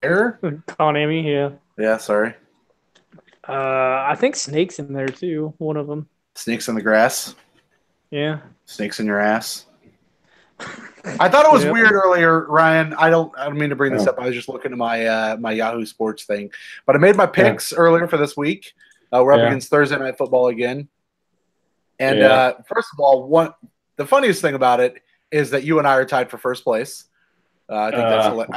Air? Konami, yeah. Yeah, sorry. I think Snake's in there too. One of them. Snakes in the grass. Yeah. Snakes in your ass. I thought it was Yep. weird earlier, Ryan. I don't mean to bring this Oh, up. I was just looking at my Yahoo Sports thing, but I made my yeah, picks earlier for this week. We're up yeah, against Thursday Night Football again, and yeah. first of all, the funniest thing about it is that you and I are tied for first place. Uh, I think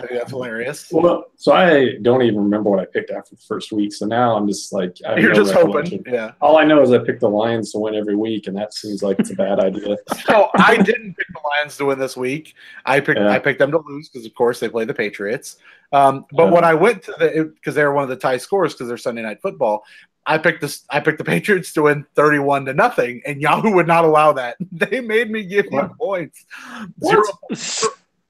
that's hilarious. well, so I don't even remember what I picked after the first week. So now I'm just like, I have You're no just hoping, recollection. yeah. All I know is I picked the Lions to win every week, and that seems like it's a bad idea. So I didn't pick the Lions to win this week. I Yeah, picked them to lose because, of course, they play the Patriots. But when uh, I went to because they were one of the tie scores because they're Sunday Night Football, I picked this. I picked the Patriots to win 31-0, and Yahoo would not allow that. They made me give you what? points. Zero. What?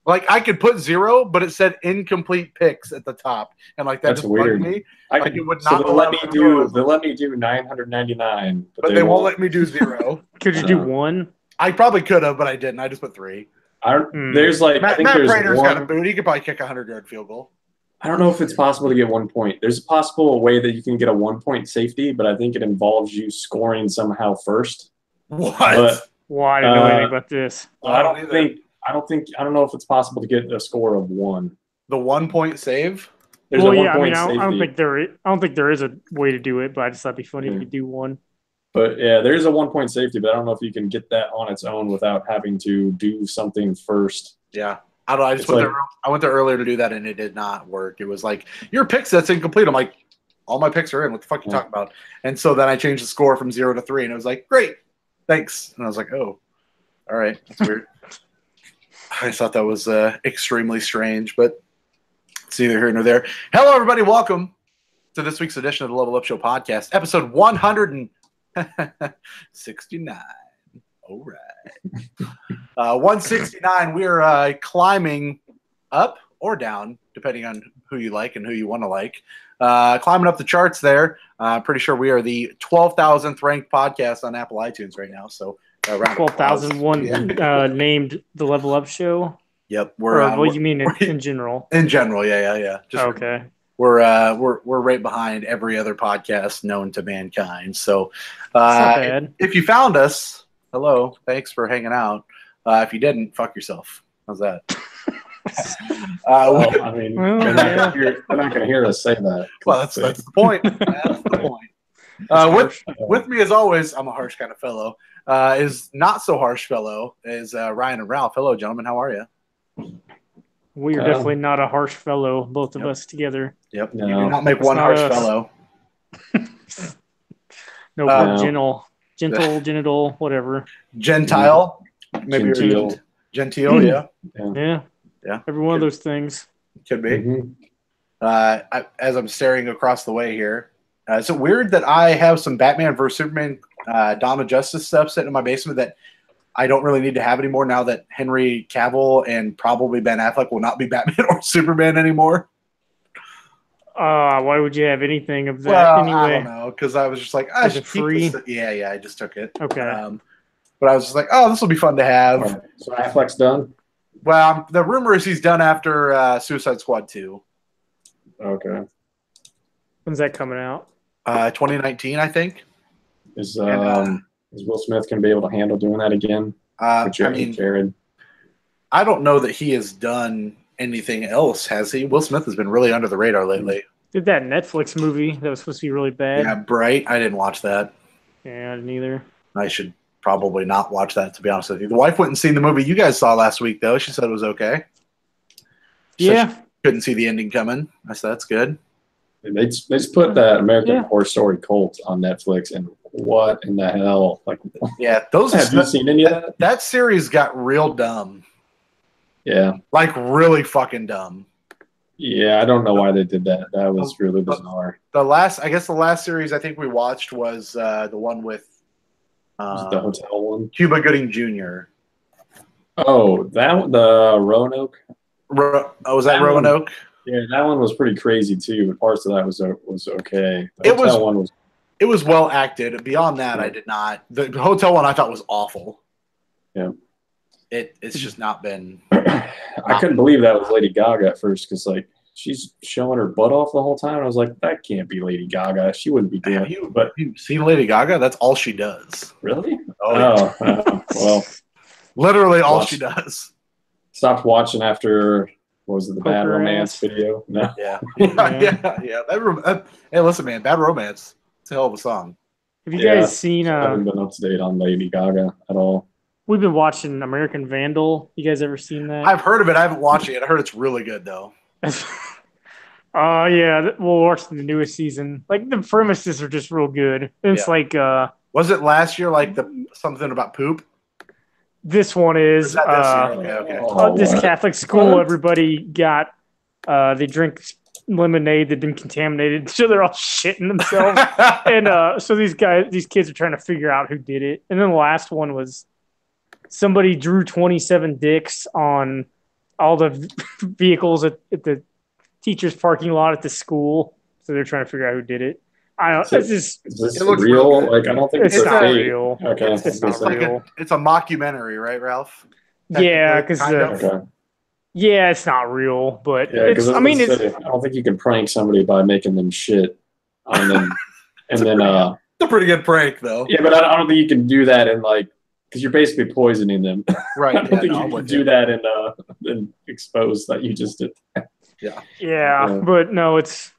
Like I could put zero, but it said incomplete picks at the top, and like that That's just bugged weird. me. I Like it would so not allow they'll let me do 999, but they won't let me do zero. Could you do one? I probably could have, but I didn't. I just put three. There's like I think Matt there's Prater's got a one. boot. He could probably kick a 100-yard field goal. I don't know if it's possible to get 1 point. There's a possible way that you can get a 1 point safety, but I think it involves you scoring somehow first. What? But Well, I didn't know anything about this. I don't either. I don't know if it's possible to get a score of 1. The 1 point save? There's Well, a one yeah. I mean, point I don't safety. think there. I don't think there is a way to do it, but I just thought it'd be funny if you could do one. But yeah, there's a 1 point safety, but I don't know if you can get that on its own without having to do something first. Yeah. I don't know. It's like, I went there earlier to do that, and it did not work. It was like, your picks, that's incomplete. I'm like, all my picks are in. What the fuck are you talking about? And so then I changed the score from 0 to 3, and it was like, great. Thanks. And I was like, oh, all right. That's weird. I thought that was extremely strange, but it's neither here nor there. Hello, everybody. Welcome to this week's edition of the Level Up Show podcast, episode 169. All right. 169. We're climbing up or down, depending on who you like and who you want to like. Climbing up the charts there. Pretty sure we are the 12,000th ranked podcast on Apple iTunes right now. So around 12,001 yeah. named the Level Up Show. Yep. What you mean in general? In general, yeah. Just Okay. We're right behind every other podcast known to mankind. So It's not bad. if you found us, hello, thanks for hanging out. If you didn't, fuck yourself. How's that? well, I mean, Well, they're not going to hear us say that. Well, that's the point. That's the point. With me, as always, I'm a harsh kind of fellow. Is not so harsh fellow is Ryan and Ralph. Hello, gentlemen. How are you? We are definitely not a harsh fellow, both of us together. Yep. No. You do not make It's one not harsh us. fellow. No, No. gentle, genital, whatever. Gentile. Maybe you're Genteel. genteel. Yeah. Yeah. Every one of those things. Could be. Mhm. As I'm staring across the way here, is it weird that I have some Batman vs Superman Dawn of Justice stuff sitting in my basement that I don't really need to have anymore now that Henry Cavill and probably Ben Affleck will not be Batman or Superman anymore? Why would you have anything of that Well, anyway? I don't know, because I was just like, I Is should it keep free? this. Yeah, I just took it. Okay. But I was just like, oh, this will be fun to have. All right. So Affleck's done? Well, the rumor is he's done after Suicide Squad 2. Okay. When's that coming out? 2019, I think. Is Will Smith going to be able to handle doing that again? I With Jared? I don't know that he has done anything else, has he? Will Smith has been really under the radar lately. Did that Netflix movie that was supposed to be really bad? Yeah, Bright. I didn't watch that. Yeah, I didn't either. I should probably not watch that, to be honest with you. The wife went and seen the movie you guys saw last week, though. She said it was okay. She said Yeah. she couldn't see the ending coming. I said, that's good. They just put that American Horror Story Cult on Netflix, and what in the hell? Like, Yeah, those have you seen any of that? That series got real dumb. Yeah. Like, really fucking dumb. Yeah, I don't know why they did that. That was really bizarre. The last series I think we watched was the one with Was it the hotel one? Cuba Gooding Jr. Oh, that one, the Roanoke. Was that Roanoke? Yeah, that one was pretty crazy too. But parts of that was okay. The It was- hotel one was. It was well acted. Beyond that, I did not. The hotel one I thought was awful. Yeah. It's just not been. I couldn't believe that was Lady Gaga at first because like she's showing her butt off the whole time. And I was like, that can't be Lady Gaga. She wouldn't be doing Have it. But you seen Lady Gaga? That's all she does. really? Oh, yeah. Well, Literally all Watch. she does. stopped watching after, what was it, the Bad Poker Romance Ass. video? No. Yeah. Yeah. Yeah. Hey, listen, man, Bad Romance. It's a hell of a song. Have you Yeah, guys seen? I haven't been up to date on Lady Gaga at all. We've been watching American Vandal. You guys ever seen that? I've heard of it. I haven't watched it. I heard it's really good, though. Yeah, we'll watch the newest season. Like the premises are just real good. It's Yeah. like Was it last year, like something about poop? this one Or is is that this year? Okay. this what? Catholic school. What? Everybody got they drink lemonade that been contaminated, so they're all shitting themselves. And so these kids are trying to figure out who did it. And then the last one was somebody drew 27 dicks on all the vehicles at the teacher's parking lot at the school. So they're trying to figure out who did it. I don't. It's just Is this It looks real? real good. Like, I don't think it's it's, not a fake. real. Okay. It's not I was gonna say. real. It's a mockumentary, right, Ralph? Yeah, Technically, because kind of. Okay. yeah, it's not real, but Yeah, because it's. I mean, I it's don't think you can prank somebody by making them shit on them, and then It's a pretty good prank, though. yeah, but I don't think you can do that in like because you're basically poisoning them. Right. I don't think you can do that and expose that you just did. yeah, but no, it's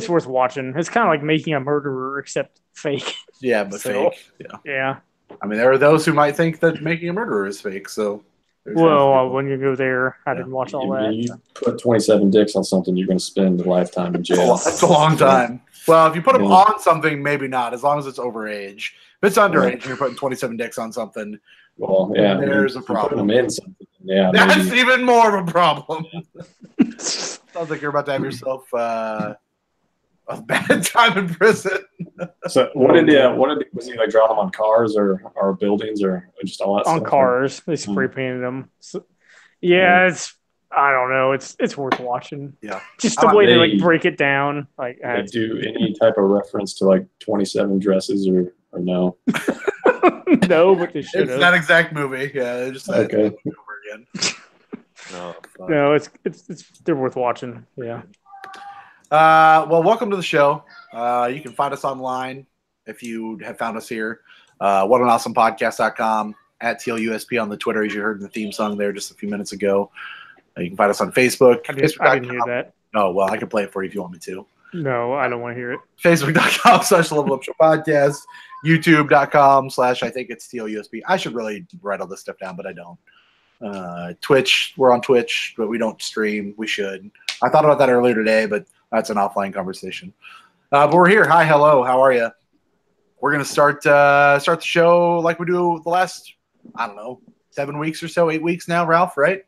worth watching. It's kind of like Making a Murderer, except fake. Yeah, but So- fake. Yeah. Yeah. I mean, there are those who might think that Making a Murderer is fake, so. there's Well, those people. when you go there, I Yeah. didn't watch all You that. put 27 dicks on something, you're going to spend a lifetime in jail. That's a long time. Well, if you put them Yeah. on something, maybe not, as long as it's overage. If it's underage and you're putting 27 dicks on something, Well, yeah, There's a if you're putting problem. them in something. Yeah, that's maybe. even more of a problem. Sounds like you're about to have yourself a bad time in prison. Oh, So was he like drawing them on cars or buildings or just all that On stuff? cars, they spray painted them. So, yeah, it's. I don't know. It's worth watching. Yeah. Just the way they like They- break it down. Like, Did they do any type of reference to like 27 dresses or no? no, but they should It's have. that exact movie. Yeah, they just said Okay. it over again. No, fuck. No, it's they're worth watching. Yeah. Well, welcome to the show. You can find us online if you have found us here. Whatanawesomepodcast.com, at TLUSP on the Twitter, as you heard in the theme song there just a few minutes ago. You can find us on Facebook. I didn't hear that. Oh, well, I can play it for you if you want me to. No, I don't want to hear it. Facebook.com/Level Up Show Podcast. YouTube.com/ I think it's TLUSP. I should really write all this stuff down, but I don't. Twitch, we're on Twitch, but we don't stream. We should. I thought about that earlier today, but that's an offline conversation. But we're here. Hi, hello. How are you? We're gonna start the show like we do the last, I don't know, 7 weeks or so, 8 weeks now, Ralph. Right?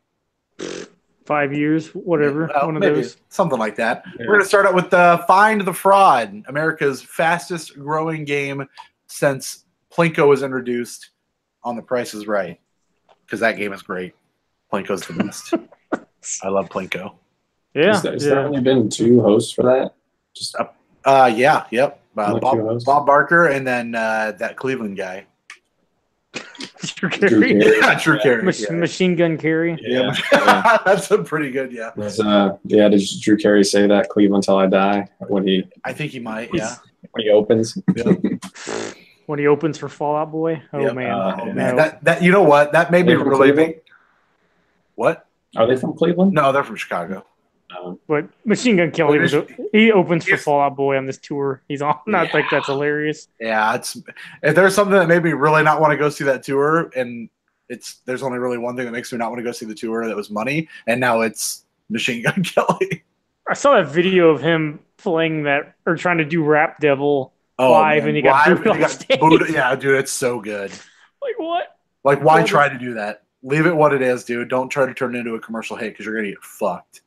5 years, whatever. Well, one of maybe those. something like that. Yeah. We're gonna start out with Find the Fraud, America's fastest growing game since Plinko was introduced on The Price is Right, because that game is great. Plinko's the best. I love Plinko. Yeah. Has there only been 2 hosts for that? Just Yeah, yep. Only 2 hosts? Bob Barker and then that Cleveland guy. Drew Drew Carey. Carey. Yeah, Drew Carey. Machine Gun Carey. Yeah. That's a pretty good. Yeah, Did Drew Carey say that Cleveland till I die when he I think he might. Yeah. opens? When he opens for Fallout Boy. Oh Yep. man. Oh No. man, that you know what? That made me They're from really Cleveland? big. What? Are they from Cleveland? No, they're from Chicago. But Machine Gun Kelly he opens for He's- Fallout Boy on this tour he's on. I think that's hilarious. Yeah, if there's something that made me really not want to go see that tour, and there's only really one thing that makes me not want to go see the tour, that was money, and now it's Machine Gun Kelly. I saw that video of him playing that or trying to do Rap Devil live, man. and he got Live, booed and he off got stage. booed. Yeah, dude, it's so good. Like what? Like, why What try to do that? Leave it what it is, dude. Don't try to turn it into a commercial hit because you're gonna get fucked.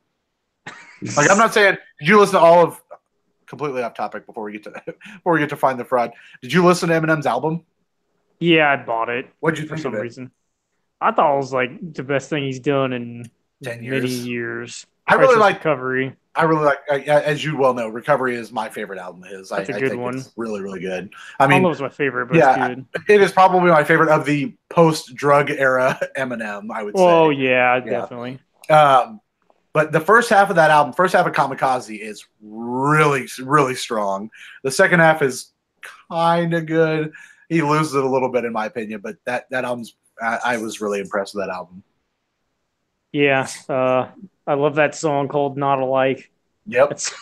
Like, I'm not saying. Did you listen to all of? Completely off topic before we get to Find the Fraud. Did you listen to Eminem's album? Yeah, I bought it What'd you for think some of it? reason. I thought it was like the best thing he's done in 10 many years. years. I really Crisis like. Recovery. I really like. As you well know, Recovery is my favorite album of his. That's a I good think one. It's really, really good. I I mean, was my favorite, but yeah, it's good. it is probably my favorite of the post-drug era Eminem. I would say. Oh yeah, definitely. But the first half of that album, first half of Kamikaze, is really, really strong. The second half is kind of good. He loses it a little bit, in my opinion, but that album's, I was really impressed with that album. Yeah, I love that song called "Not Alike." Yep. It's,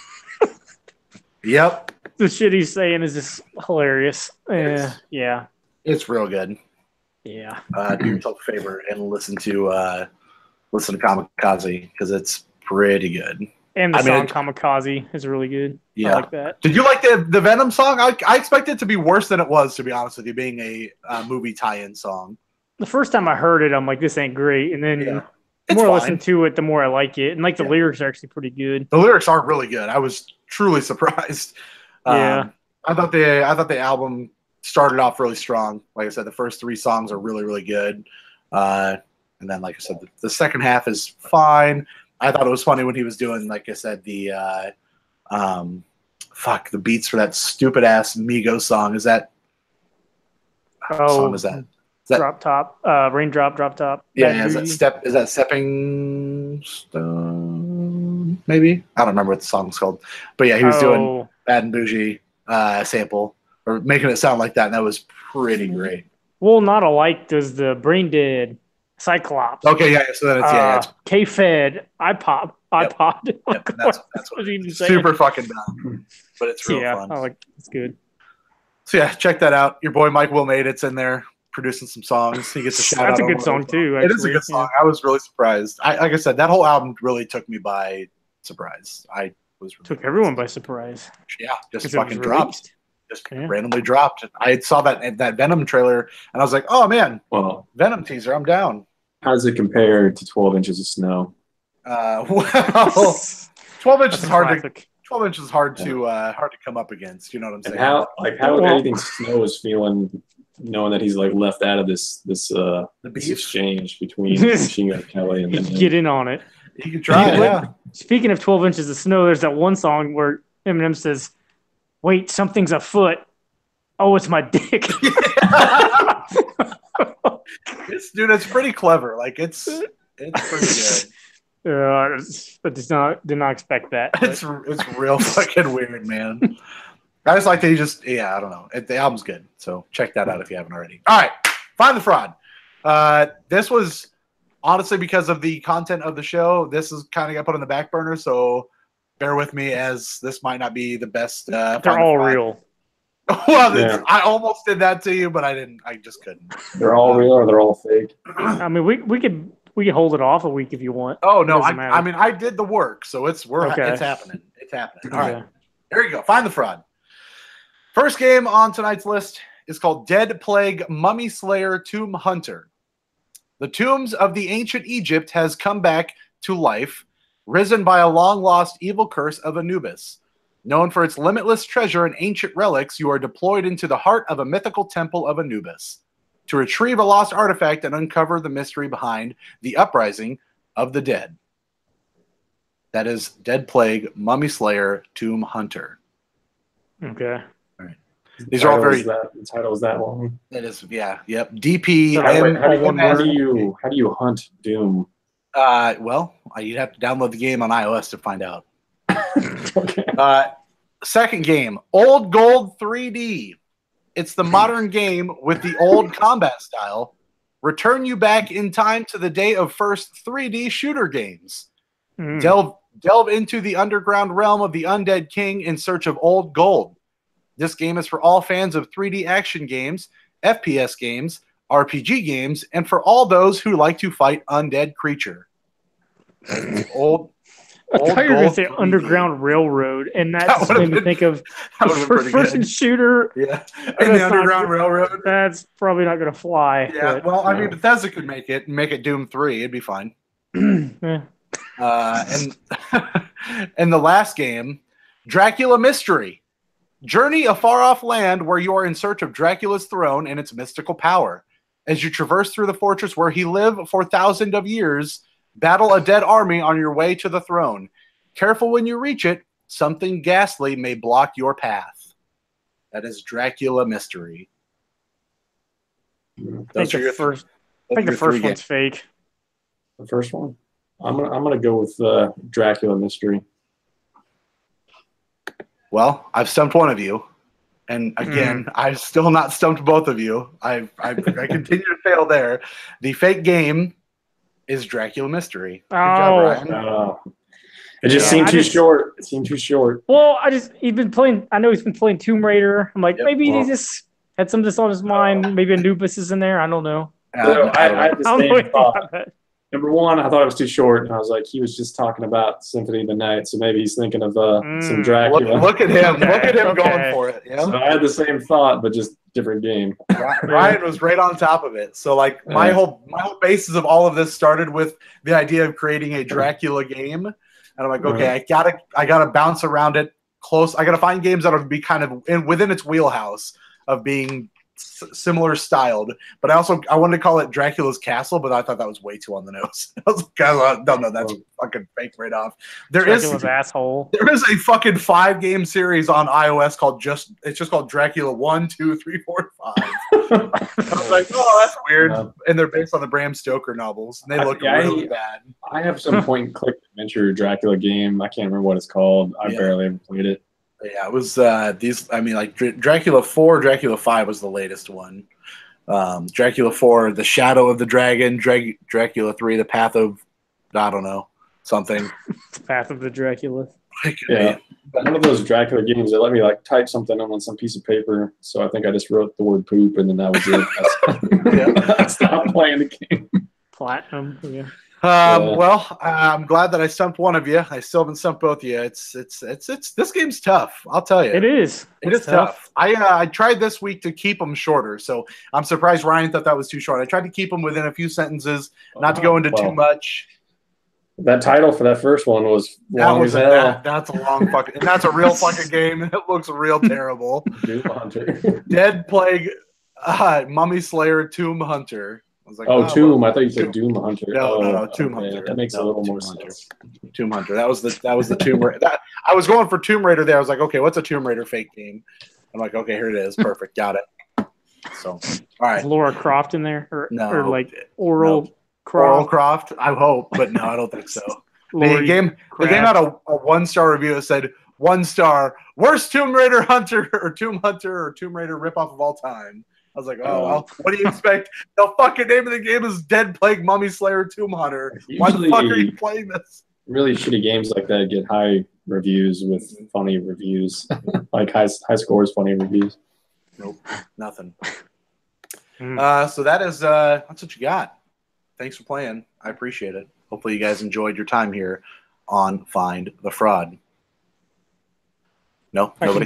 Yep. the shit he's saying is just hilarious. Yeah, It's real good. yeah. Do yourself a favor and listen to Kamikaze because it's pretty good. And the I mean, song "Kamikaze" is really good. Yeah. I like that. Did you like the Venom song? I expected it to be worse than it was, to be honest with you, being a movie tie-in song. The first time I heard it, I'm like, "This ain't great," and then Yeah. the It's more I fine. listen to it, the more I like it. And like the Yeah. lyrics are actually pretty good. The lyrics are really good. I was truly surprised. Yeah. I thought the album started off really strong. Like I said, the first 3 songs are really, really good. And then, like I said, the second half is fine. I thought it was funny when he was doing, like I said, the beats for that stupid ass Migos song. Is that what song is that? that- Drop top, raindrop, drop top. Yeah, Bad is Booty. that Stepping Stone? Maybe I don't remember what the song's called. But yeah, he was doing Bad and Bougie sample or making it sound like that, and that was pretty great. Well, Not Alike does the Brain Dead, Cyclops. Okay, yeah. So then it's it's K-Fed, iPod. yep, that's what you saying. super fucking dumb, but it's real Yeah, fun. I like it's good. So yeah, check that out. Your boy Mike Will Made it's in there producing some songs. He gets a shout out. That's a on good one of song those too. songs. It is a actually. good song. I was really surprised. Like I said, that whole album really took me by surprise. I was really Took everyone by surprise. Yeah, just 'Cause it was fucking dropped. released. Just Yeah. randomly dropped. I saw that Venom trailer and I was like, oh man, Well, Venom teaser. I'm down. how does it compare to 12 Inches of Snow? Well, 12 inches That's is a hard to classic. 12 inches is hard to come up against. You know what I'm saying? And how Well- do you think Snow is feeling, knowing that he's like left out of this the beef. exchange between Machine Gun Kelly and him? Get in on it. You can try. Yeah. Speaking of 12 Inches of Snow, there's that one song where Eminem says, "Wait, something's afoot. Oh, it's my dick." It's pretty clever. Like it's pretty good. I did not expect that. but- It's real fucking weird, man. I just like that I don't know. The album's good, so check that out if you haven't already. All right, Find the Fraud. This was honestly because of the content of the show. This is kind of got put on the back burner, so bear with me as this might not be the best. They're all real. Well, Yeah. I almost did that to you, but I didn't. I just couldn't. They're all real or they're all fake? I mean, we could hold it off a week if you want. Oh no, Doesn't matter. I mean I did the work, so it's Okay. happening. It's happening. All right. Okay. There you go. Find the Fraud. First game on tonight's list is called Dead Plague Mummy Slayer Tomb Hunter. The tombs of the ancient Egypt has come back to life, risen by a long-lost evil curse of Anubis. Known for its limitless treasure and ancient relics, you are deployed into the heart of a mythical temple of Anubis to retrieve a lost artifact and uncover the mystery behind the uprising of the dead. That is Dead Plague Mummy Slayer Tomb Hunter. Okay. These are all very. The title is that long. That is, yeah, yep. DP. So M- How do you hunt Doom? You'd have to download the game on iOS to find out. Okay. Second game, Old Gold 3D. It's the modern game with the old combat style. Return you back in time to the day of first 3D shooter games. Mm. Delve into the underground realm of the Undead King in search of Old Gold. This game is for all fans of 3D action games, FPS games, RPG games, and for all those who like to fight undead creature. Old I thought you were going Gold to say 3D. Underground Railroad, and That that would've made me been- think of That the would've been pretty first-person good. shooter. Yeah, in That's the not- Underground Railroad. That's probably not going to fly. Yeah, but- well, I mean, Bethesda could make it Doom 3. It'd be fine. Eh. And and the last game, Dracula Mystery. Journey a far-off land where you are in search of Dracula's throne and its mystical power. As you traverse through the fortress where he lived for thousands of years, battle a dead army on your way to the throne. Careful when you reach it, something ghastly may block your path. That is Dracula Mystery. I think the first three one's games. fake. The first one. I'm gonna go with Dracula Mystery. Well, I've stumped one of you, and again, I've still not stumped both of you. I continue to fail there. The fake game is Dracula Mystery. Good job, Ryan. It just seemed too short. It seemed too short. Well, he's been playing. I know he's been playing Tomb Raider. I'm like, maybe he just had some of this on his mind. Maybe Anubis is in there. I don't know. I had the same thought. Number one, I thought it was too short, and I was like, he was just talking about Symphony of the Night, so maybe he's thinking of some Dracula. Look at him! Look at him going for it. You know? So I had the same thought, but just different game. Ryan was right on top of it. So like my whole basis of all of this started with the idea of creating a Dracula game, and I'm like, okay, I gotta bounce around it close. I gotta find games that'll be kind of within its wheelhouse of being similar styled, but I wanted to call it Dracula's Castle, but I thought that was way too on the nose. I was like, no, that's fucking fake right off. Dracula's asshole. There is a fucking 5-game series on iOS called it's just called Dracula 1, 2, 3, 4, 5. I was like, oh, that's weird. And they're based on the Bram Stoker novels, and they look really bad. I have some point and click adventure Dracula game. I can't remember what it's called. I barely ever played it. Yeah, it was Dracula 4, Dracula 5 was the latest one. Dracula 4, The Shadow of the Dragon, Dracula 3, The Path of, I don't know, something. Path of the Dracula. Yeah, one of those Dracula games, they let me like type something on some piece of paper, so I think I just wrote the word poop, and then that was it. I stopped playing the game. Platinum, yeah. Well, I'm glad that I stumped one of you. I still haven't stumped both of you. It's this game's tough. I'll tell you. It is. It's tough. I tried this week to keep them shorter, so I'm surprised Ryan thought that was too short. I tried to keep them within a few sentences, not to go into too much. That title for that first one was long as hell. That's a long fucking, and that's a real fucking game. It looks real terrible. Doom Hunter. Dead Plague, Mummy Slayer, Tomb Hunter. I was like, Tomb. I thought you said Doom Hunter. No, Tomb Hunter. That makes a little more sense. Tomb Hunter. That was the Tomb Raider. I was going for Tomb Raider there. I was like, okay, what's a Tomb Raider fake game? I'm like, okay, here it is. Perfect. Got it. So, all right. Is Laura Croft in there? Or like Oral Croft? I hope, but no, I don't think so. The game had a 1-star review that said, 1 star, worst Tomb Raider Hunter or Tomb Raider ripoff of all time. I was like, well, what do you expect? The fucking name of the game is Dead Plague Mummy Slayer Tomb Hunter. Why the fuck are you playing this? Really shitty games like that get high reviews with funny reviews. Like high scores, funny reviews. Nope, nothing. So that's what you got. Thanks for playing. I appreciate it. Hopefully you guys enjoyed your time here on Find the Fraud. No, nobody.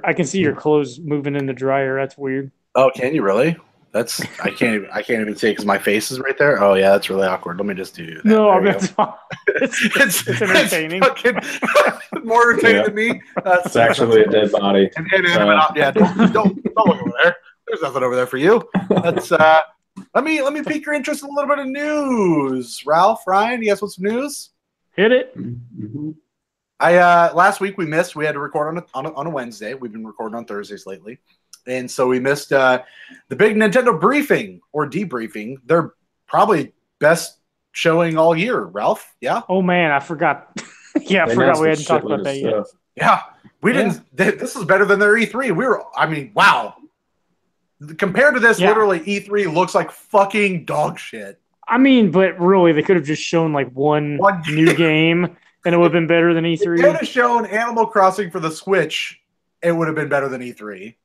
I can see your clothes moving in the dryer. That's weird. Oh, can you really? I can't even see it because my face is right there. Oh yeah, that's really awkward. Let me just do that. No, I mean, it's entertaining. It's more entertaining than me. It's actually a dead body. Yeah, don't look over there. There's nothing over there for you. That's let me pique your interest in a little bit of news. Ralph, Ryan, you guys want some news? Hit it. Mm-hmm. Last week we had to record on a Wednesday. We've been recording on Thursdays lately. And so we missed the big Nintendo briefing or debriefing. They're probably best showing all year, Ralph. Yeah? Oh, man, I forgot. I forgot we hadn't talked about that yet. Yeah. We didn't. This is better than their E3. Wow. Compared to this, literally E3 looks like fucking dog shit. I mean, but really, they could have just shown like one new game, and it would have been better than E3. They could have shown Animal Crossing for the Switch. It would have been better than E3.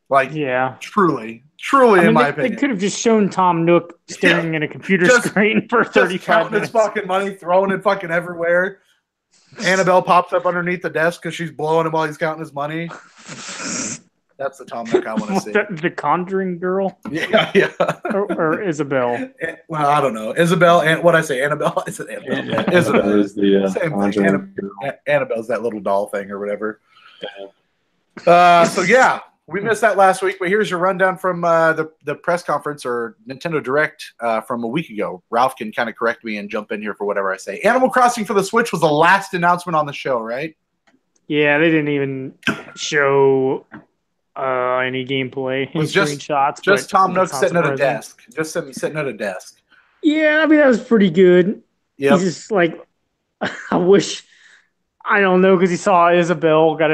Like, truly, in my opinion. They could have just shown Tom Nook staring at a computer screen for 35 minutes. Counting his fucking money, throwing it fucking everywhere. Annabelle pops up underneath the desk because she's blowing him while he's counting his money. That's the Tom Nook I want to see. The Conjuring girl? Yeah. Or Isabel? Well, I don't know. Isabel, and what I say, Annabelle? Is it Annabelle? Yeah, Isabel is the same thing. Annabelle's that little doll thing or whatever. So, yeah. We missed that last week, but here's your rundown from the press conference or Nintendo Direct from a week ago. Ralph can kind of correct me and jump in here for whatever I say. Animal Crossing for the Switch was the last announcement on the show, right? Yeah, they didn't even show any gameplay, any screenshots. Just Tom Nook sitting at a desk. Just sitting at a desk. Yeah, I mean, that was pretty good. Yep. He's just like, I wish, I don't know, because he saw Isabel got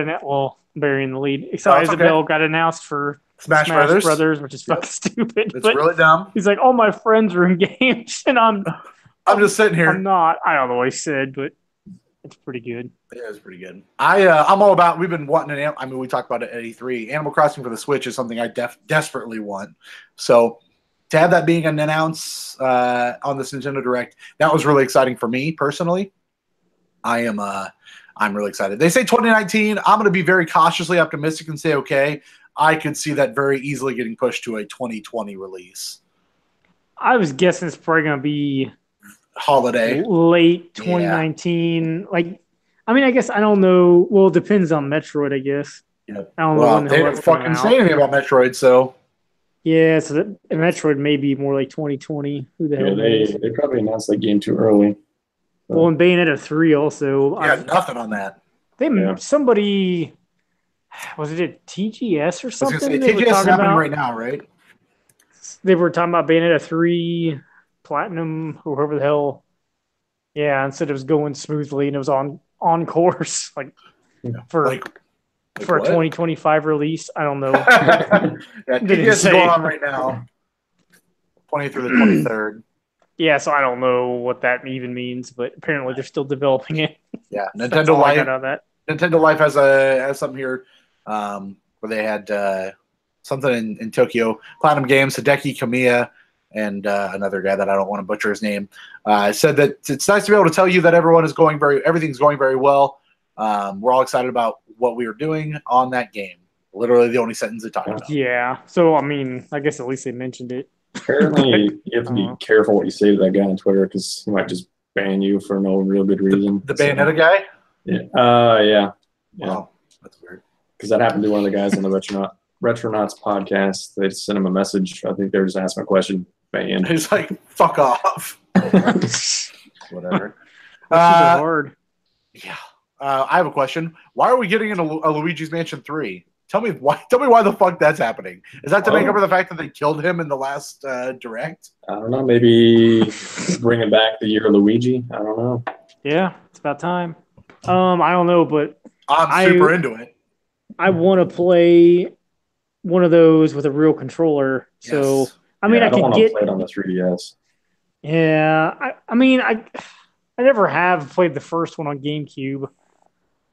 burying the lead. He saw Oh, it's Isabel okay. got announced for Smash Brothers. which is Yep. fucking stupid. It's but really dumb. he's like, all my friends are in games, and I'm just sitting here. I'm not. I don't know what he said, but it's pretty good. It is pretty good. I'm all about. We've been wanting an. I mean, we talked about it at E3. Animal Crossing for the Switch is something I desperately want. So to have that being announced on this Nintendo Direct, that was really exciting for me personally. I'm really excited. They say 2019. I'm going to be very cautiously optimistic and say, okay, I could see that very easily getting pushed to a 2020 release. I was guessing it's probably going to be Holiday. late 2019. Yeah. Like, I mean, I guess I don't know. Well, it depends on Metroid, I guess. Yeah. I don't know when they didn't fucking say anything about Metroid, so. Yeah, so Metroid may be more like 2020. Who the hell knows? They probably announced that game too early. Well, and Bayonetta 3 also. Yeah, nothing on that. Somebody, was it a TGS or something? I was going to say, TGS is happening right now, right? They were talking about Bayonetta 3 Platinum, or whoever the hell. Yeah, and said it was going smoothly and it was on course, for a 2025 release. I don't know. Yeah, TGS is going on right now, 20th through the 23rd. Yeah, so I don't know what that even means, but apparently they're still developing it. Yeah, Nintendo Life has something here where they had something in Tokyo. Platinum Games, Hideki Kamiya, and another guy that I don't want to butcher his name, said that it's nice to be able to tell you that everything's going very well. We're all excited about what we are doing on that game. Literally the only sentence they talked about. Yeah, so I mean, I guess at least they mentioned it. Apparently, you have to be careful what you say to that guy on Twitter because he might just ban you for no real good reason. The Bayonetta guy? Yeah. Yeah. Wow, that's weird. Because that happened to one of the guys on the Retronauts podcast. They just sent him a message. I think they were just asking a question. Banned. He's like, fuck off. Whatever. Hard. Yeah. I have a question. Why are we getting a Luigi's Mansion 3? Tell me why the fuck that's happening. Is that to make up for the fact that they killed him in the last Direct? I don't know. Maybe bringing back the year of Luigi. I don't know. Yeah, it's about time. I don't know, but I'm super into it. I want to play one of those with a real controller. Yes. So I mean, I can get play it on the 3DS. Yeah, I mean, I never have played the first one on GameCube.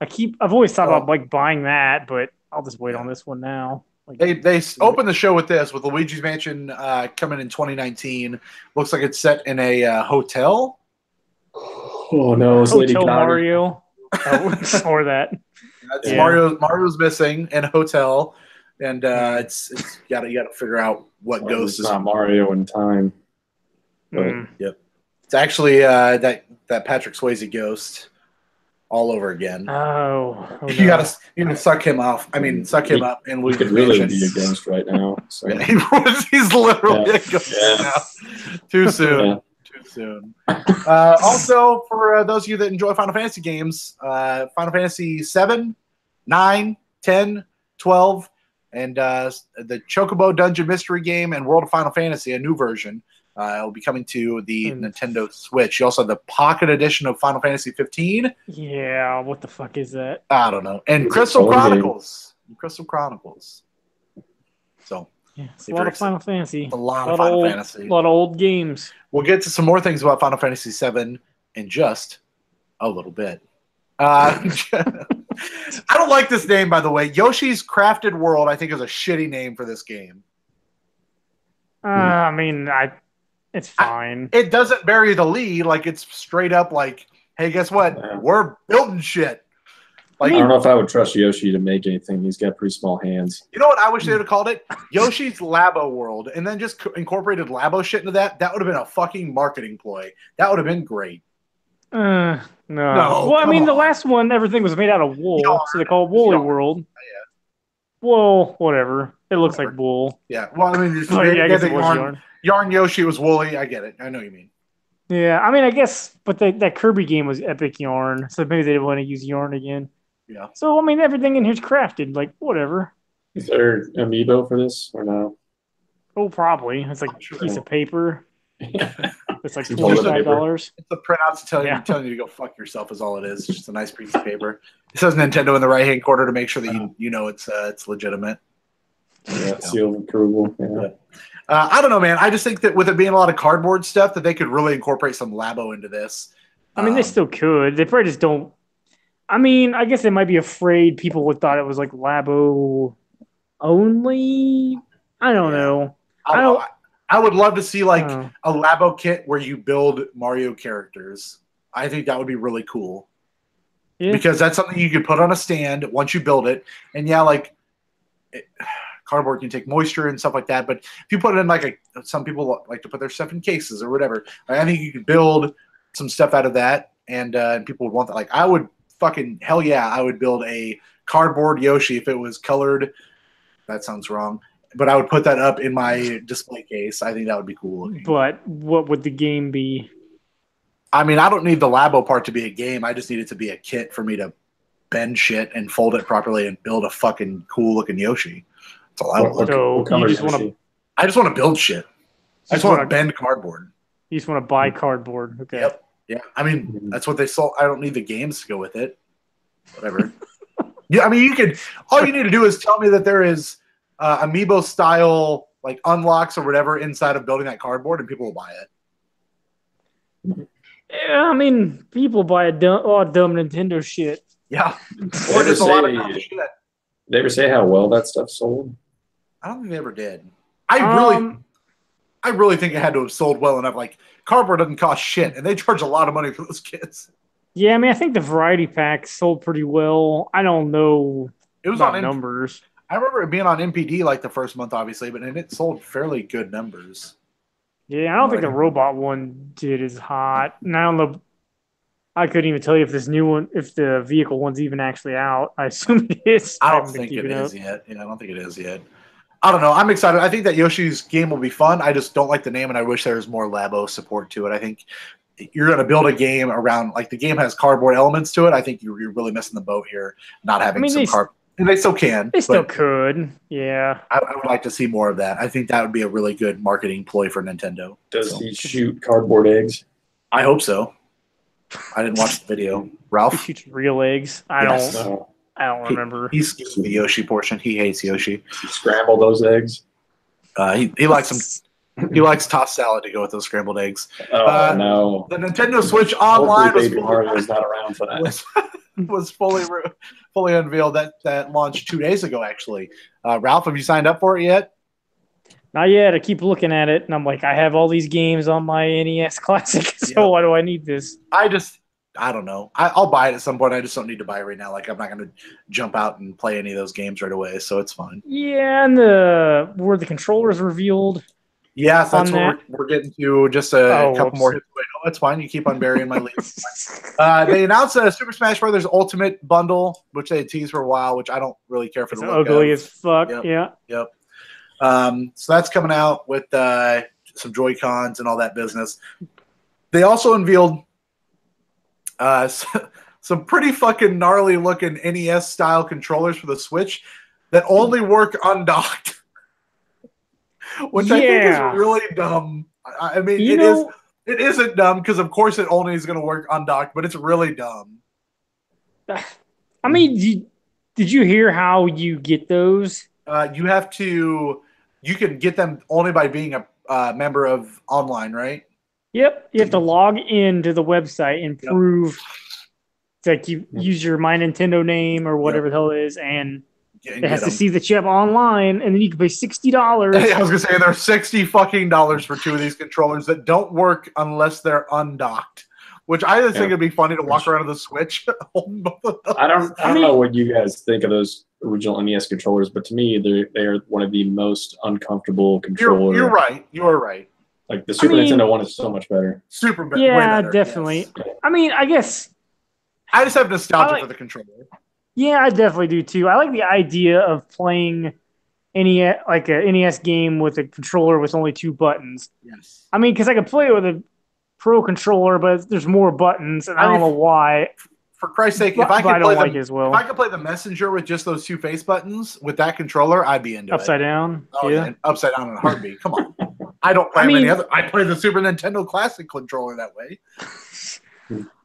I've always thought about buying that, but I'll just wait on this one now. They opened the show with this, with Luigi's Mansion coming in 2019. Looks like it's set in a hotel. Oh no, it's Hotel Mario. Or that. Mario's missing in a hotel, and it's you gotta figure out what ghost is. Not Mario in time. Yep, it's actually that Patrick Swayze ghost. All over again. Oh no. You gotta suck him off. I mean, suck him up and lose. He could really be a ghost right now. So. Yeah, he's literally a ghost now. Too soon. Yeah. Too soon. Also, for those of you that enjoy Final Fantasy games, Final Fantasy 7, 9, 10, 12, and the Chocobo Dungeon Mystery game and World of Final Fantasy, a new version, will be coming to the Nintendo Switch. You also have the Pocket Edition of Final Fantasy 15. Yeah, what the fuck is that? I don't know. And Crystal Chronicles. So, yeah, it's a lot of Final Fantasy. A lot of Final Fantasy. A lot of old games. We'll get to some more things about Final Fantasy 7 in just a little bit. I don't like this name, by the way. Yoshi's Crafted World, I think, is a shitty name for this game. I mean, it's fine. It doesn't bury the lead. Like, it's straight up like, hey, guess what? Yeah. We're building shit. Like, I don't know if I would trust Yoshi to make anything. He's got pretty small hands. You know what I wish they would have called it? Yoshi's Labo World. And then just incorporated Labo shit into that. That would have been a fucking marketing ploy. That would have been great. No. Well, I mean, the last one, everything was made out of wool. So they call it Woolly World. Yeah. Well, whatever. It looks like wool. Yeah. Well, I mean, I guess it was yarn. Yarn Yoshi was woolly. I get it. I know what you mean. Yeah, I mean, I guess, but that Kirby game was epic yarn, so maybe they didn't want to use yarn again. Yeah. So, I mean, everything in here's crafted, like, whatever. Is there amiibo for this or no? Oh, probably. It's like a piece of paper. It's like Some toilet paper. $25. It's a printout telling you to go fuck yourself is all it is. It's just a nice piece of paper. It says Nintendo in the right hand corner to make sure that you know it's legitimate. Yeah, sealed approval. Yeah. I don't know, man. I just think that with it being a lot of cardboard stuff, that they could really incorporate some Labo into this. I mean, they still could. They probably just don't. I mean, I guess they might be afraid people would thought it was like Labo only. I don't know. I would love to see like a Labo kit where you build Mario characters. I think that would be really cool. Yeah. Because that's something you could put on a stand once you build it. And cardboard can take moisture and stuff like that. But if you put it in like some people like to put their stuff in cases or whatever. I think you could build some stuff out of that, and people would want that. Like I would hell yeah, I would build a cardboard Yoshi if it was colored. That sounds wrong. But I would put that up in my display case. I think that would be cool. But what would the game be? I mean, I don't need the Labo part to be a game. I just need it to be a kit for me to bend shit and fold it properly and build a fucking cool looking Yoshi. That's all I want. So I just want to build shit. I just want to bend cardboard. You just want to buy cardboard. Okay. Yep. Yeah. I mean, that's what they sold. I don't need the games to go with it. Whatever. Yeah. I mean, all you need to do is tell me that there is amiibo style like unlocks or whatever inside of building that cardboard, and people will buy it. Yeah, I mean, people buy dumb Nintendo shit. Yeah, or just a lot of dumb shit. They ever say how well that stuff sold? I don't think they ever did. I really think it had to have sold well enough. Like cardboard doesn't cost shit, and they charge a lot of money for those kits. Yeah, I mean, I think the variety pack sold pretty well. I don't know. It was on numbers. I remember it being on NPD like the first month, obviously, but it sold fairly good numbers. Yeah, I don't think the robot one did as hot. And I don't know. I couldn't even tell you if this new one, if the vehicle one's even actually out. I assume it is. I don't think it is yet. Yeah, I don't think it is yet. I don't know. I'm excited. I think that Yoshi's game will be fun. I just don't like the name, and I wish there was more Labo support to it. I think you're going to build a game around, like the game has cardboard elements to it. I think you're really missing the boat here, not having some cardboard. And they still can. They still could. Yeah. I would like to see more of that. I think that would be a really good marketing ploy for Nintendo. Does he shoot cardboard eggs? I hope so. I didn't watch the video. Ralph? He shoots real eggs. I don't remember. He skips the Yoshi portion. He hates Yoshi. You scramble those eggs? He likes them. He likes tossed salad to go with those scrambled eggs. Oh, no. The Nintendo Switch Online was not around for that. was fully unveiled. That launched 2 days ago, actually. Ralph, have you signed up for it yet? Not yet. I keep looking at it, and I'm like, I have all these games on my NES Classic, so why do I need this? I don't know. I'll buy it at some point. I just don't need to buy it right now. Like, I'm not going to jump out and play any of those games right away, so it's fine. Yeah, and were the controllers revealed? Yes, that's what we're getting to. Just a couple more hits away. Oh, it's fine. You keep on burying my leads. They announced a Super Smash Brothers Ultimate bundle, which they teased for a while, which I don't really care for. It's ugly as fuck. Yep. Yep. So that's coming out with some Joy-Cons and all that business. They also unveiled some pretty fucking gnarly looking NES style controllers for the Switch that only work undocked. Which I think is really dumb. I mean, it isn't dumb because, of course, it only is going to work undocked, but it's really dumb. I mean, did you hear how you get those? You can get them only by being a member of online, right? Yep. You have to log into the website and prove that you use your My Nintendo name or whatever the hell it is, and it has to see that you have online, and then you can pay $60. I was gonna say there's $60 fucking for two of these controllers that don't work unless they're undocked. Which I just think it'd be funny to walk around with a Switch holding both of those. I don't know what you guys think of those original NES controllers, but to me, they are one of the most uncomfortable controllers. You're right. You're right. Like the Super Nintendo one is so much better. Yeah, way better, definitely. Yes. I mean, I guess I just have nostalgia for the controller. Yeah, I definitely do too. I like the idea of playing an NES game with a controller with only 2 buttons. Yes. I mean, because I could play it with a Pro controller, but there's more buttons, and I don't know why. For Christ's sake, if I could play the Messenger with just those 2 face buttons with that controller, I'd be into upside down. Oh, yeah. Upside down in a heartbeat. Come on. I don't play I mean- any other. I play the Super Nintendo Classic controller that way.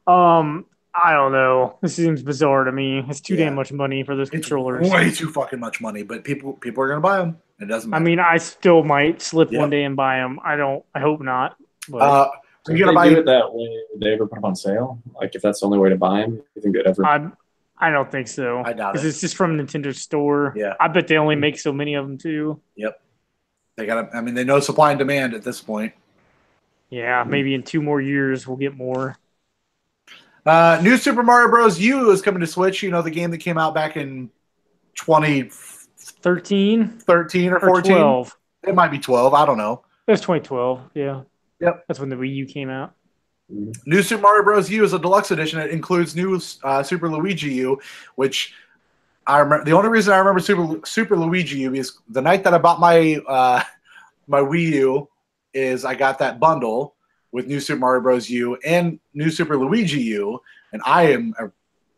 I don't know. This seems bizarre to me. It's too Yeah. damn much money for those It's controllers. way too fucking much money, but people are gonna buy them. It doesn't I matter. mean, I still might slip Yep. one day and buy them. I hope not. But Are If you gonna they buy? do it that way, would they ever put them on sale? Like, if that's the only way to buy them, you think they'd ever? I don't think so. I doubt 'Cause it. it's just from Nintendo's store. Yeah. I bet they only make so many of them too. They got. I mean, they know supply and demand at this point. Yeah, maybe in 2 more years we'll get more. New Super Mario Bros. U is coming to Switch. You know, the game that came out back in 2013 13 or or 14. 12. It might be 12. I don't know. It was 2012. Yeah. Yep. That's when the Wii U came out. New Super Mario Bros. U is a deluxe edition. It includes new Super Luigi U, which I remember. The only reason I remember Super Luigi U is the night that I bought my my Wii U is I got that bundle with New Super Mario Bros. U and New Super Luigi U, and I am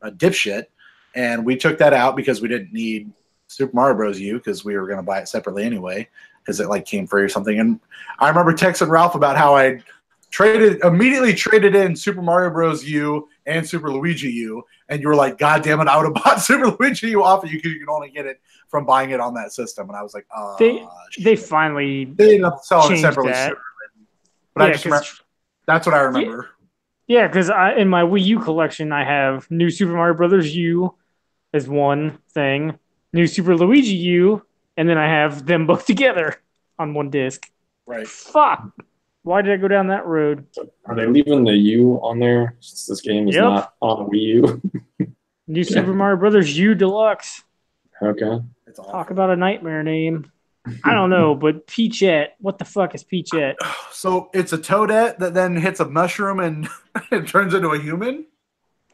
a dipshit, and we took that out because we didn't need Super Mario Bros. U because we were going to buy it separately anyway because it like came free or something. And I remember texting Ralph about how I immediately traded in Super Mario Bros. U and Super Luigi U, and you were like, "God damn it, I would have bought Super Luigi U off of you because you can only get it from buying it on that system." And I was like, "Oh, They finally they ended up selling it changed separately." that. But I Yeah, just remember, that's what I remember. Yeah, because in my Wii U collection, I have New Super Mario Brothers U as one thing, New Super Luigi U, and then I have them both together on one disc. Right. Fuck. Why did I go down that road? Are they leaving the U on there since this game is Yep. not on the Wii U? New Super Mario Brothers U Deluxe. Okay. It's awful. Talk about a nightmare name. I don't know, but Peachette. What the fuck is Peachette? So it's a toadette that then hits a mushroom and it turns into a human.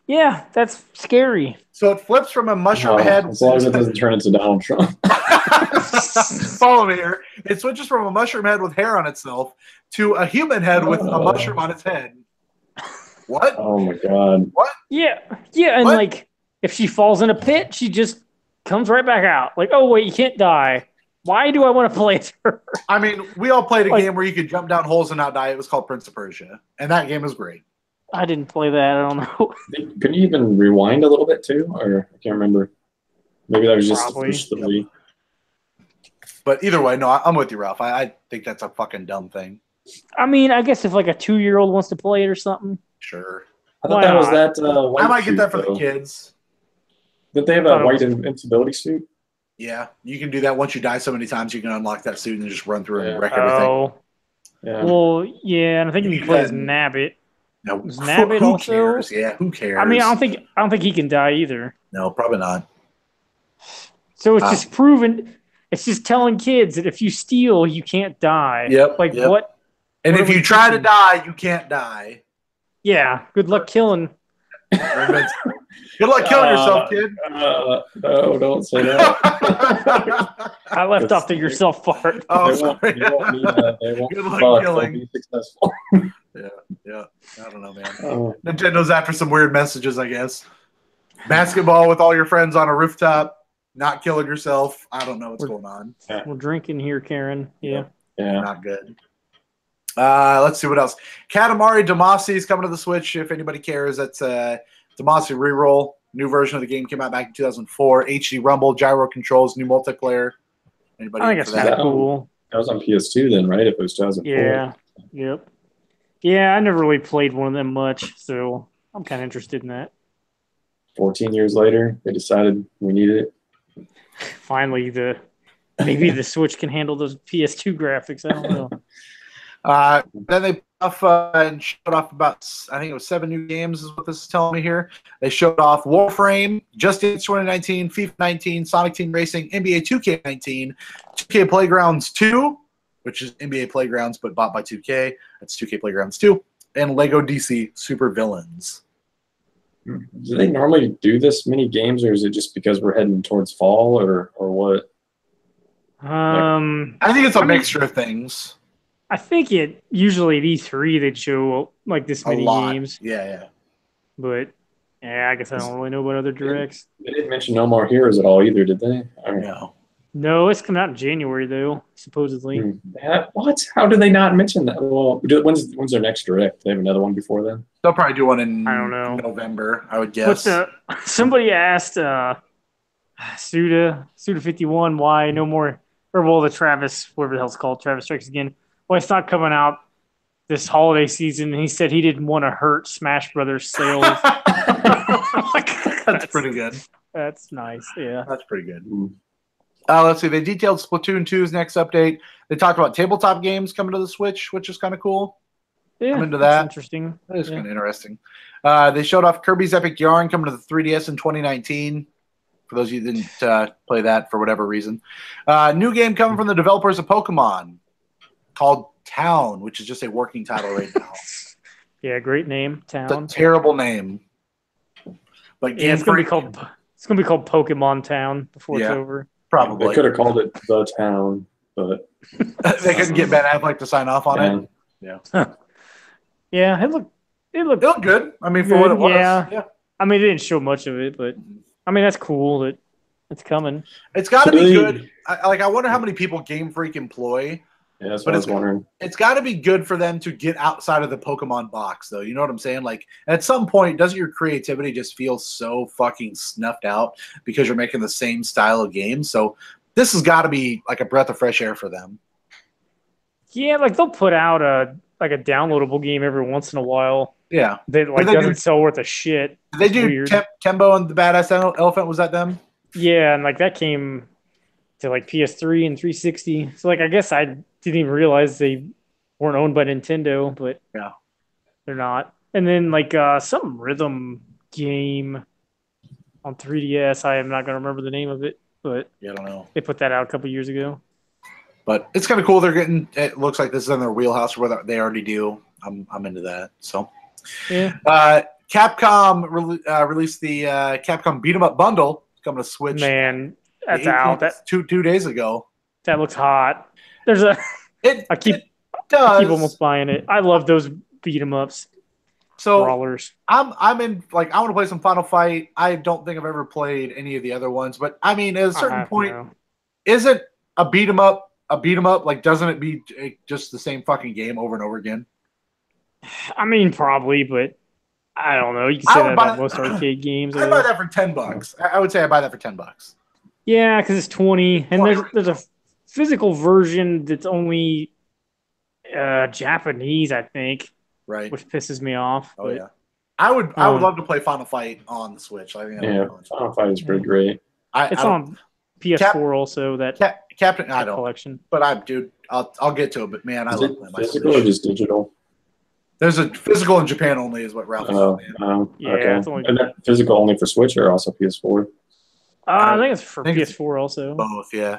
Yeah, that's scary. So it flips from a mushroom head. As long as it doesn't turn into Donald Trump. Follow me here. It switches from a mushroom head with hair on itself to a human head with a mushroom on its head. What? Oh my god. Yeah, and What? like if she falls in a pit, she just comes right back out. Like, oh wait, you can't die. Why do I want to play as her? I mean, we all played a Like- game where you could jump down holes and not die. It was called Prince of Persia, and that game was great. I didn't play that. I don't know. Can you even rewind a little bit too? Or I can't remember. Maybe that was just Probably. the Wii. But either way, no, I'm with you, Ralph. I think that's a fucking dumb thing. I mean, I guess if like a 2-year-old wants to play it or something. Sure. I thought Why that was not? that white I might get suit, that for though. the kids. Didn't they have I a thought it white was- invincibility suit? Yeah, you can do that. Once you die so many times, you can unlock that suit and just run through Yeah. and wreck everything. Oh, Yeah. well, yeah, and I think you You can play as can- Nabbit. No, Is Nabbit who also- cares? Yeah, who cares? I mean, I don't think he can die either. No, probably not. So it's Ah. just proven. It's just telling kids that if you steal, you can't die. Yep, Like yep. what? And What if are we you try to teaching? die, you can't die. Yeah. Good luck killing. Good luck killing yourself, kid. No, don't say that. I left off the yourself part. Oh, they won't, sorry. they won't need that. They won't Good luck but killing. they'll be successful. Yeah, I don't know, man. Oh, Nintendo's after some weird messages, I guess. Basketball with all your friends on a rooftop, not killing yourself. I don't know what's going on. We're drinking here, Karen. Yeah. yeah. Not good. Let's see what else. Katamari Damacy is coming to the Switch. If anybody cares, that's Damacy Reroll. New version of the game came out back in 2004. HD Rumble, gyro controls, new multiplayer. Anybody I think in it's for kind that? of cool. That was on PS2 then, right? If it was 2004. Yeah. Yep. Yeah, I never really played one of them much, so I'm kind of interested in that. 14 years later, they decided we needed it. Finally, maybe the Switch can handle those PS2 graphics. I don't know. Then they off and showed off about, I think it was 7 new games is what this is telling me here. They showed off Warframe, Just Dance 2019, FIFA 19, Sonic Team Racing, NBA 2K19, 2K Playgrounds 2, which is NBA Playgrounds but bought by 2K. That's 2K Playgrounds 2, and Lego DC Super Villains. Do they normally do this many games, or is it just because we're heading towards fall, or what? I think it's a mixture of things. I think it usually at E3 they'd show like this A many lot. games, Yeah. but yeah, I guess I don't really know about other directs. They didn't mention No More Heroes at all either, did they? Or- No. No, it's coming out in January though, supposedly. What? How did they not mention that? Well, when's their next direct? They have another one before then? They'll probably do one in I don't know. November, I would guess. Somebody asked Suda51 why no more, or well, the Travis, whatever the hell it's called, Travis Strikes Again. Why it's not coming out this holiday season. And he said he didn't want to hurt Smash Brothers sales. That's pretty good. That's nice. Yeah, that's pretty good. Let's see. They detailed Splatoon 2's next update. They talked about tabletop games coming to the Switch, which is kind of cool. Yeah, I'm into that. Interesting. That is kind of interesting. They showed off Kirby's Epic Yarn coming to the 3DS in 2019. For those of you who didn't play that for whatever reason. New game coming from the developers of Pokemon called Town, which is just a working title right now. Yeah, great name, Town. It's a terrible name. But yeah, it's gonna be called Pokemon Town before it's over. Probably. They could have called it The Town, but they couldn't get Ben Affleck to sign off on it. Yeah. Yeah, it looked good. I mean, for what it was. Yeah. I mean, they didn't show much of it, but I mean, that's cool that it's coming. It's got to be good. I wonder how many people Game Freak employ. Yeah, that's what I was wondering. It's got to be good for them to get outside of the Pokemon box, though. You know what I'm saying? Like, at some point, doesn't your creativity just feel so fucking snuffed out because you're making the same style of game? So this has got to be like a breath of fresh air for them. Yeah, like they'll put out a downloadable game every once in a while. Yeah, that doesn't sell worth a shit. Did they do Tembo and the Badass Elephant? Was that them? Yeah, and like that came to like PS3 and 360. So like I guess I didn't even realize they weren't owned by Nintendo, but yeah, they're not. And then like some rhythm game on 3DS. I am not going to remember the name of it, but yeah, I don't know. They put that out a couple years ago. But it's kind of cool. They're getting. It looks like this is in their wheelhouse, where they already do. I'm into that. So yeah. Capcom released the Capcom Beat 'em Up bundle coming to Switch. Man, that's out. That 2 days ago. That looks hot. There's a. I keep almost buying it. I love those beat 'em ups. So brawlers. I'm in. Like, I want to play some Final Fight. I don't think I've ever played any of the other ones, but I mean, at a certain point, isn't a beat 'em up a beat 'em up? Like, doesn't it be just the same fucking game over and over again? I mean, probably, but I don't know. You can say that about most arcade games. I'd buy that for $10. I would say I buy that for $10. Yeah, because it's 20, and there's a physical version that's only Japanese, I think. Right. Which pisses me off. Oh yeah. I would love to play Final Fight on the Switch. I think Final Fight is pretty great. It's on PS4 also. That Captain, I don't collection. But I'll get to it. But man, I love playing my physical Switch. or just digital? There's a physical in Japan only, is what Ralph is saying. Yeah, okay. And that physical only for Switch or also PS4? I think it's for PS4 also. Both, yeah.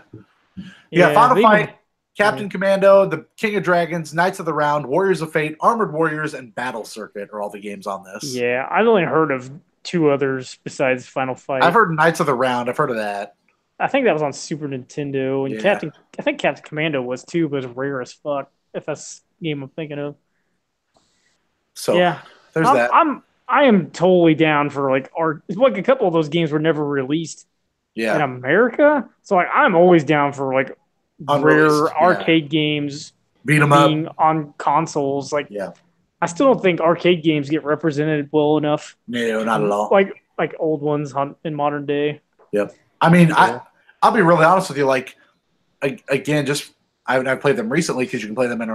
Yeah, Final Fight, Captain Commando, The King of Dragons, Knights of the Round, Warriors of Fate, Armored Warriors, and Battle Circuit are all the games on this. Yeah, I've only heard of 2 others besides Final Fight. I've heard Knights of the Round. I've heard of that. I think that was on Super Nintendo. And I think Captain Commando was too, but it's rare as fuck. If that's the game I'm thinking of. So yeah, there's that. I am totally down for like art. It's like a couple of those games were never released in America. So like I'm always down for like rare arcade games being on consoles. Like I still don't think arcade games get represented well enough. No, not at all. Like old ones in modern day. Yep. I mean, I'll be really honest with you. Like, again, just I've played them recently because you can play them in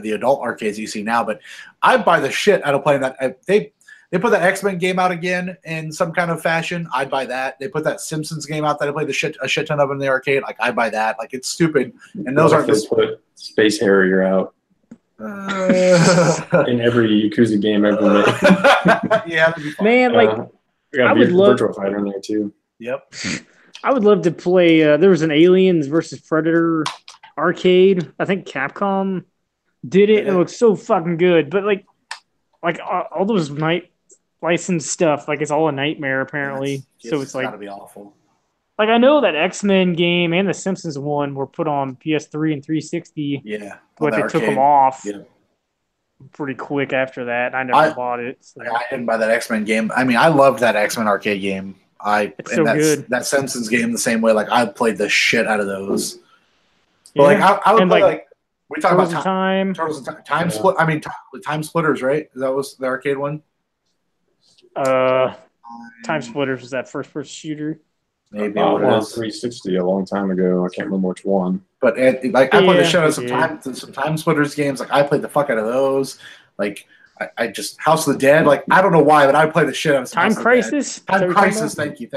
the adult arcades you see now. But I buy the shit out of playing that. They put that X-Men game out again in some kind of fashion. I'd buy that. They put that Simpsons game out that I played a shit ton of in the arcade. Like, I buy that. Like, it's stupid. And those aren't just put Space Harrier out. In every Yakuza game ever made. Yeah, that'd be fun. Man, like I would love Virtua Fighter in there too. Yep. I would love to play. There was an Aliens versus Predator arcade. I think Capcom did it, and it looked so fucking good. But like all those night licensed stuff, like it's all a nightmare apparently. So it's like gotta be awful. Like I know that X-Men game and the Simpsons one were put on PS3 and 360. Yeah, but they took them off pretty quick after that. I never bought it. So. I didn't buy that X-Men game. I mean, I loved that X-Men arcade game. It's so good. That Simpsons game the same way. Like I played the shit out of those. But like I would play like we talk about Turtles in Time Split. I mean, Time Splitters, right? That was the arcade one. Time Splitters was that first-person shooter. Maybe it was 360 a long time ago. I can't remember which one. But like I played the shit out of some Time Splitters games. Like I played the fuck out of those. Like I just House of the Dead. Like I don't know why, but I would play the shit out of Time Crisis. Time Crisis. Thank you.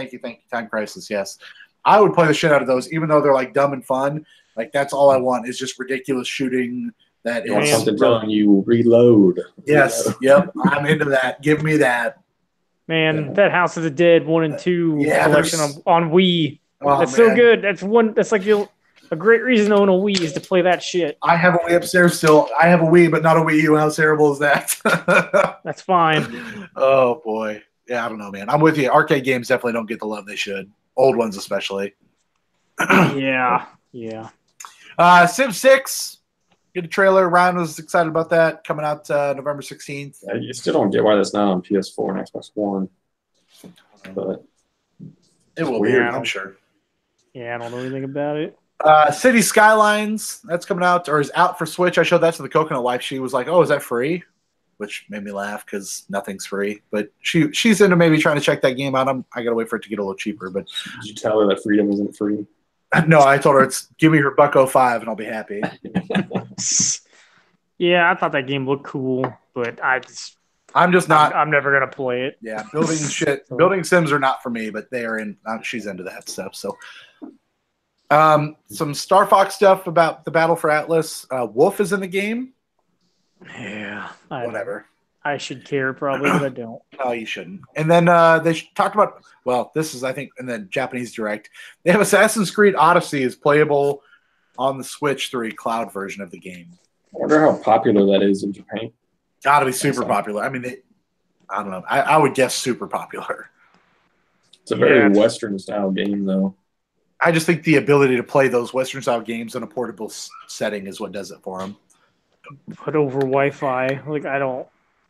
Time Crisis. Yes, I would play the shit out of those, even though they're like dumb and fun. Like that's all I want is just ridiculous shooting. That you want something telling you reload. Yes. Yep. I'm into that. Give me that. Man, that House of the Dead 1 and 2 collection on Wii. That's so good. That's like a great reason to own a Wii is to play that shit. I have a Wii upstairs still. I have a Wii, but not a Wii U. How terrible is that? That's fine. Oh boy. Yeah, I don't know, man. I'm with you. Arcade games definitely don't get the love they should. Old ones especially. Yeah. Civ 6. Get a trailer. Ryan was excited about that. Coming out November 16th. I still don't get why that's not on PS4 and Xbox One. But it will be, I'm sure. Yeah, I don't know anything about it. City Skylines. That's coming out or is out for Switch. I showed that to the Coconut wife. She was like, "Oh, is that free?" Which made me laugh because nothing's free. But she's into maybe trying to check that game out. I gotta wait for it to get a little cheaper. But did you tell her that Freedom isn't free? No, I told her give me her $1.05 and I'll be happy. Yeah, I thought that game looked cool, but I'm just not. I'm never gonna play it. Yeah, building sims are not for me, but they are in. She's into that stuff. So, some Star Fox stuff about the Battle for Atlas. Wolf is in the game. Yeah, whatever. I should care probably, but I don't. No, you shouldn't. And then they talked about. Well, this is I think in the Japanese Direct. They have Assassin's Creed Odyssey is playable on the Switch through a cloud version of the game. I wonder how popular that is in Japan. Gotta be super popular. I mean, I don't know. I would guess super popular. It's a very Western style game, though. I just think the ability to play those Western style games in a portable setting is what does it for them. Put over Wi-Fi, like I don't.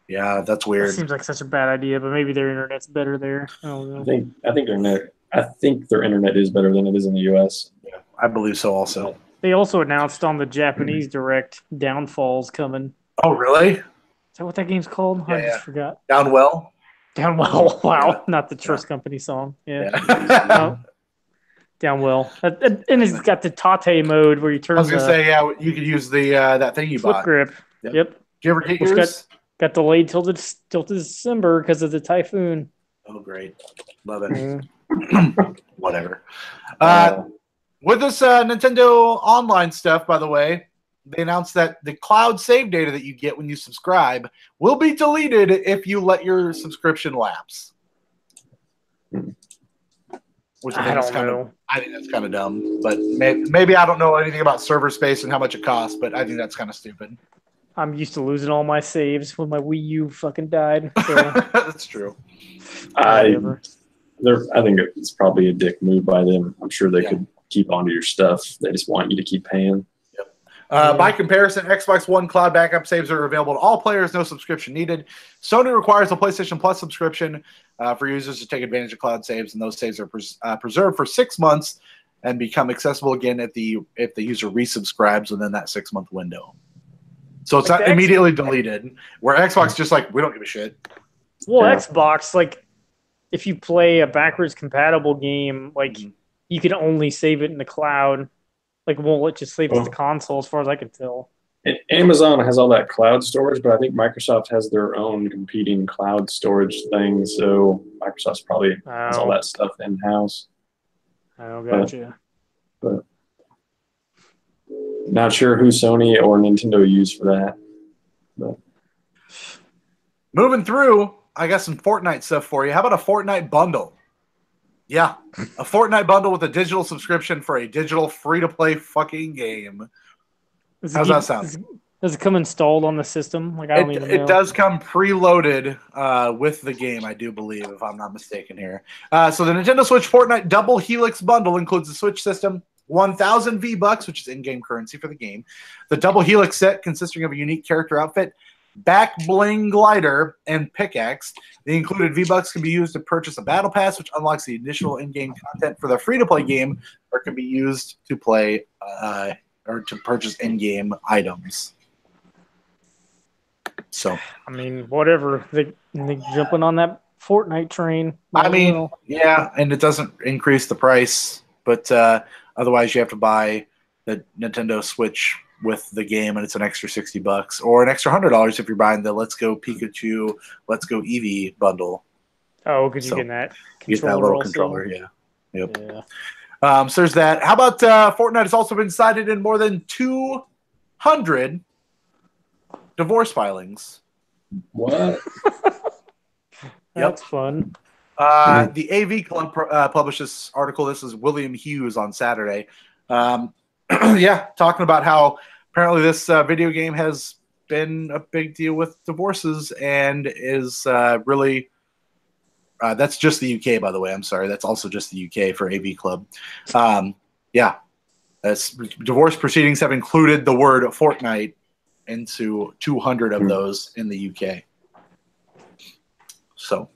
Yeah, that's weird. It seems like such a bad idea, but maybe their internet's better there. I don't know. I think their internet is better than it is in the U.S. Yeah, I believe so. Also, they also announced on the Japanese Direct Downfall's coming. Oh, really? Is that what that game's called? I just forgot. Downwell. Wow, not the Trust Company song. Yeah. No. Downwell. And it's got the Tate mode where you turn. I was gonna say, you could use the that thing you flip bought. Grip. Yep. Did you ever get yours? Got delayed till December because of the typhoon. Oh, great. Love it. Whatever. With this Nintendo Online stuff, by the way, they announced that the cloud save data that you get when you subscribe will be deleted if you let your subscription lapse. Which I think that's kind of dumb. But maybe I don't know anything about server space and how much it costs, but I think that's kind of stupid. I'm used to losing all my saves when my Wii U fucking died. So. That's true. I think it's probably a dick move by them. I'm sure they could keep onto your stuff. They just want you to keep paying. Yep. By comparison, Xbox One cloud backup saves are available to all players. No subscription needed. Sony requires a PlayStation Plus subscription for users to take advantage of cloud saves, and those saves are preserved for 6 months and become accessible again if the user resubscribes within that 6-month window. So it's not immediately deleted, where Xbox just like, we don't give a shit. Well, Xbox, like, if you play a backwards compatible game, like, you can only save it in the cloud. Like, won't let you save it to the console, as far as I can tell. Amazon has all that cloud storage, but I think Microsoft has their own competing cloud storage thing, so Microsoft's probably has all that stuff in-house. Oh, gotcha. But not sure who Sony or Nintendo used for that. But. Moving through, I got some Fortnite stuff for you. How about a Fortnite bundle? Yeah, a Fortnite bundle with a digital subscription for a digital free-to-play fucking game. How's that sound? Does it come installed on the system? Like I don't even know. It does come preloaded with the game, I do believe, if I'm not mistaken here. So the Nintendo Switch Fortnite Double Helix bundle includes the Switch system, 1,000 V-Bucks, which is in-game currency for the game, the Double Helix set consisting of a unique character outfit, Back Bling Glider, and Pickaxe. The included V-Bucks can be used to purchase a Battle Pass, which unlocks the additional in-game content for the free-to-play game, or can be used to play or to purchase in-game items. So, I mean, whatever. They jumping on that Fortnite train. I mean, yeah, and it doesn't increase the price, but otherwise you have to buy the Nintendo Switch with the game, and it's an extra $60 or an extra $100 if you're buying the Let's Go Pikachu, Let's Go Eevee bundle. Oh, because you get that you get that little also. controller, yeah. Yep. Yeah. So there's that. How about Fortnite has also been cited in more than 200 divorce filings. What? That's fun. The AV Club published this article. This is William Hughes on Saturday. Yeah, talking about how apparently this video game has been a big deal with divorces and is really that's just the UK, by the way. I'm sorry. That's also just the UK for AV Club. Yeah, divorce proceedings have included the word Fortnite into 200 of those in the UK. So,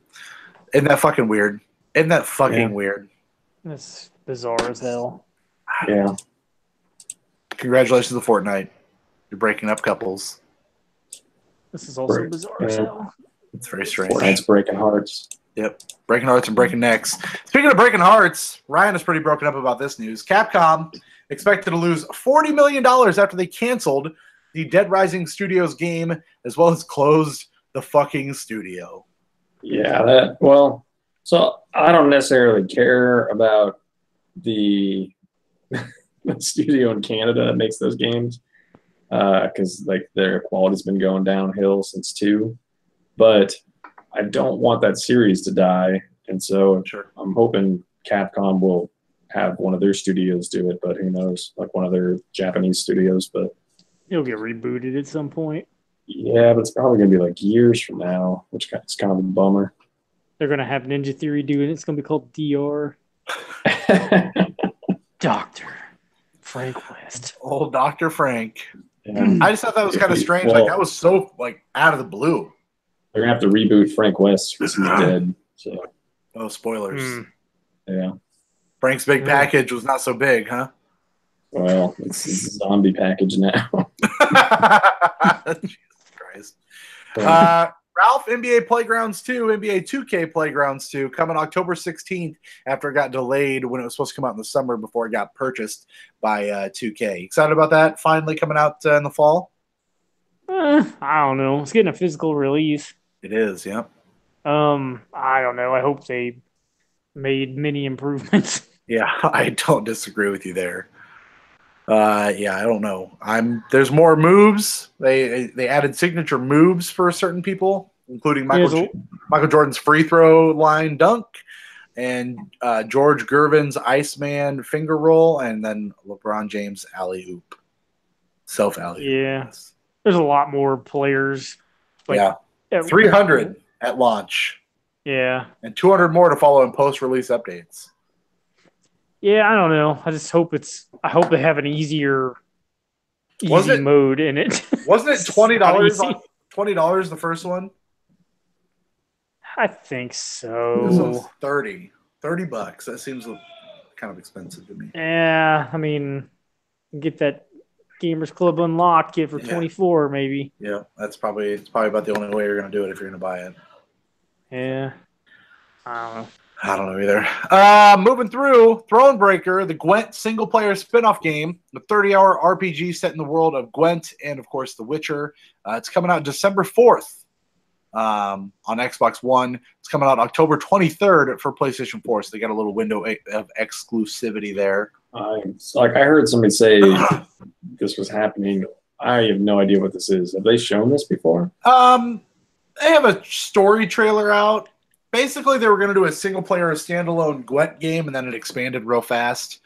isn't that fucking weird? Isn't that fucking weird? That's bizarre as hell. Yeah. Congratulations to Fortnite. You're breaking up couples. This is also bizarre as hell. It's very strange. Fortnite's breaking hearts. Yep. Breaking hearts and breaking necks. Speaking of breaking hearts, Ryan is pretty broken up about this news. Capcom expected to lose $40 million after they canceled the Dead Rising Studios game, as well as closed the fucking studio. Yeah, so I don't necessarily care about the studio in Canada that makes those games because like their quality's been going downhill since 2, but I don't want that series to die, and so I'm hoping Capcom will have one of their studios do it, but who knows, like one of their Japanese studios, but it'll get rebooted at some point. Yeah, but it's probably going to be like years from now, which is kind of a bummer. They're going to have Ninja Theory do it. It's going to be called DR. Dr. Frank West. Old Dr. Frank. Yeah. I just thought that was kind of strange. Well, like that was so like out of the blue. They're going to have to reboot Frank West because he's dead. So. Oh, spoilers. Yeah. Frank's big package was not so big, huh? Well, it's a zombie package now. Jesus Christ. Ralph, NBA Playgrounds 2, NBA 2K Playgrounds 2, coming October 16th after it got delayed when it was supposed to come out in the summer before it got purchased by 2K. Excited about that finally coming out in the fall? I don't know. It's getting a physical release. It is, yeah. I don't know. I hope they made many improvements. Yeah, I don't disagree with you there. Yeah, I don't know. There's more moves. They added signature moves for certain people, including Michael Jordan's free throw line dunk and George Gervin's Iceman finger roll, and then LeBron James alley oop, self alley. Yeah, there's a lot more players. Yeah, 300 at launch. Yeah, and 200 more to follow in post-release updates. Yeah, I don't know. I hope they have an easy mode in it. Wasn't it $20? $20 the first one? I think so. This one's $30. $30. That seems kind of expensive to me. Yeah, I mean, get that Gamers Club Unlocked, get for $24 maybe. Yeah, it's probably about the only way you're gonna do it if you're gonna buy it. Yeah. I don't know either. Moving through, Thronebreaker, the Gwent single-player spin-off game, the 30-hour RPG set in the world of Gwent and, of course, The Witcher. It's coming out December 4th on Xbox One. It's coming out October 23rd for PlayStation 4, so they got a little window of exclusivity there. I heard somebody say this was happening. I have no idea what this is. Have they shown this before? They have a story trailer out. Basically, they were going to do a single-player, standalone Gwent game, and then it expanded real fast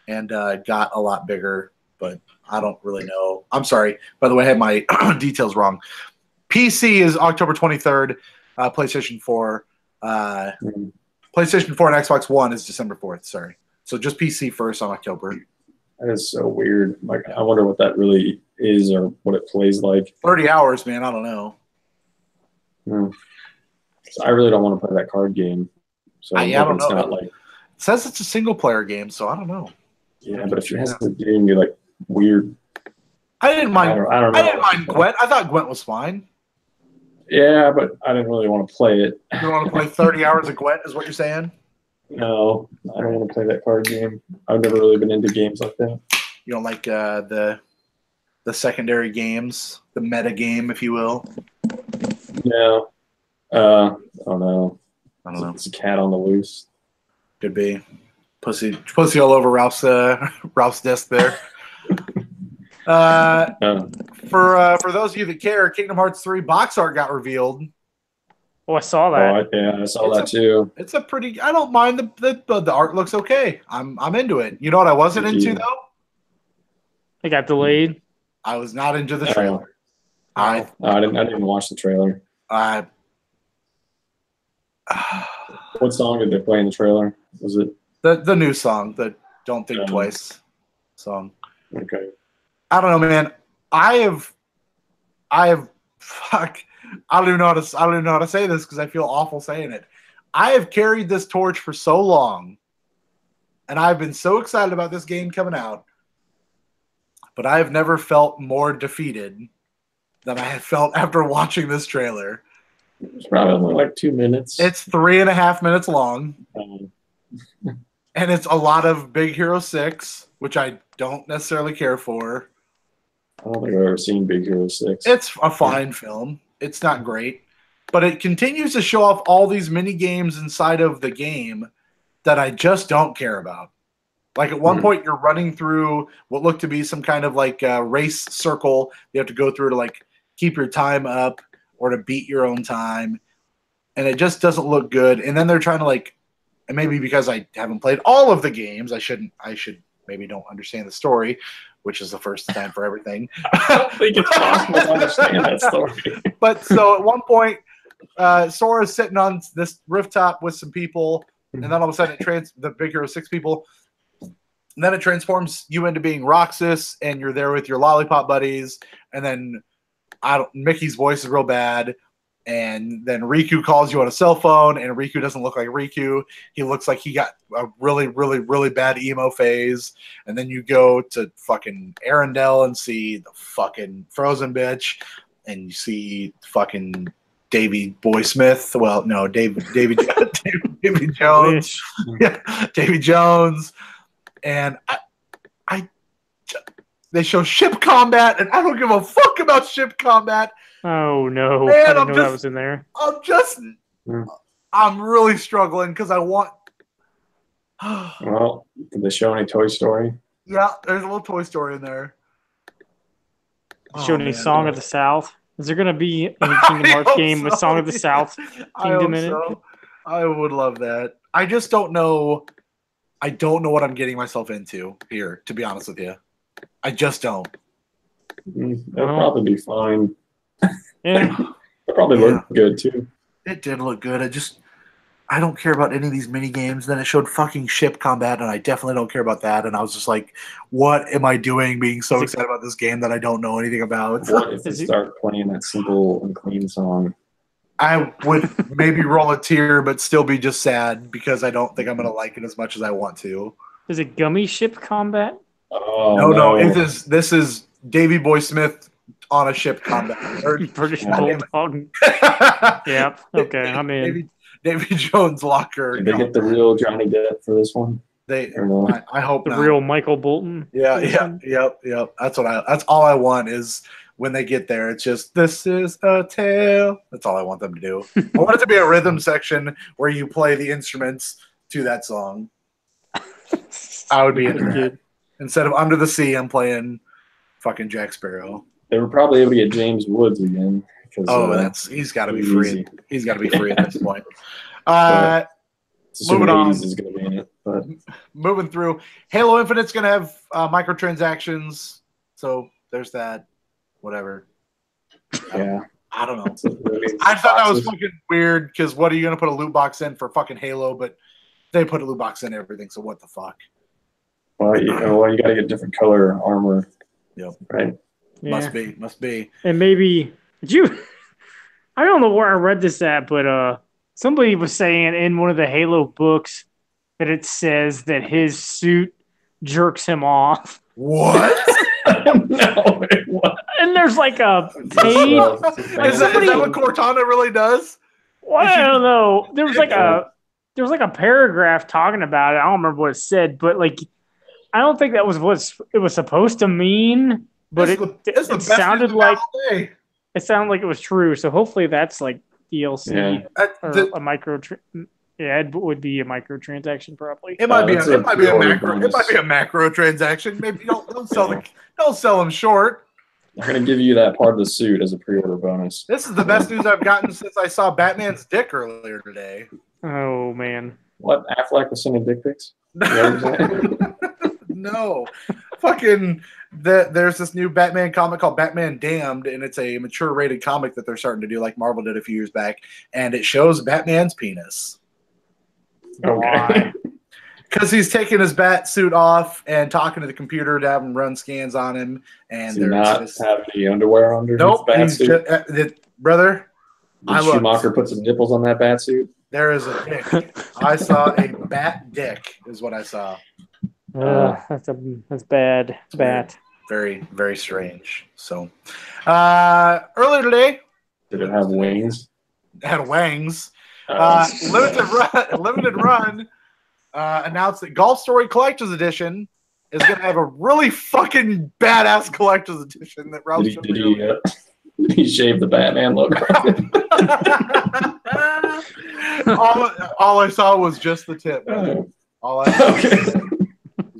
and got a lot bigger, but I don't really know. I'm sorry. By the way, I had my details wrong. PC is October 23rd. PlayStation 4. PlayStation 4 and Xbox One is December 4th. Sorry. So just PC first on October. That is so weird. Like, I wonder what that really is or what it plays like. 30 hours, man. I don't know. Hmm. I really don't want to play that card game. So I'm I hoping don't it's know. not like It says it's a single player game, so I don't know. yeah, but if it has to be like weird, I didn't mind. I don't know. I didn't mind Gwent. I thought Gwent was fine. Yeah, but I didn't really want to play it. You want to play 30 hours of Gwent, is what you're saying? No, I don't want to play that card game. I've never really been into games like that. You don't like the secondary games, the meta game, if you will. No. I don't know. I don't know. It's a cat on the loose. Could be pussy all over Ralph's desk there. For those of you that care, Kingdom Hearts 3 box art got revealed. Oh, I saw that. I saw that too. It's a pretty. I don't mind the art looks okay. I'm into it. You know what I wasn't into though? It got delayed. I was not into the trailer. I didn't watch the trailer. What song did they play in the trailer? Was it the new song, the "Don't Think Twice" song? Okay. I don't know, man. I have fuck. I don't even know how to say this because I feel awful saying it. I have carried this torch for so long, and I've been so excited about this game coming out, but I have never felt more defeated than I have felt after watching this trailer. It's probably only like 2 minutes. It's 3.5 minutes long, and it's a lot of Big Hero 6, which I don't necessarily care for. I don't think I've ever seen Big Hero 6. It's a fine film. It's not great, but it continues to show off all these mini games inside of the game that I just don't care about. Like at one point, you're running through what looked to be some kind of like race circle you have to go through to like keep your time up or to beat your own time, and it just doesn't look good. And then they're trying to like, and maybe because I haven't played all of the games, I should maybe don't understand the story, which is the first time for everything. I don't think it's possible to understand that story. But so at one point, Sora's sitting on this rooftop with some people, and then all of a sudden the Big Hero 6 people, and then it transforms you into being Roxas, and you're there with your lollipop buddies, and then Mickey's voice is real bad, and then Riku calls you on a cell phone, and Riku doesn't look like Riku. He looks like he got a really, really, really bad emo phase. And then you go to fucking Arendelle and see the fucking Frozen bitch, and you see fucking Davy Boy Smith. Well, no, Davy Jones. Yeah, Davy Jones. And they show ship combat, and I don't give a fuck about ship combat. Oh no! Man, I didn't know that was in there. I'm really struggling because I want. Well, did they show any Toy Story? Yeah, there's a little Toy Story in there. Show any Song of the South? Is there gonna be any Kingdom Hearts game with Song of the South Kingdom in it? I would love that. I just don't know. I don't know what I'm getting myself into here, to be honest with you. I just don't. It'll probably be fine. Yeah. It probably looked good too. It did look good. I don't care about any of these mini games. Then it showed fucking ship combat, and I definitely don't care about that. And I was just like, what am I doing being so excited about this game that I don't know anything about? What if they start playing that simple and clean song? I would maybe roll a tear, but still be just sad because I don't think I'm going to like it as much as I want to. Is it gummy ship combat? Oh, no. This is Davy Boy Smith on a ship combat. British Bulldog. Yeah. Okay. I'm in. Davy Jones locker. Did they get the real Johnny Depp for this one? I hope the not. Real Michael Bolton. Yeah. Yep. That's all I want is when they get there. It's just, this is a tale. That's all I want them to do. I want it to be a rhythm section where you play the instruments to that song. I would be into that. Instead of Under the Sea, I'm playing fucking Jack Sparrow. They were probably able to get James Woods again. He's got to be free. He's got to be free at this point. Moving on. Is going to be in it, but moving through, Halo Infinite's going to have microtransactions. So there's that. Whatever. Yeah. I don't know. I thought that was fucking weird because what are you going to put a loot box in for fucking Halo? But they put a loot box in everything. So what the fuck? Well, you got to get different color armor. Yep. Right. Yeah. Must be. And maybe I I don't know where I read this at, but somebody was saying in one of the Halo books that it says that his suit jerks him off. What? No, it was. And there's like a page. Is that what Cortana really does? Well, I don't know. There was like a paragraph talking about it. I don't remember what it said, but like I don't think that was what it was supposed to mean. But it sounded like it was true. So hopefully that's like DLC or a micro. Yeah, it would be a microtransaction probably. It might be a macro transaction. Maybe don't sell them short. I'm gonna give you that part of the suit as a pre-order bonus. This is the best news I've gotten since I saw Batman's dick earlier today. Oh man! What, Affleck was sending dick pics? No, fucking. There's this new Batman comic called Batman Damned, and it's a mature rated comic that they're starting to do, like Marvel did a few years back, and it shows Batman's penis. Why? Because he's taking his bat suit off and talking to the computer to have him run scans on him. And does he not have any underwear under his bat suit? Brother, did Schumacher put some nipples on that bat suit? There is a dick. I saw a bat dick, is what I saw. That's bad. It's bad. Very, very strange. So, earlier today, did it have wings? It had wings. Limited Run announced that Golf Story Collector's Edition is going to have a really fucking badass Collector's Edition that Rob's did he shave the Batman logo? all I saw was just the tip. All I saw was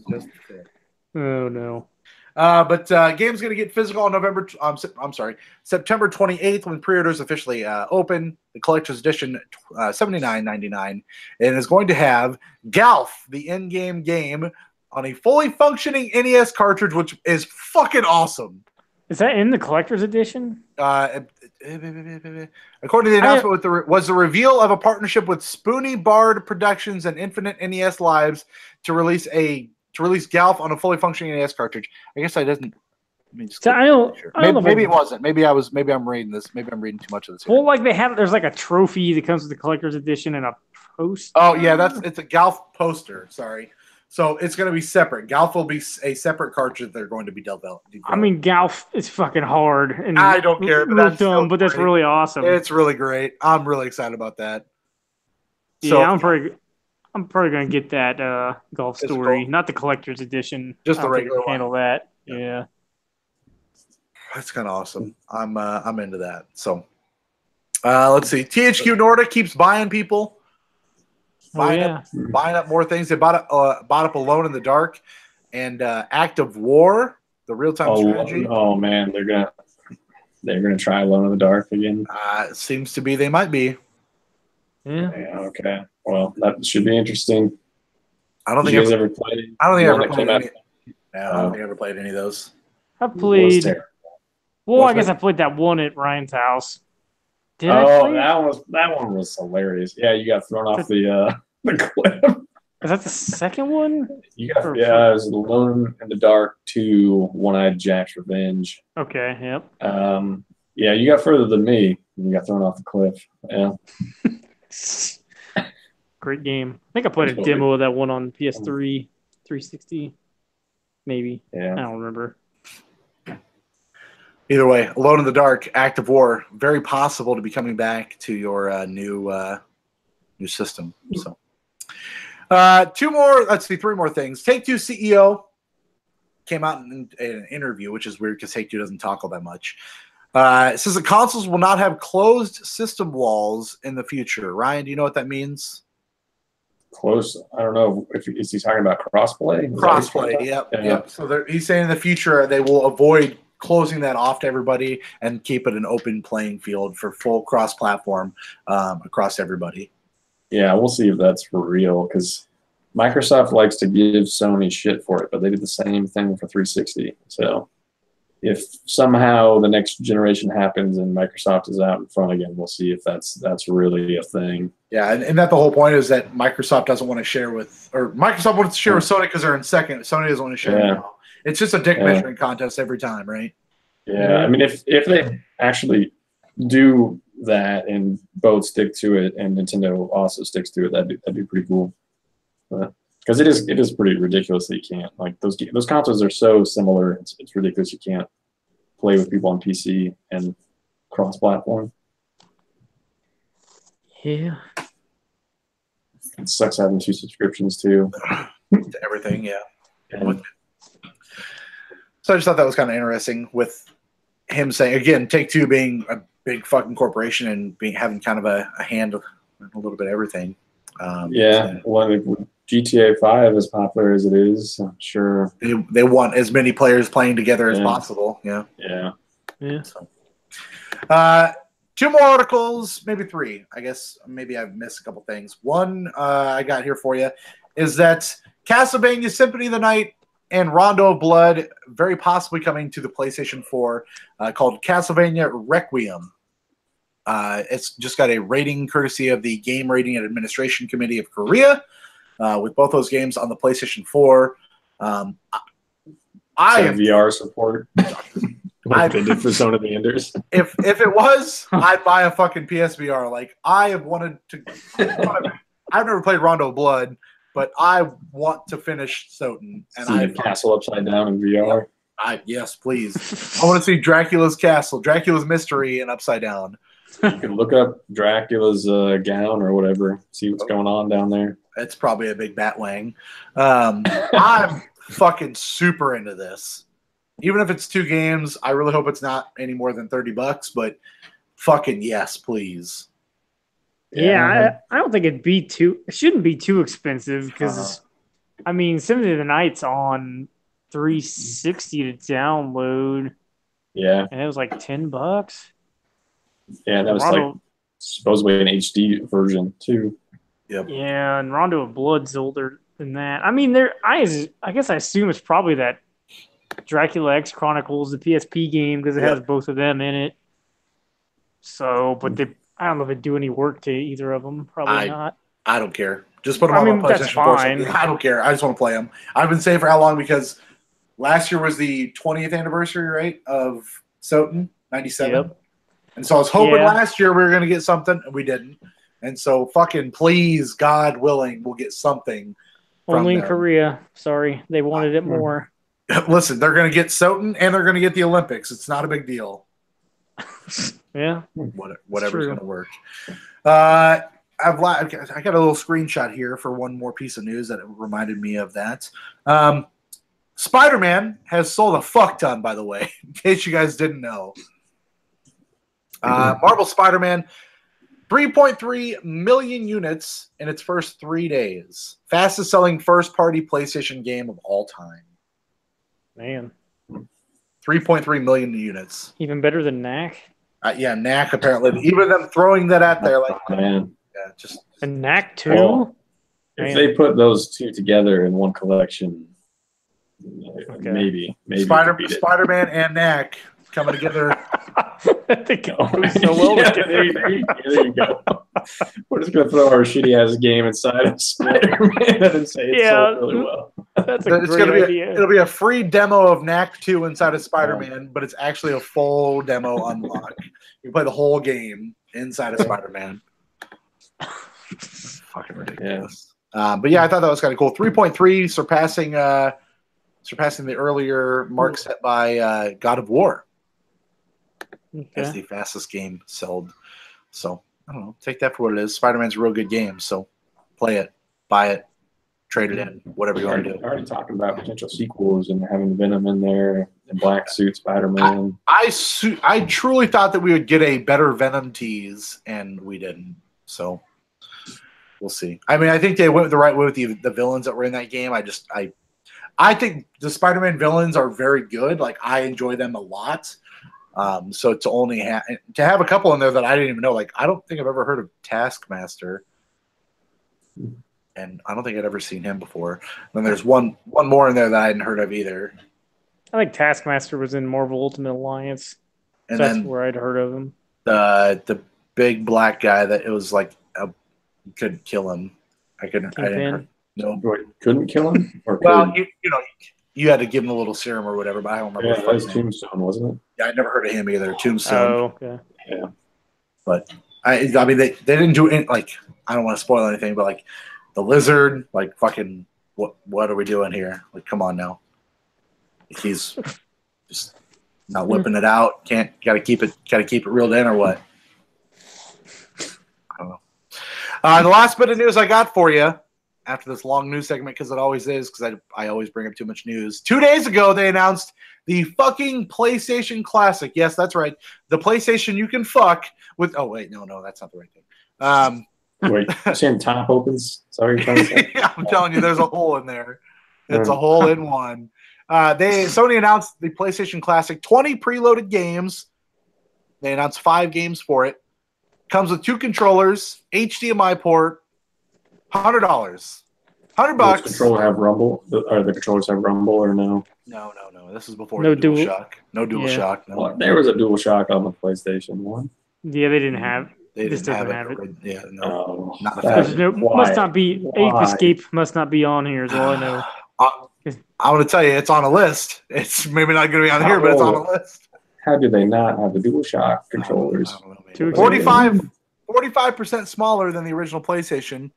just the tip. Oh no. But game's going to get physical on September 28th when pre-orders officially open. The collector's edition, $79.99, and is going to have Golf, the in-game game, on a fully functioning NES cartridge, which is fucking awesome. Is that in the collector's edition? According to the announcement, was the reveal of a partnership with Spoony Bard Productions and Infinite NES Lives to release Golf on a fully functioning NES cartridge. I guess I didn't. Maybe it wasn't. Maybe I'm reading this. Maybe I'm reading too much of this. Well, like there's like a trophy that comes with the collector's edition and a poster. Oh yeah, it's a Golf poster. Sorry. So it's going to be separate. Golf will be a separate cartridge they're going to be developed. I mean, Golf is fucking hard. And I don't care, but that's really awesome. It's really great. I'm really excited about that. So, yeah, I'm probably going to get that Golf Story, not the collector's edition. Just the regular one. Handle that. Yeah. That's kind of awesome. I'm into that. So let's see. THQ Nordic keeps buying people. Buying up more things. They bought up Alone in the Dark and Act of War, the real-time strategy. Oh man, they're gonna try Alone in the Dark again. It seems to be they might be. Yeah. Okay. Well, that should be interesting. I don't think you guys ever played. I don't think I ever played any. Yeah, I don't think I ever played any of those. I played. Well, I guess I played that one at Ryan's house. That one was hilarious. Yeah, you got thrown off the cliff. Is that the second one? It was Alone in the Dark 2, One-Eyed Jack's Revenge. Okay, yep. Yeah, you got further than me. You got thrown off the cliff. Yeah. Great game. I think I played a demo of that one on PS3, 360, maybe. Yeah. I don't remember. Either way, Alone in the Dark, Act of War, very possible to be coming back to your new system. So, three more things. Take-Two CEO came out in an interview, which is weird because Take-Two doesn't talk all that much. It says the consoles will not have closed system walls in the future. Ryan, do you know what that means? Close. I don't know. Is he talking about crossplay? Crossplay, yep. So he's saying in the future they will avoid closing that off to everybody and keep it an open playing field for full cross-platform across everybody. Yeah, we'll see if that's for real because Microsoft likes to give Sony shit for it, but they did the same thing for 360. So if somehow the next generation happens and Microsoft is out in front again, we'll see if that's really a thing. Yeah, and that the whole point is that Microsoft doesn't want to share with, or Microsoft wants to share with Sony because they're in second. Sony doesn't want to share now. It's just a dick measuring contest every time, right? Yeah, I mean, if they actually do that and both stick to it, and Nintendo also sticks to it, that'd be pretty cool. Because it is pretty ridiculous that you can't, like, those consoles are so similar. It's ridiculous you can't play with people on PC and cross-platform. Yeah. It sucks having 2 subscriptions too. To everything, yeah. And, So I just thought that was kind of interesting with him saying, again, Take-Two being a big fucking corporation and having kind of a hand in a little bit of everything. With GTA 5 as popular as it is, I'm sure they want as many players playing together as possible. Yeah. Yeah. So, 2 more articles, maybe 3. I guess maybe I've missed a couple things. One I got here for you is that Castlevania Symphony of the Night and Rondo of Blood very possibly coming to the PlayStation 4 called Castlevania Requiem. It's just got a rating courtesy of the Game Rating and Administration Committee of Korea with both those games on the PlayStation 4. I have VR support. Like they did for Zone of the Enders. If it was, I'd buy a fucking PSVR. Like, I have wanted to. I've never played Rondo of Blood, but I want to finish Soten. And see the castle upside down in VR. Yes, please. I want to see Dracula's castle, Dracula's mystery, and upside down. You can look up Dracula's gown or whatever. See what's going on down there. It's probably a big batwang. I'm fucking super into this. Even if it's 2 games, I really hope it's not any more than $30, but fucking yes, please. Yeah, I don't think it shouldn't be too expensive because, I mean, Symphony of the Night's on 360 to download. Yeah. And it was like $10. Yeah, that was like supposedly an HD version too. Yep. Yeah, and Rondo of Blood's older than that. I mean, I guess I assume it's probably that Dracula X Chronicles, the PSP game, because it has both of them in it. So, but I don't know if it'd do any work to either of them. Probably not. I don't care. Just put them on PlayStation 4. I don't care. I just want to play them. I've been saying for how long, because last year was the 20th anniversary, right, of Soten, 97. Yep. And so I was hoping last year we were going to get something, and we didn't. And so fucking please, God willing, we'll get something. Only in Korea. Sorry. They wanted it more. Listen, they're going to get Soten, and they're going to get the Olympics. It's not a big deal. Yeah. Whatever's going to work. I got a little screenshot here for one more piece of news that reminded me of that. Spider-Man has sold a fuck ton, by the way, in case you guys didn't know. Marvel Spider-Man, 3.3 million units in its first 3 days. Fastest selling first-party PlayStation game of all time. Man. 3.3 million units. Even better than Knack? Yeah, Knack apparently. Even them throwing that out there, like, man. Yeah, just. And Knack too? Well, if they put those 2 together in one collection, maybe Spider-Man and Knack coming together. They go so well together. There you go. We're just gonna throw our shitty ass game inside of Spider-Man and say it sold really well. That's a great idea. It'll be a free demo of Knack 2 inside of Spider-Man, but it's actually a full demo unlock. You play the whole game inside of Spider-Man. Fucking ridiculous. Yeah. But yeah, I thought that was kind of cool. 3.3, surpassing the earlier mark set by God of War. As the fastest game sold. So I don't know. Take that for what it is. Spider-Man's a real good game. So play it, buy it, trade it in, whatever you want to do. Already talking about potential sequels and having Venom in there and Black Suit Spider-Man. I truly thought that we would get a better Venom tease, and we didn't. So we'll see. I mean, I think they went the right way with the villains that were in that game. I think the Spider-Man villains are very good. Like, I enjoy them a lot. So to have a couple in there that I didn't even know, like, I don't think I've ever heard of Taskmaster, and I don't think I'd ever seen him before. And there's one more in there that I hadn't heard of either. I think Taskmaster was in Marvel Ultimate Alliance. And so that's where I'd heard of him. The big black guy that it was like you couldn't kill him. I didn't heard. No, couldn't kill him. Or well, you had to give him a little serum or whatever, but I don't remember. Yeah, that was Tombstone, wasn't it? Yeah, I never heard of him either. Tombstone. Oh, okay. Yeah. But I mean, they didn't do it. Like, I don't want to spoil anything, but like the lizard, like fucking, what are we doing here? Like, come on now. He's just not whipping it out. Gotta keep it reeled in or what? I don't know. The last bit of news I got for you after this long news segment, because it always is, because I always bring up too much news. 2 days ago, they announced the fucking PlayStation Classic. Yes, that's right. The PlayStation you can fuck with. Oh, wait. No, that's not the right thing. Wait, saying top opens? Sorry, you're trying to say? Yeah, I'm telling you, there's a hole in there. It's a hole in one. Sony announced the PlayStation Classic, 20 preloaded games. They announced 5 games for it. Comes with 2 controllers, HDMI port, $100. $100. Does the controller have rumble? Or the controllers have rumble or no? No. This is before No the DualShock. No DualShock. No. Well, there was a DualShock on the PlayStation 1. Yeah, they didn't have. They This didn't doesn't have have it. Yeah, no. Oh, Not the that's fact. Must not be. Ape Why? Escape must not be on here, is all I know. I'm going to tell you, it's on a list. It's maybe not going to be on here, but it's on a list. How do they not have the DualShock controllers? I don't know, man. Too 45% smaller than the original PlayStation.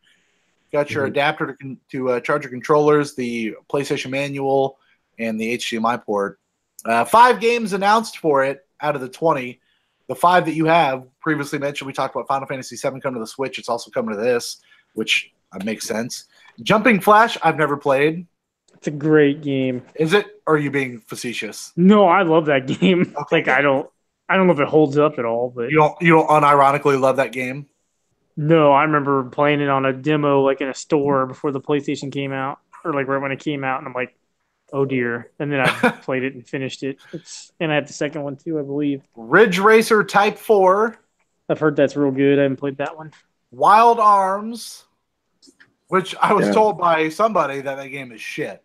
Got your adapter to charge your controllers, the PlayStation manual, and the HDMI port. 5 games announced for it out of the 20. The 5 that you have previously mentioned, we talked about Final Fantasy VII coming to the Switch. It's also coming to this, which makes sense. Jumping Flash, I've never played. It's a great game. Is it? Or are you being facetious? No, I love that game. Okay. Like I don't know if it holds up at all, but You don't unironically love that game? no, I remember playing it on a demo like in a store before the PlayStation came out, or like right when it came out, and I'm like, oh dear. And then I played it and finished it. And I had the second one too, I believe. Ridge Racer Type 4, I've heard that's real good. I haven't played that one. Wild Arms, which I was Yeah. told by somebody that game is shit.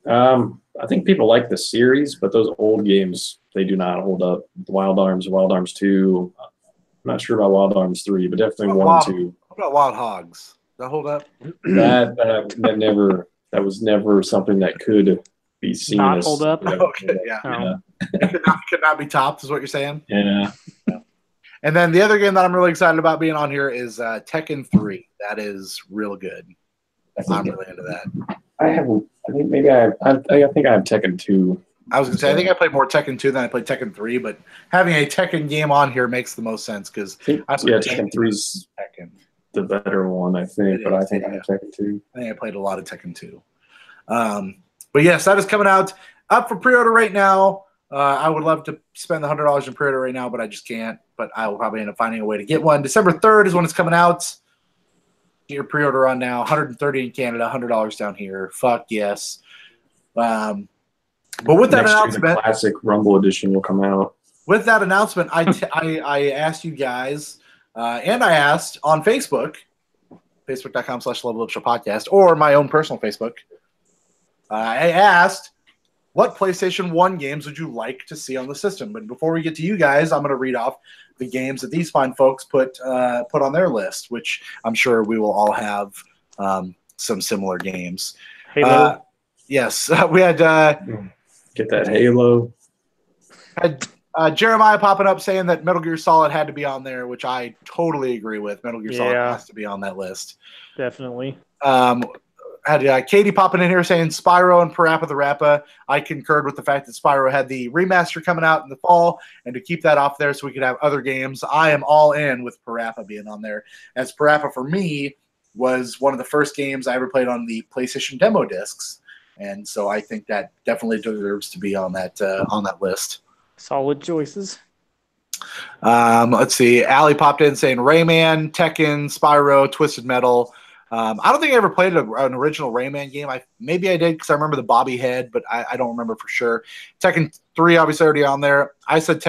I think people like the series, but those old games, they do not hold up. Wild Arms 2. I'm not sure about Wild Arms 3, but definitely 1 and 2. What about Wild Hogs? Does that hold up? That was never something that could be seen Not as hold up? Okay, yeah. Oh. Could not be topped, is what you're saying. Yeah. And then the other game that I'm really excited about being on here is Tekken 3. That is real good. I'm really into that. I think I have Tekken 2. I was going to say, I think I played more Tekken 2 than I played Tekken 3, but having a Tekken game on here makes the most sense because Tekken 3's Tekken. the better one, I think, It but I is, think yeah. I have Tekken 2. I think I played a lot of Tekken 2. But yes, that is coming out up for pre-order right now. I would love to spend the $100 in pre-order right now, but I just can't. But I will probably end up finding a way to get one. December 3rd is when it's coming out. Get your pre-order on now. $130 in Canada, $100 down here. Fuck yes. But with that Next year, announcement, the classic Rumble edition will come out. with that announcement, I asked you guys, and I asked on Facebook, facebook.com/levelupshowpodcast, or my own personal Facebook. I asked, what PlayStation 1 games would you like to see on the system? But before we get to you guys, I'm going to read off the games that these fine folks put on their list, which I'm sure we will all have some similar games. Halo. Yes, we had Get that Halo. Jeremiah popping up saying that Metal Gear Solid had to be on there, which I totally agree with. Metal Gear Solid Yeah. has to be on that list. Definitely. Had Katie popping in here saying Spyro and Parappa the Rappa. I concurred with the fact that Spyro had the remaster coming out in the fall, and to keep that off there so we could have other games. I am all in with Parappa being on there, as Parappa for me was one of the first games I ever played on the PlayStation demo discs, and so I think that definitely deserves to be on that list. Solid choices. Let's see. Allie popped in saying Rayman, Tekken, Spyro, Twisted Metal. I don't think I ever played an original Rayman game. Maybe I did because I remember the Bobby head, but I don't remember for sure. Tekken 3 obviously already on there. I said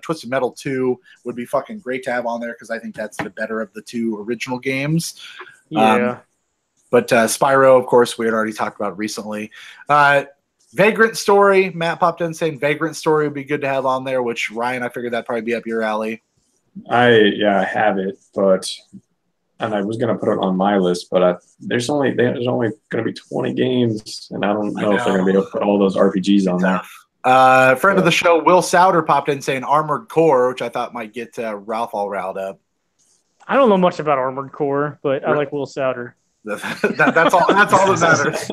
Twisted Metal 2 would be fucking great to have on there because I think that's the better of the 2 original games. Yeah. But Spyro, of course, we had already talked about recently. Vagrant Story, Matt popped in saying Vagrant Story would be good to have on there, which Ryan, I figured that'd probably be up your alley. I have it, and I was gonna put it on my list, but there's only gonna be 20 games, and I don't know if they're gonna be able to put all those RPGs on there. Friend of the show, Will Souter, popped in saying Armored Core, which I thought might get Ralph all riled up. I don't know much about Armored Core, but I like Will Souter. That's all. That's all that matters.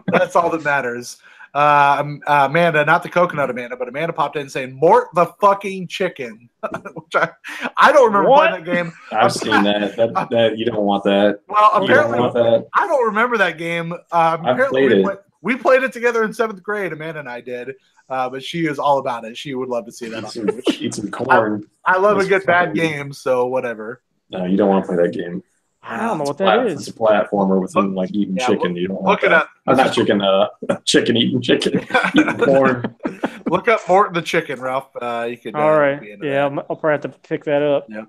That's all that matters. Amanda, not the coconut Amanda, but Amanda popped in saying Mort the fucking chicken, which I don't remember playing that game. I've seen that. That you don't want that. Well, You don't apparently want that. I don't remember that game. I've played it. We played it together in 7th grade. Amanda and I did, but she is all about it. She would love to see that on Twitch. Eat some corn. I love a good bad game, so whatever. No, you don't want to play that game. I don't know what that It's is. a platformer with them like eating chicken. You don't want look it that. up. Not chicken. Chicken eating chicken. Eating corn. Look up Mort the chicken, Ralph. You could. All right. be into Yeah, that. I'll probably have to pick that up. Yeah.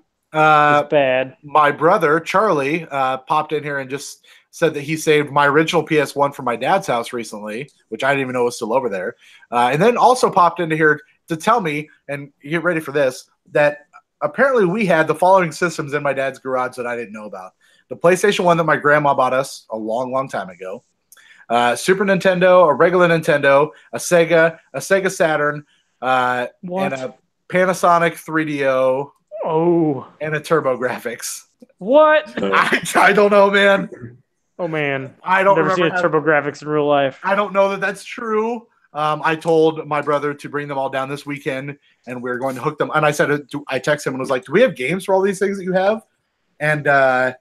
It's bad. My brother Charlie popped in here and just said that he saved my original PS1 from my dad's house recently, which I didn't even know was still over there. And then also popped into here to tell me, and get ready for this, that apparently we had the following systems in my dad's garage that I didn't know about. The PlayStation 1 that my grandma bought us a long, long time ago. Super Nintendo, a regular Nintendo, a Sega Saturn, and a Panasonic 3DO, and a TurboGrafx. What? I don't know, man. Oh man, I don't never remember seen a TurboGrafx in real life. I don't know that that's true. I told my brother to bring them all down this weekend, and we're going to hook them. And I said, I texted him and was like, "Do we have games for all these things that you have?" And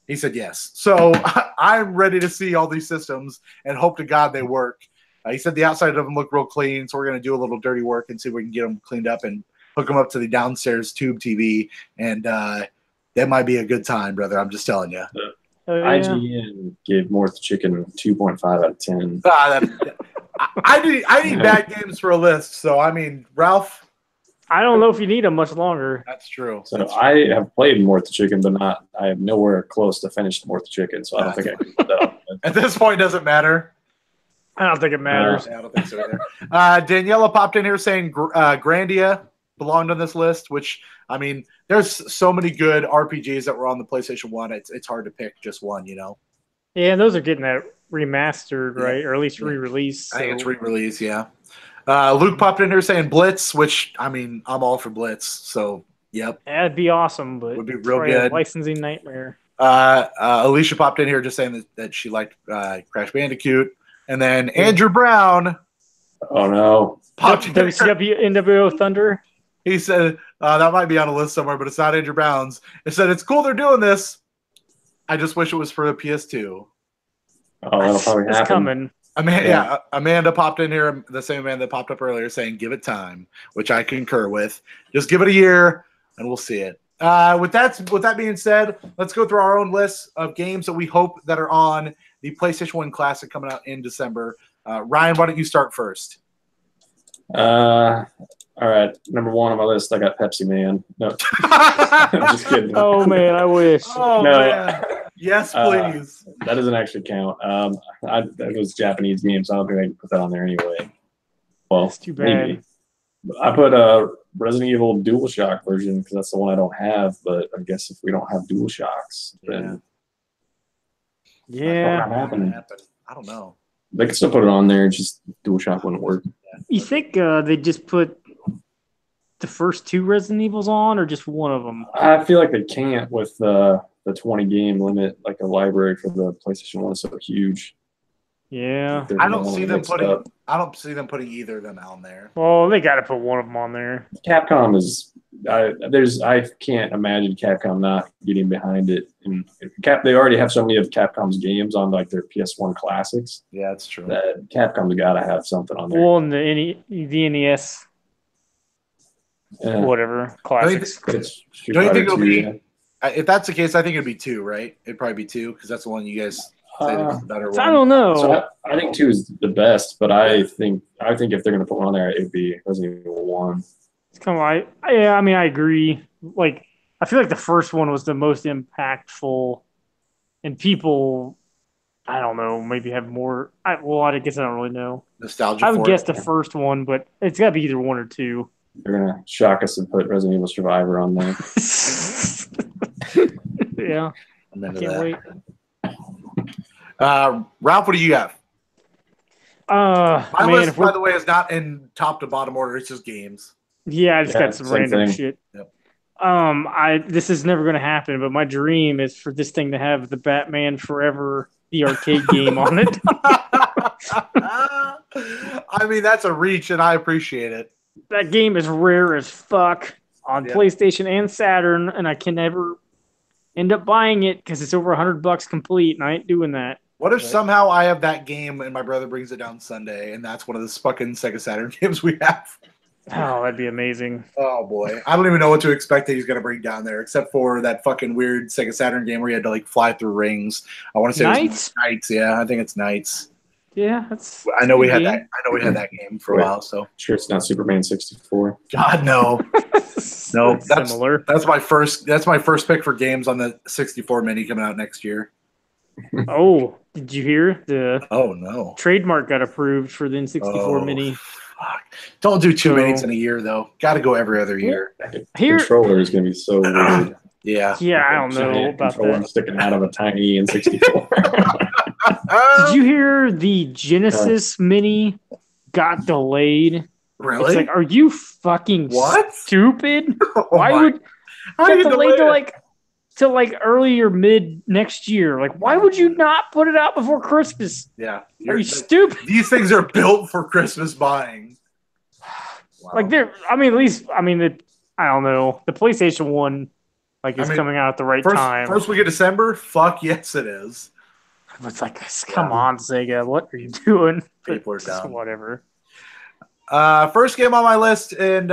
he said yes. So I'm ready to see all these systems and hope to God they work. He said the outside of them look real clean, so we're going to do a little dirty work and see if we can get them cleaned up and hook them up to the downstairs tube TV. And that might be a good time, brother. I'm just telling you. IGN gave Mort the Chicken 2.5 out of 10. I need bad games for a list. So, I mean, Ralph. I don't know if you need them much longer. That's true. So I have played Mort the Chicken, but I am nowhere close to finish Mort the Chicken, so I don't think I can put that on. At this point, it doesn't matter. I don't think it matters. I don't think so either. Daniela popped in here saying Grandia belonged on this list, which, I mean, there's so many good RPGs that were on the PlayStation 1. It's hard to pick just one, you know? Yeah, and those are getting that remastered, right? Or at least re-released. I think it's re-released, yeah. Luke popped in here saying Blitz, which, I mean, I'm all for Blitz. So, yep. That'd be awesome, but would be real probably good. A licensing nightmare. Alicia popped in here just saying that she liked Crash Bandicoot. And then Andrew Brown. Oh, no. Popped in WCW NWO Thunder. He said, that might be on a list somewhere, but it's not Andrew Brown's. It said, it's cool they're doing this. I just wish it was for the PS2. Oh, that'll probably happen. It's coming. Amanda popped in here, the same Amanda that popped up earlier, saying give it time, which I concur with. Just give it a year, and we'll see it. With that being said, let's go through our own list of games that we hope that are on the PlayStation 1 Classic coming out in December. Ryan, why don't you start first? All right, number one on my list, I got Pepsi Man. No, I'm just kidding. Oh man, I wish. Oh No. man, yes, please. That doesn't actually count. That was Japanese game, so I don't think I can put that on there anyway. Well, That's too bad. maybe. I put a Resident Evil DualShock version because that's the one I don't have. But I guess if we don't have DualShocks, then Yeah. not happening. I don't know. They could still put it on there. Just DualShock wouldn't work. You think they just put the first two Resident Evils on, or just one of them? I feel like they can't with the 20 game limit. Like the library for the PlayStation 1 is so huge. Yeah. They're I don't gonna see them mix it up. putting either of them on there. Well, they got to put one of them on there. Capcom is. I can't imagine Capcom not getting behind it. And they already have so many of Capcom's games on like their PS1 classics. Yeah, that's true. That Capcom's got to have something on there. Well, and the NES, Yeah. whatever, classics. It's Street Don't you Fighter think it'll 2, be- yeah. If that's the case, I think it'd be 2, right? It'd probably be 2 because that's the one you guys say that's the better So I one. don't know. So I think 2 is the best, but I think if they're gonna put one on there, it'd be Resident Evil 1. It's kind of like, yeah, I mean, I agree. Like, I feel like the first one was the most impactful, and people, I don't know, maybe have more. I guess I don't really know. Nostalgia. I would for guess it. the first one, but it's got to be either one or two. They're gonna shock us and put Resident Evil Survivor on there. Yeah, I'm into can't that. wait. Ralph, what do you have? My man, list, if we're by the way, is not in top to bottom order. It's just games. Yeah, I just got some same random thing. shit. Yep. This is never gonna happen, but my dream is for this thing to have the Batman Forever, the arcade game on it. I mean, that's a reach, and I appreciate it. That game is rare as fuck on Yeah. PlayStation and Saturn, and I can never end up buying it because it's over $100 complete, and I ain't doing that. What if Right. somehow I have that game and my brother brings it down Sunday, and that's one of the fucking Sega Saturn games we have? Oh, that'd be amazing. Oh boy, I don't even know what to expect that he's going to bring down there, except for that fucking weird Sega Saturn game where you had to like fly through rings. I want to say it was Knights? Knights. Yeah, I think it's Knights. Yeah, that's. I know we had game. that. I know we had that game for a while. So Sure, it's not Superman 64. God no, no. It's That's similar. that's my first. That's my first pick for games on the 64 mini coming out next year. Oh, did you hear the Oh no. trademark got approved for the N64 Oh, mini? Fuck. Don't do two So- minis in a year though. Got to go every other year. Here, Controller is going to be so weird. Yeah. yeah, I don't know Giant about controller that. sticking out of a tiny N64. Did you hear the Genesis mini got delayed? Really? It's like, are you fucking What? stupid? Oh Why my- would How do get you delayed delay to it? like early or mid next year? Like, why would you not put it out before Christmas? Yeah. Are You're- you stupid? These things are built for Christmas buying. Wow. Like, they're. I mean, at least. I mean, I don't know. The PlayStation One, like, is I mean, coming out at the right time. First week of December? Fuck yes, it is. It's like, come on, Sega, what are you doing? People are Just dumb. whatever. First game on my list, and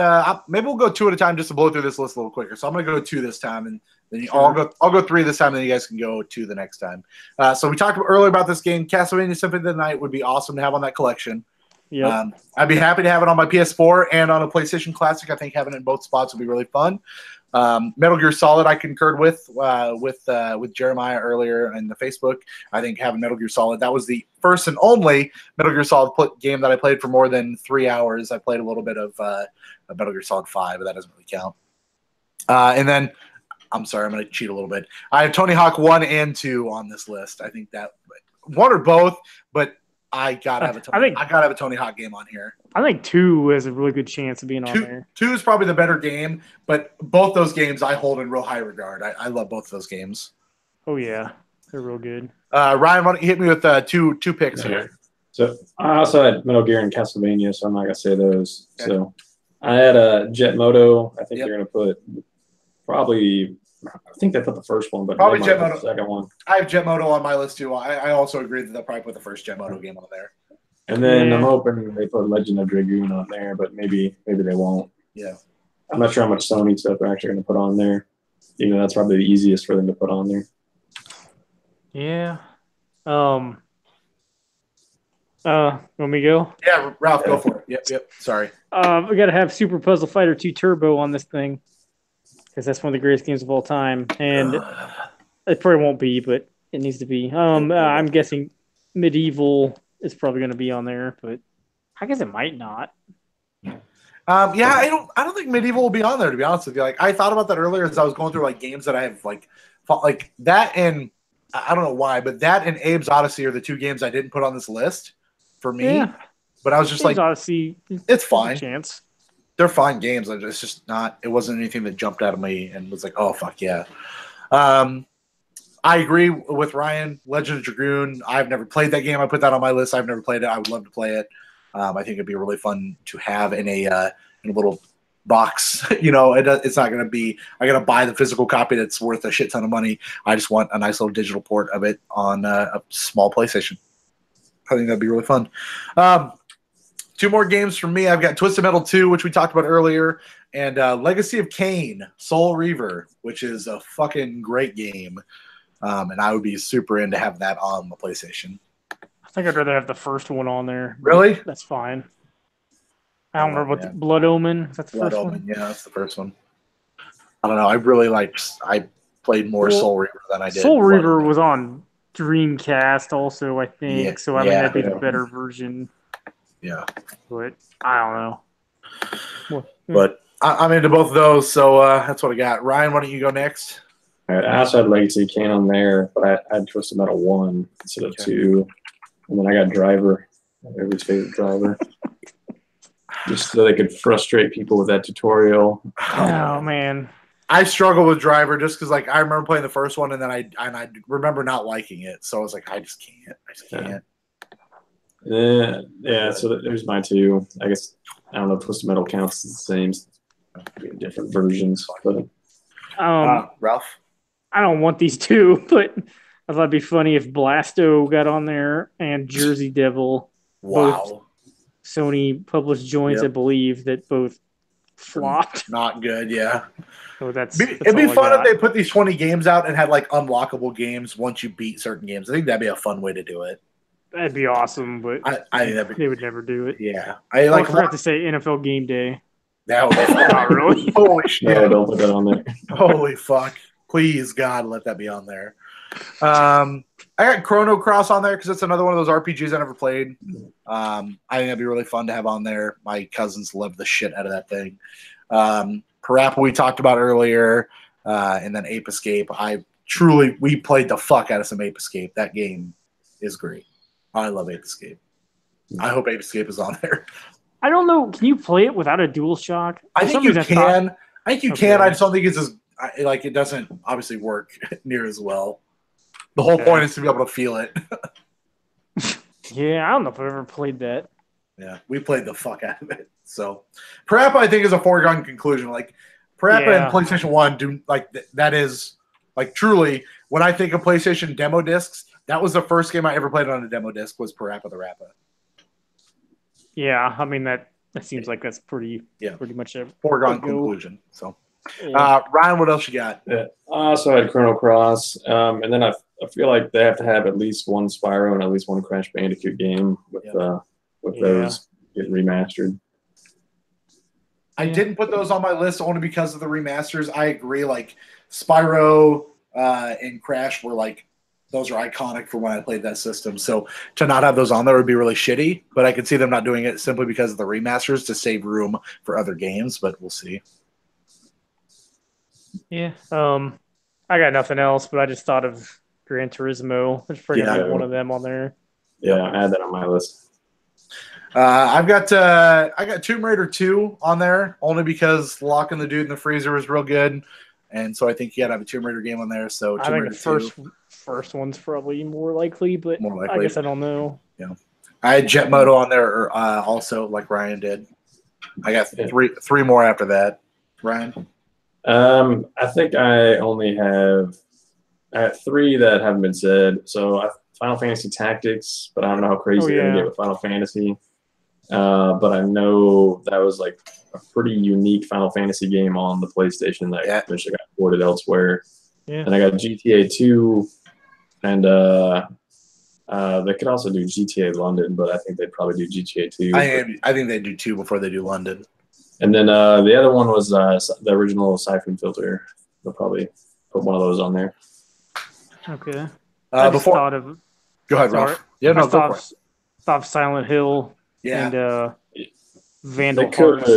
maybe we'll go two at a time just to blow through this list a little quicker. So I'm going to go two this time, and then I'll go three this time, and then you guys can go two the next time. So we talked earlier about this game. Castlevania Symphony of the Night would be awesome to have on that collection. Yep. I'd be happy to have it on my PS4 and on a PlayStation Classic. I think having it in both spots would be really fun. Metal Gear Solid, I concurred with Jeremiah earlier in the Facebook. I think having Metal Gear Solid, that was the first and only Metal Gear Solid game that I played for more than 3 hours. I played a little bit of Metal Gear Solid 5, but that doesn't really count. And then, I'm sorry, I'm going to cheat a little bit. I have Tony Hawk 1 and 2 on this list. I think that one or both, but I gotta have a Tony Hawk game on here. I think 2 has a really good chance of being on there. 2 is probably the better game, but both those games I hold in real high regard. I love both those games. Oh yeah, they're real good. Ryan, why don't you hit me with two picks here? So I also had Metal Gear and Castlevania, so I'm not going to say those. Okay. So I had a Jet Moto. I think Yep. they're going to put probably. I think they put the first one, but Probably they might Jet put Moto. the second one. I have Jet Moto on my list too. I also agree that they'll probably put the first Jet Moto game on there. And then Yeah. I'm hoping they put Legend of Dragoon on there, but maybe they won't. Yeah. I'm not sure how much Sony stuff they're actually going to put on there. Even though that's probably the easiest for them to put on there. Yeah. Want me to go? Yeah, Ralph, go for it. Yep. Sorry. We got to have Super Puzzle Fighter 2 Turbo on this thing because that's one of the greatest games of all time, and it probably won't be, but it needs to be. I'm guessing Medieval is probably going to be on there, but I guess it might not. I don't think Medieval will be on there, to be honest with you. Like, I thought about that earlier as I was going through like games that I have like that, and I don't know why, but that and Abe's Odyssey are the two games I didn't put on this list for me. Yeah, But I was just like, Odyssey, it's fine. chance. They're fine games. It's just not. It wasn't anything that jumped out of me and was like, oh fuck yeah. I agree with Ryan. Legend of Dragoon. I've never played that game. I put that on my list. I've never played it. I would love to play it. I think it'd be really fun to have in a little box. It's not going to be. I got to buy the physical copy that's worth a shit ton of money. I just want a nice little digital port of it on a small PlayStation. I think that'd be really fun. Two more games from me. I've got Twisted Metal 2, which we talked about earlier, and Legacy of Kain, Soul Reaver, which is a fucking great game. And I would be super into having that on the PlayStation. I think I'd rather have the first one on there. but Really? That's fine. I don't remember what Yeah. the Blood Omen. Is that the Blood first Omen, one? yeah, that's the first one. I don't know. I played more Well, Soul Reaver than I did. Soul Blood Reaver Omen. was on Dreamcast also, I think. Yeah, So I mean, yeah, that'd be the yeah. better version. Yeah, But I don't know. but I'm into both of those, so that's what I got. Ryan, why don't you go next? All right, I also had Legacy of Kain on there, but I had Twisted Metal 1 instead of Okay. 2. And then I got Driver Everybody's favorite driver. Just so they could frustrate people with that tutorial. Oh man. I struggle with driver just because like I remember playing the first one and then I remember not liking it, so I was like, I just can't. Yeah. So there's my two. I guess I don't know if Twisted Metal counts as the same, different versions. But Ralph. I don't want these two, but I thought it'd be funny if Blasto got on there and Jersey Devil. Wow. Sony published joints, I believe, that both flopped. Not good, yeah. So it'd be fun if they put these 20 games out and had like unlockable games once you beat certain games. I think that'd be a fun way to do it. That'd be awesome, but I think they would never do it. Yeah. I forgot to say NFL Game Day. That would be not really. Holy shit. No, don't put that on there. Holy fuck. Please, God, let that be on there. I got Chrono Cross on there because it's another one of those RPGs I never played. I think that'd be really fun to have on there. My cousins love the shit out of that thing. Parappa we talked about earlier, and then Ape Escape. We played the fuck out of some Ape Escape. That game is great. I love Ape Escape. I hope Ape Escape is on there. I don't know. Can you play it without a DualShock? I think you can. I think you can. I just don't think it's as like it doesn't obviously work near as well. The whole point is to be able to feel it. Yeah, I don't know if I've ever played that. Yeah, we played the fuck out of it. So, Parappa, I think, is a foregone conclusion. Like, Parappa and PlayStation 1 do, like, that is, like, truly, when I think of PlayStation demo discs, that was the first game I ever played on a demo disc was Parappa the Rappa. Yeah, I mean, that seems like that's pretty much a foregone conclusion. So, Ryan, what else you got? Yeah. So I had Chrono Cross, and then I feel like they have to have at least one Spyro and at least one Crash Bandicoot game with those getting remastered. I didn't put those on my list only because of the remasters. I agree. Like Spyro and Crash were like, those are iconic for when I played that system. So to not have those on there would be really shitty, but I could see them not doing it simply because of the remasters to save room for other games, but we'll see. Yeah. I got nothing else, but I just thought of Gran Turismo. There's pretty much one of them on there. Yeah, I had that on my list. I got Tomb Raider 2 on there only because locking the dude in the freezer was real good, and so I think you got to have a Tomb Raider game on there. So I think the first one's probably more likely, but I guess I don't know. Yeah, I had Jet Moto on there also, like Ryan did. I got three more after that. Ryan, I think I have 3 that haven't been said. So Final Fantasy Tactics, but I don't know how crazy they're gonna get with Final Fantasy. But I know that was like a pretty unique Final Fantasy game on the PlayStation that eventually got ported elsewhere. Yeah. And I got GTA 2, and they could also do GTA London, but I think they'd probably do GTA 2. I think they do 2 before they do London. And then the other one was the original Siphon Filter. They'll probably put one of those on there. Okay. Go ahead, Ralph. Yeah, no, go for it. Thought of Silent Hill and Vandal Hearts.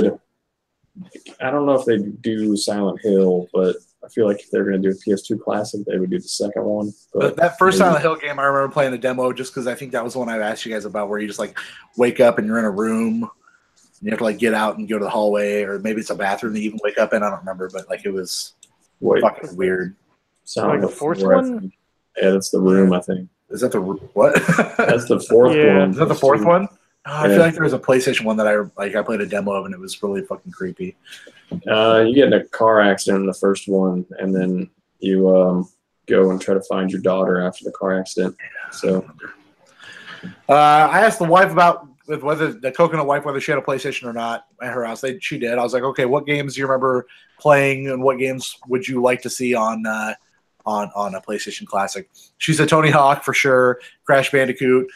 I don't know if they do Silent Hill, but I feel like if they're going to do a PS2 classic, they would do the second one. But that first Silent Hill game, I remember playing the demo just because I think that was the one I've asked you guys about, where you just like wake up and you're in a room and you have to like get out and go to the hallway, or maybe it's a bathroom that you even wake up in. I don't remember, but like it was fucking weird. Like the fourth one? Yeah, that's the room, I think. Is that the what? That's the fourth one. Is that the fourth one? Oh, I feel like there was a PlayStation one that I played a demo of, and it was really fucking creepy. You get in a car accident in the first one, and then you go and try to find your daughter after the car accident. So, I asked the wife about whether the coconut wife whether she had a PlayStation or not at her house. She did. I was like, okay, what games do you remember playing, and what games would you like to see on a PlayStation Classic? She said Tony Hawk for sure, Crash Bandicoot.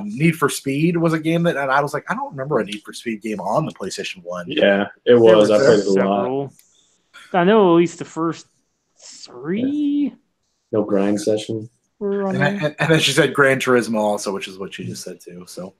Need for Speed was a game that, and I was like, I don't remember a Need for Speed game on the PlayStation 1. Yeah, it was. I played it a lot. I know at least the first 3. Yeah. No grind session. And then she said Gran Turismo also, which is what she just said too. So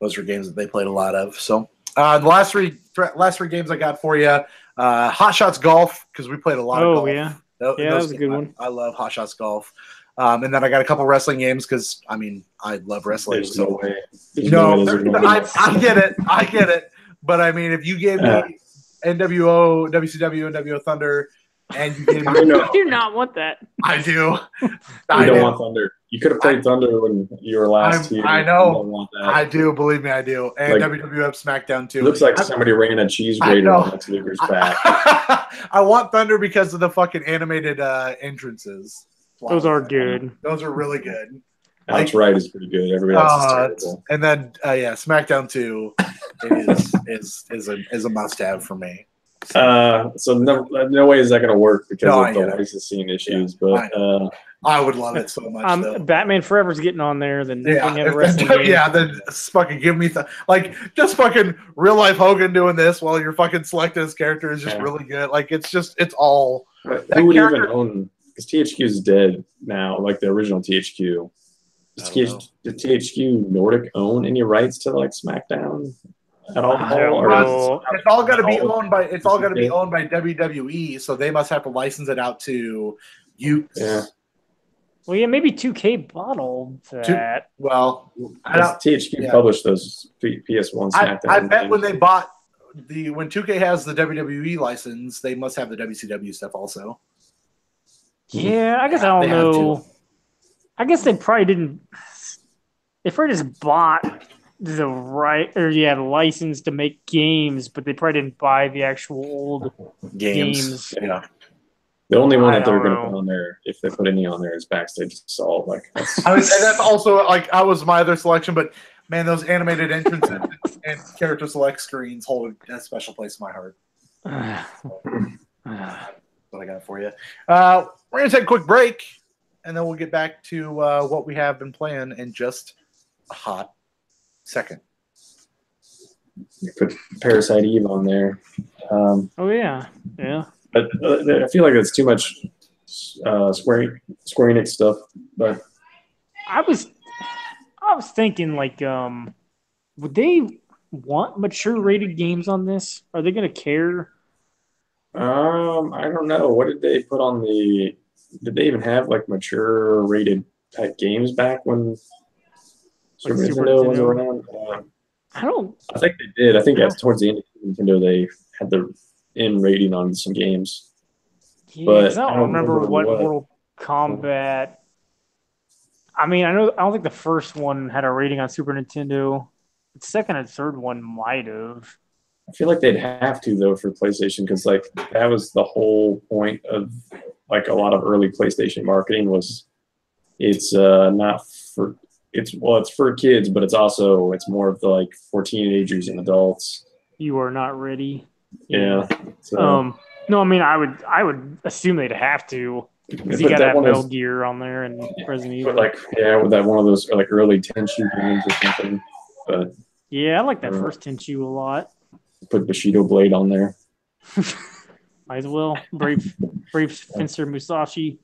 those are games that they played a lot of. So the last three games I got for you, Hot Shots Golf, because we played a lot of golf. Yeah. That was a good one. I love Hot Shots Golf. And then I got a couple wrestling games because I love wrestling. There's So no way. I get it. But I mean, if you gave me NWO, WCW, NWO Thunder, and you gave me, I do not want that. I do. I don't want Thunder. You could have played Thunder when you were last here. I know. You don't want that. I do. Believe me, I do. And WWF SmackDown too. It looks like somebody ran a cheese grater on Lex Luger's back. I want Thunder because of the fucking animated entrances. Those are good. Those are really good. Alex Wright is pretty good. Everybody else is terrible. And then SmackDown 2 is a must-have for me. So no way is that going to work because of the licensing issues. But I would love it so much. Though. Batman Forever's getting on there. Then then fucking give me just fucking real life Hogan doing this while you're fucking selecting his character is just really good. Like it's all. Who would even own? Because THQ is dead now, like the original THQ. Does THQ Nordic own any rights to like SmackDown at all? It's all got to be owned by WWE, so they must have to license it out to you. Yeah. Well, yeah, maybe 2K bottled that. THQ published those PS1 SmackDown. I bet when they bought when 2K has the WWE license, they must have the WCW stuff also. Yeah, I guess I don't know. I guess they probably didn't. They probably just bought the license to make games, but they probably didn't buy the actual old games. Yeah. The only one that they're going to put on there, if they put any on there, is Backstage Assault. And that's also I was my other selection, but man, those animated entrances and character select screens hold a special place in my heart. What I got for you. We're going to take a quick break, and then we'll get back to what we have been playing in just a hot second. You put Parasite Eve on there. Oh, yeah. Yeah. But I feel like it's too much Square Enix stuff. But I was thinking, would they want mature rated games on this? Are they going to care? I don't know. What did they put on the? Did they even have mature rated type games back when Super Nintendo was around? I think they did. I think towards the end of Nintendo they had the N rating on some games. Yeah, but I don't remember what Mortal Kombat. I mean, I don't think the first one had a rating on Super Nintendo. The second and third one might have. I feel like they'd have to though for PlayStation because that was the whole point of a lot of early PlayStation marketing was it's not for it's for kids, but it's more of the for teenagers and adults. You are not ready. Yeah. So. No, I mean I would assume they'd have to because you got to have Metal Gear on there and Resident Evil. With that one of those early Tenchu games or something. But yeah, I like that first Tenchu a lot. Put Bushido Blade on there. Might as well. Brave Fencer Musashi.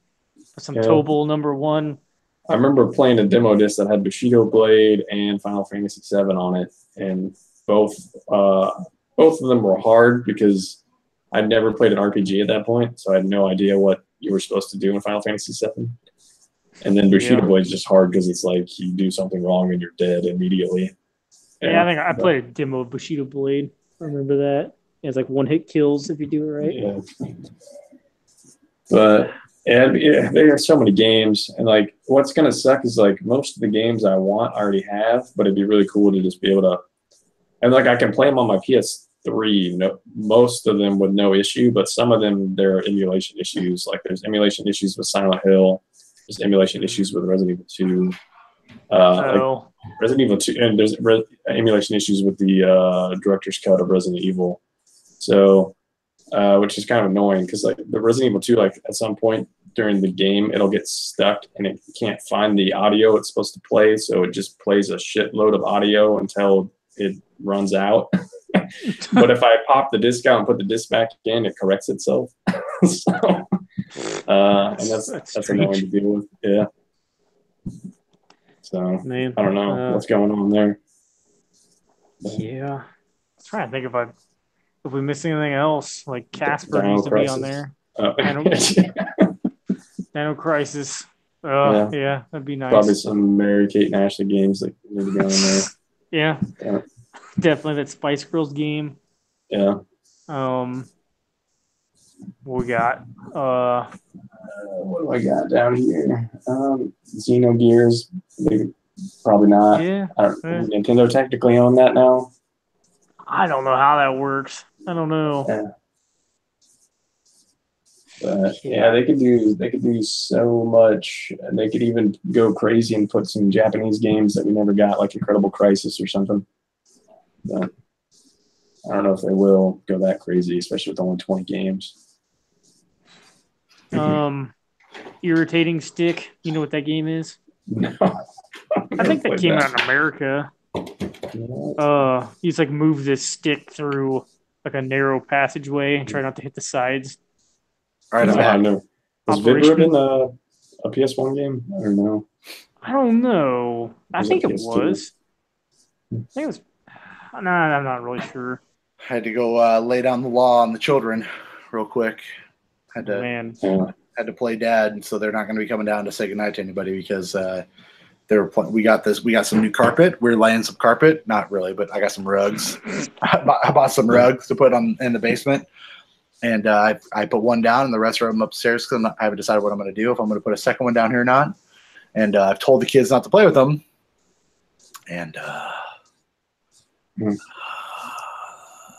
Some Tobal #1. I remember playing a demo disc that had Bushido Blade and Final Fantasy VII on it, and both of them were hard because I'd never played an RPG at that point, so I had no idea what you were supposed to do in Final Fantasy VII. And then Bushido Blade is just hard because it's you do something wrong and you're dead immediately. Yeah, I think I played a demo of Bushido Blade. I remember that. It's one-hit kills if you do it right. Yeah. But there are so many games, and what's gonna suck is most of the games I want I already have, but it'd be really cool to just be able to, and I can play them on my PS3. No, most of them with no issue, but some of them there are emulation issues. There's emulation issues with Silent Hill. There's emulation issues with Resident Evil 2. Resident Evil 2, and there's emulation issues with the director's cut of Resident Evil. So, which is kind of annoying because the Resident Evil 2, at some point during the game, it'll get stuck and it can't find the audio it's supposed to play, so it just plays a shitload of audio until it runs out. But if I pop the disc out and put the disc back in, it corrects itself. And that's annoying to deal with. Yeah. So man, I don't know what's going on there. Yeah, I was trying to think if we missed anything else. Casper needs to be on there. Dino Crisis. Yeah, that'd be nice. Probably some Mary Kate and Ashley games that need to be on there. Yeah, Yeah. definitely that Spice Girls game. Yeah. What we got? What do I got down here? Xenogears. Maybe, probably not. Yeah, Nintendo technically own that now. I don't know how that works. I don't know. Yeah. But yeah, they could do so much, and they could even go crazy and put some Japanese games that we never got, like Incredible Crisis or something. But I don't know if they will go that crazy, especially with only 20 games. Irritating Stick. You know what that game is? No, I think that came out in America. You just like move this stick through like a narrow passageway and try not to hit the sides. All right, I know. Was Vidroid in a PS1 game? I don't know. I don't know. I think it PS2? was. I think it was. No, I'm not really sure. had to go lay down the law on the children real quick. Had to play dad, and so they're not going to be coming down to say goodnight to anybody because we got some new carpet. We're laying some carpet, not really, but I got some rugs. I bought some rugs to put in the basement, and I put one down, and the rest of them upstairs because I haven't decided what I'm going to do, if I'm going to put a second one down here or not. And I've told the kids not to play with them, and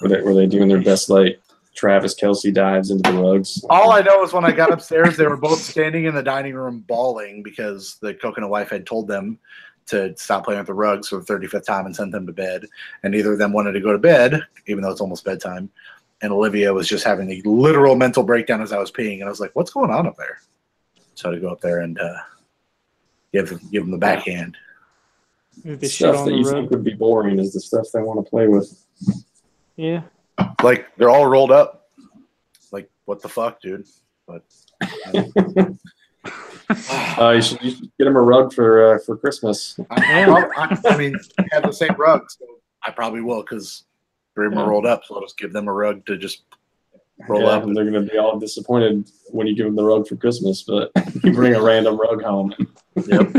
were they doing their best, like Travis Kelce dives into the rugs? All I know is when I got upstairs, they were both standing in the dining room bawling because the coconut wife had told them to stop playing with the rugs for the 35th time and sent them to bed. And neither of them wanted to go to bed, even though it's almost bedtime. And Olivia was just having a literal mental breakdown as I was peeing. And I was like, what's going on up there? So I had to go up there and give them the backhand. The stuff that you think would be boring is the stuff they want to play with. Yeah. Like, they're all rolled up. Like, what the fuck, dude? But you should get them a rug for Christmas. I mean, we have the same rug, so I probably will because three of them are rolled up. So I'll just give them a rug to just roll up. And they're going to be all disappointed when you give them the rug for Christmas, but you bring a random rug home. Yep.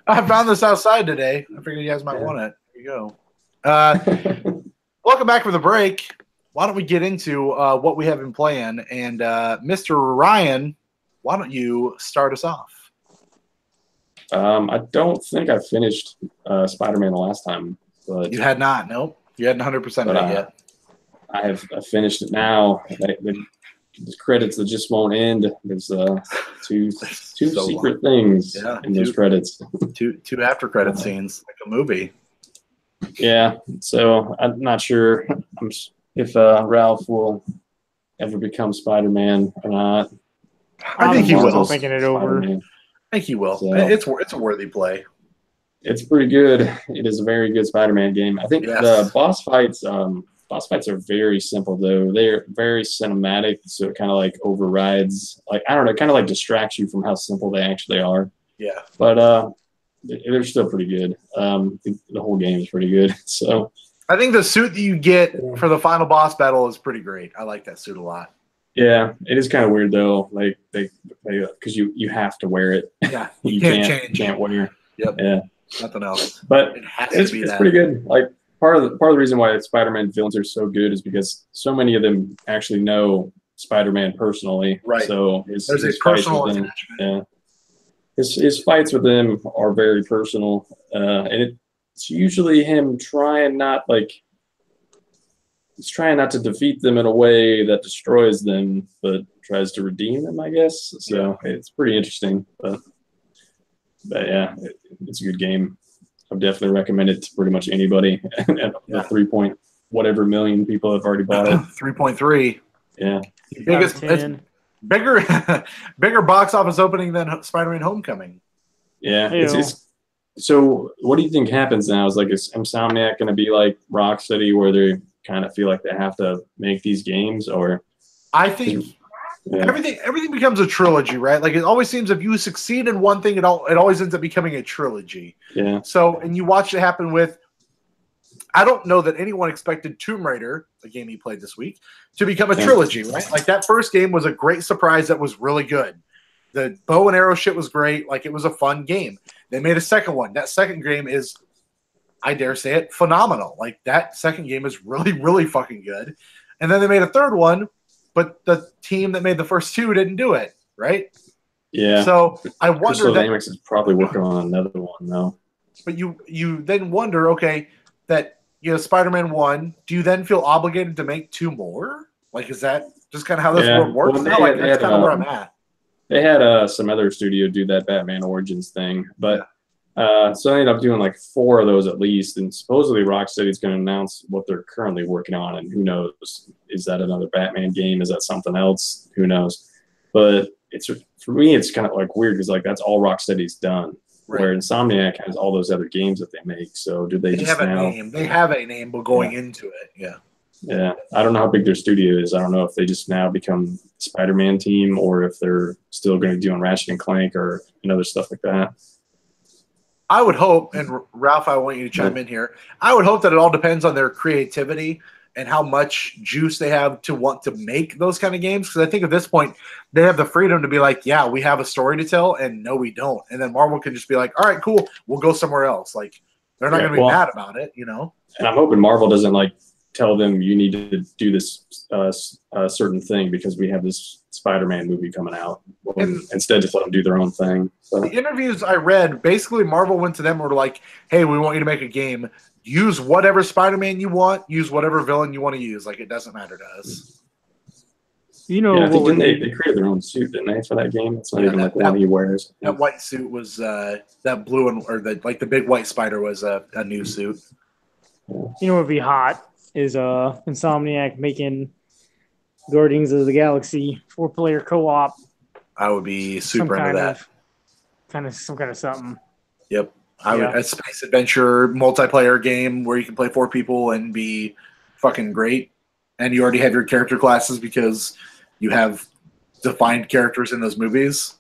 I found this outside today. I figured you guys might want it. There you go. Welcome back from the break. Why don't we get into what we have been playing? And Mr. Ryan, why don't you start us off? I don't think I finished Spider-Man the last time. But you had not? Nope. You hadn't 100% of it yet. I finished it now. The credits that just won't end. There's two secret things in those credits. Two after credit scenes, like a movie. Yeah, so I'm not sure if Ralph will ever become Spider-Man or not. I think he will. Thinking it over. I think he will. So, it's a worthy play. It's pretty good. It is a very good Spider-Man game. I think the boss fights are very simple though. They're very cinematic, so it kind of like overrides, like I don't know, kind of like distracts you from how simple they actually are. Yeah. But they're still pretty good. The whole game is pretty good. So I think the suit that you get for the final boss battle is pretty great. I like that suit a lot. Yeah, it is kind of weird though. Like they because you have to wear it. Yeah, you can't change. Can't wear. Yep. Yeah. Nothing else. But it's pretty good. Like part of the reason why Spider-Man villains are so good is because so many of them actually know Spider-Man personally. Right. So there's a personal attachment. Yeah. His fights with them are very personal, and it's usually him trying not to defeat them in a way that destroys them, but tries to redeem them, I guess. So it's pretty interesting. But yeah, it's a good game. I would definitely recommend it to pretty much anybody. And the 3 whatever million people have already bought it. 3.3. Yeah. Biggest. Bigger box office opening than Spider-Man Homecoming. Yeah. So what do you think happens now? Is Insomniac going to be like Rocksteady where they kind of feel like they have to make these games? Or I think everything becomes a trilogy, right? Like it always seems if you succeed in one thing, it always ends up becoming a trilogy. Yeah. So, and you watch it happen with, I don't know that anyone expected Tomb Raider, the game he played this week, to become a trilogy, right? Like that first game was a great surprise that was really good. The bow and arrow shit was great. Like, it was a fun game. They made a second one. That second game is, I dare say it, phenomenal. Like, that second game is really, really fucking good. And then they made a third one, but the team that made the first two didn't do it, right? Yeah. So I wonder Crystal that. Dynamics is probably working on another one though. But you then wonder, okay, that Spider-Man 1, do you then feel obligated to make two more? Like, is that just kind of how this world works? Well, now? Like, that's kind of where I'm at. They had some other studio do that Batman Origins thing, but so they ended up doing like 4 of those at least, and supposedly Rocksteady's going to announce what they're currently working on, and who knows? Is that another Batman game? Is that something else? Who knows? But for me, it's kind of like weird because like that's all Rocksteady's done. Right. Where Insomniac has all those other games that they make. So do they just have now? A name. They have a name, but going into it, yeah. I don't know how big their studio is. I don't know if they just now become Spider-Man team or if they're still going to be doing Ratchet and Clank or other stuff like that. I would hope, and Ralph, I want you to chime in here. I would hope that it all depends on their creativity and how much juice they have to want to make those kind of games. Because I think at this point, they have the freedom to be like, yeah, we have a story to tell, and no, we don't. And then Marvel can just be like, all right, cool, we'll go somewhere else. Like, they're not going to be mad about it, And I'm hoping Marvel doesn't like tell them you need to do this certain thing because we have this Spider-Man movie coming out. Instead, just let them do their own thing. So. The interviews I read, basically Marvel went to them and were like, hey, we want you to make a game. Use whatever Spider-Man you want. Use whatever villain you want to use. Like, it doesn't matter to us. I think they created their own suit, didn't they, for that game? It's not even like one he wears. That white suit was that blue the big white spider was a new suit. What would be hot is Insomniac making Guardians of the Galaxy 4-player co-op. I would be super into that. Some kind of something. Yep. A space adventure multiplayer game where you can play 4 people and be fucking great. And you already have your character classes because you have defined characters in those movies.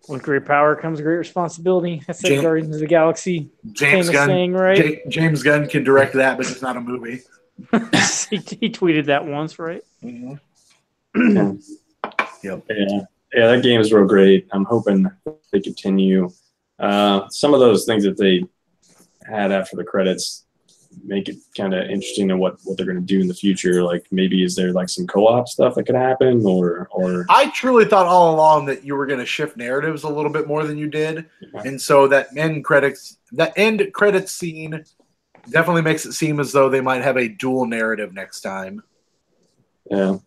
With great power comes great responsibility. That's like Guardians of the Galaxy. James Gunn, saying, right? James Gunn can direct that, but it's not a movie. he tweeted that once, right? Mm-hmm. Yep. Yeah, that game is real great. I'm hoping they continue. Some of those things that they had after the credits make it kind of interesting in what they're going to do in the future. Like, maybe is there like some co-op stuff that could happen or I truly thought all along that you were going to shift narratives a little bit more than you did. And so that end credits scene definitely makes it seem as though they might have a dual narrative next time. Yeah.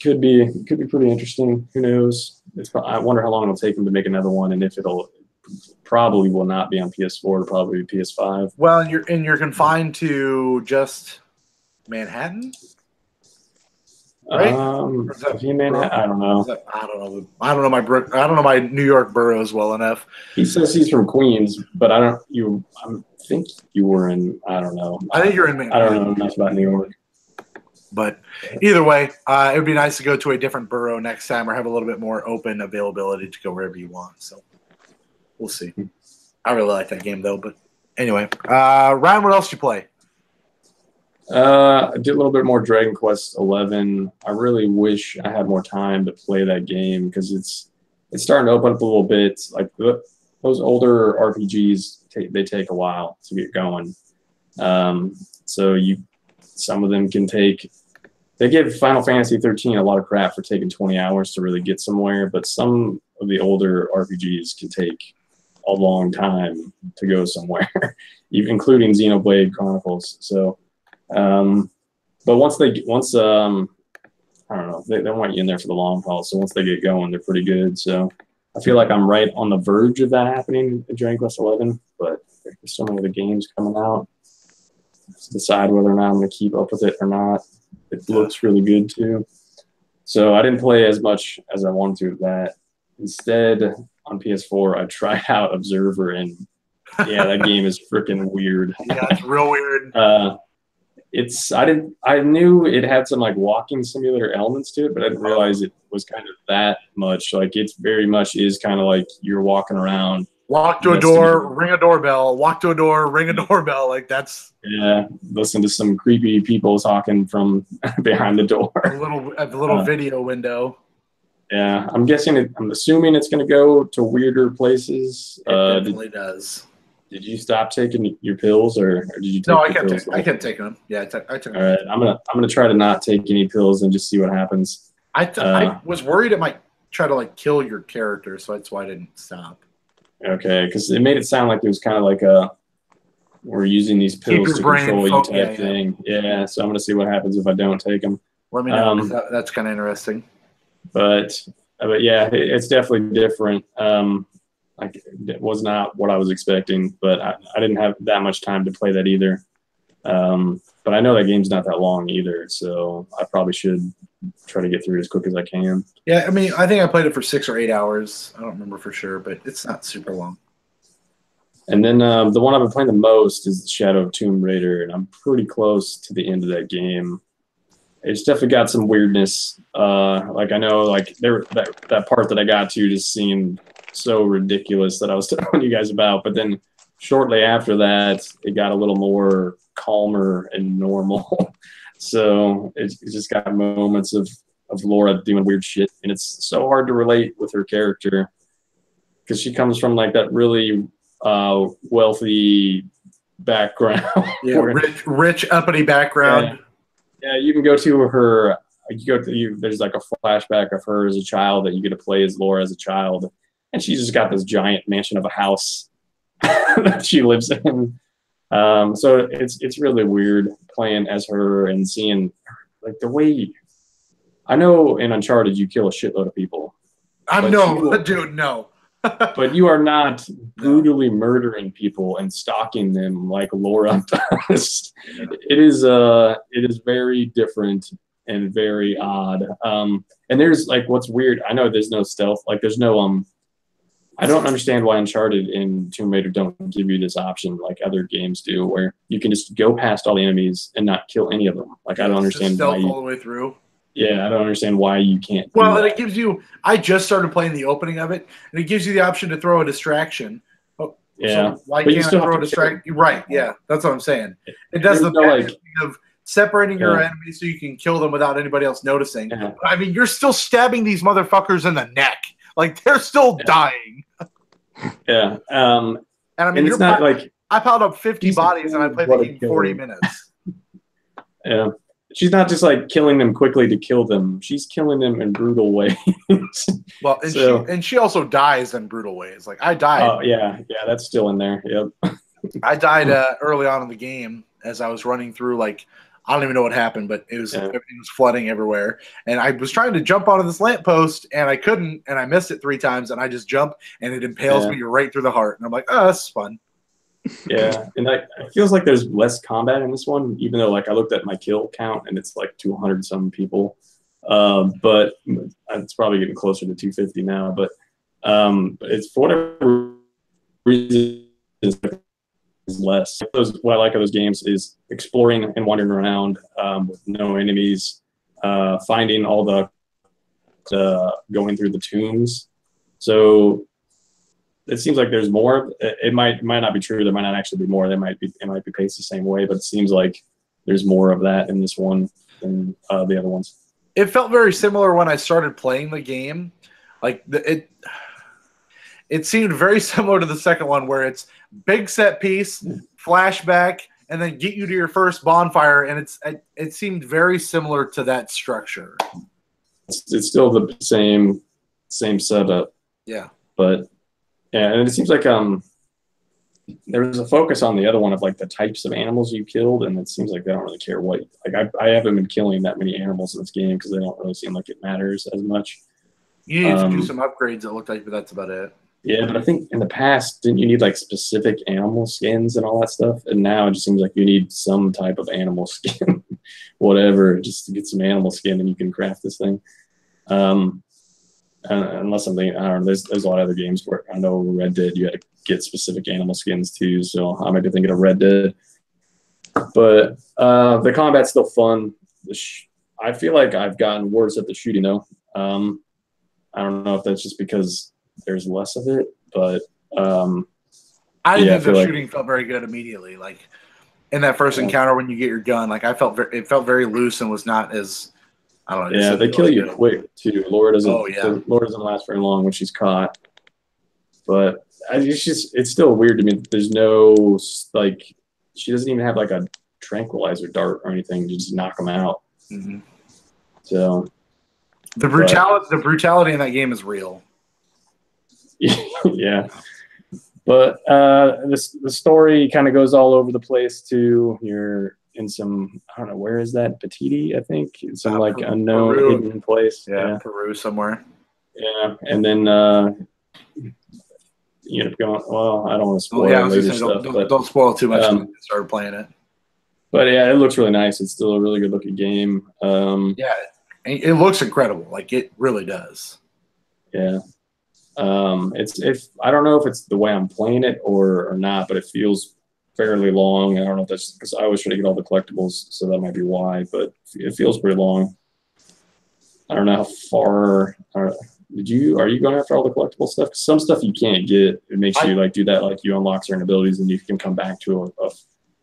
Could be pretty interesting. Who knows? I wonder how long it'll take them to make another one, and if it'll probably will not be on PS4. It'll probably be PS5. Well, and you're confined to just Manhattan, right? Manhattan? I don't know. I don't know my New York boroughs well enough. He says he's from Queens, but I think you were in. I don't know. I think you're in Manhattan. I don't know enough about New York. But either way, it would be nice to go to a different borough next time or have a little bit more open availability to go wherever you want. So we'll see. I really like that game, though. But anyway, Ryan, what else did you play? I did a little bit more Dragon Quest XI. I really wish I had more time to play that game because it's starting to open up a little bit. Like those older RPGs, they take a while to get going. So some of them can take. They give Final Fantasy 13 a lot of crap for taking 20 hours to really get somewhere, but some of the older RPGs can take a long time to go somewhere, even including Xenoblade Chronicles. So, but once I don't know, they want you in there for the long haul. So once they get going, they're pretty good. So I feel like I'm right on the verge of that happening in Dragon Quest XI, but there's so many other games coming out to decide whether or not I'm going to keep up with it or not. It looks really good too. So I didn't play as much as I wanted to with that. Instead, on PS4, I tried out Observer, and that game is freaking weird. Yeah, it's real weird. I knew it had some like walking simulator elements to it, but I didn't realize it was kind of that much. Like it's very much is kind of like you're walking around. Walk to a door, ring a doorbell. Walk to a door, ring a doorbell. Like that's listen to some creepy people talking from behind the door. A little video window. Yeah, I'm guessing. I'm assuming it's going to go to weirder places. It definitely does. Did you stop taking your pills, or did you take No, your pills? I kept taking them. Yeah, I took All them. right, I'm gonna try to not take any pills and just see what happens. I was worried it might try to like kill your character, so that's why I didn't stop. Okay, because it made it sound like it was kind of like we're using these pills to control you type thing. Yeah, so I'm gonna see what happens if I don't take them. Let me know. 'Cause that's kind of interesting. But yeah, it's definitely different. Like it was not what I was expecting, but I didn't have that much time to play that either. But I know that game's not that long either, so I probably should try to get through it as quick as I can. Yeah, I mean, I think I played it for 6 or 8 hours. I don't remember for sure, but it's not super long. And then the one I've been playing the most is Shadow of Tomb Raider, and I'm pretty close to the end of that game. It's definitely got some weirdness. Like I know, like that part that I got to just seemed so ridiculous that I was telling you guys about. But then shortly after that, it got a little more calmer and normal. So it's just got moments of Laura doing weird shit, and it's so hard to relate with her character because she comes from like that really wealthy background. Yeah, rich uppity background. Yeah, you can go to her. There's like a flashback of her as a child that you get to play as Laura as a child, and she's just got this giant mansion of a house that she lives in. So it's really weird playing as her and seeing like the way. I know in Uncharted you kill a shitload of people. Dude, no. But you are not brutally murdering people and stalking them like Laura does. It is very different and very odd. And there's like what's weird. I know there's no stealth. Like there's no I don't understand why Uncharted and Tomb Raider don't give you this option like other games do, where you can just go past all the enemies and not kill any of them. Like I don't understand why stealth all the way through. Yeah, I don't understand why you can't. Well, and it gives you. I just started playing the opening of it, and it gives you the option to throw a distraction. Oh, yeah. So why can't I throw a distraction? Right. Yeah, that's what I'm saying. It does the best thing of separating your enemies so you can kill them without anybody else noticing. Yeah. I mean, you're still stabbing these motherfuckers in the neck. Like they're still dying. Yeah. And I mean, and it's not like I piled up 50 bodies and I played the game 40 minutes. Yeah. She's not just like killing them quickly to kill them. She's killing them in brutal ways. Well, and she also dies in brutal ways. Like I died. Oh yeah, that's still in there. Yep. I died early on in the game as I was running through. Like I don't even know what happened, but everything was flooding everywhere, and I was trying to jump onto this lamppost and I couldn't, and I missed it 3 times, and I just jumped and it impales me right through the heart, and I'm like, oh, this is fun. Yeah, and it feels like there's less combat in this one, even though like I looked at my kill count and it's like 200 some people, but it's probably getting closer to 250 now. But it's for whatever reason is less. What I like of those games is exploring and wandering around with no enemies, finding all the going through the tombs. So it seems like there's more. It might not be true. There might not actually be more. It might be paced the same way, but it seems like there's more of that in this one than the other ones. It felt very similar when I started playing the game. Like it seemed very similar to the second one, where it's big set piece, flashback, and then get you to your first bonfire, and it seemed very similar to that structure. It's still the same setup. Yeah, but. Yeah, and it seems like there was a focus on the other one of like the types of animals you killed, and it seems like they don't really care what. Like I haven't been killing that many animals in this game because they don't really seem like it matters as much. You need to do some upgrades. It looked like, but that's about it. Yeah, but I think in the past, didn't you need like specific animal skins and all that stuff? And now it just seems like you need some type of animal skin, whatever, just to get some animal skin, and you can craft this thing. Unless I'm thinking, I don't know, there's a lot of other games where I know Red Dead, you had to get specific animal skins too, so I might be thinking of Red Dead. But the combat's still fun. I feel like I've gotten worse at the shooting though. I don't know if that's just because there's less of it, but I think the shooting felt very good immediately. Like in that first encounter when you get your gun, like it felt very loose and was not as I don't know. Yeah, they kill you quick too. Laura doesn't. Oh, yeah. Laura doesn't last very long when she's caught. But it's still weird to me that there's no like she doesn't even have like a tranquilizer dart or anything to just knock them out. Mm-hmm. So the brutality in that game is real. Yeah, but the story kind of goes all over the place too. You're in some, I don't know, where is that? Petiti, I think, some like unknown hidden place. Yeah, Peru somewhere. Yeah, and then you end up going. Well, I don't want to spoil later stuff, but don't spoil too much. When you started playing it. But yeah, it looks really nice. It's still a really good looking game. Yeah, it looks incredible. Like it really does. Yeah. If I don't know if it's the way I'm playing it or not, but it feels fairly long. I don't know if that's because I always try to get all the collectibles, so that might be why. But it feels pretty long. I don't know how far. Are you going after all the collectible stuff? 'Cause some stuff you can't get. It makes you like do that. Like you unlock certain abilities and you can come back to a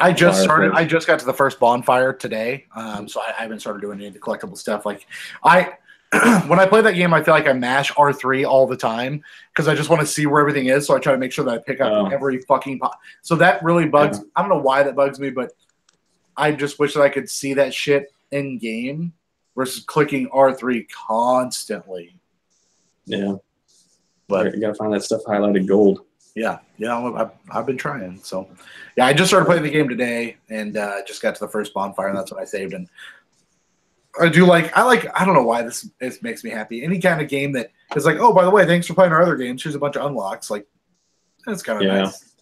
I just started. I just got to the first bonfire today, so I haven't started doing any of the collectible stuff. Like when I play that game, I feel like I mash R3 all the time because I just want to see where everything is. So I try to make sure that I pick up every fucking pop. So that really bugs. I don't know why that bugs me, but I just wish that I could see that shit in game versus clicking R3 constantly. Yeah, but you gotta find that stuff highlighted gold. Yeah, I've been trying. So, yeah, I just started playing the game today and just got to the first bonfire, and that's what I saved. And I don't know why this makes me happy. Any kind of game that is like, oh, by the way, thanks for playing our other games. Here's a bunch of unlocks. Like, that's kind of nice.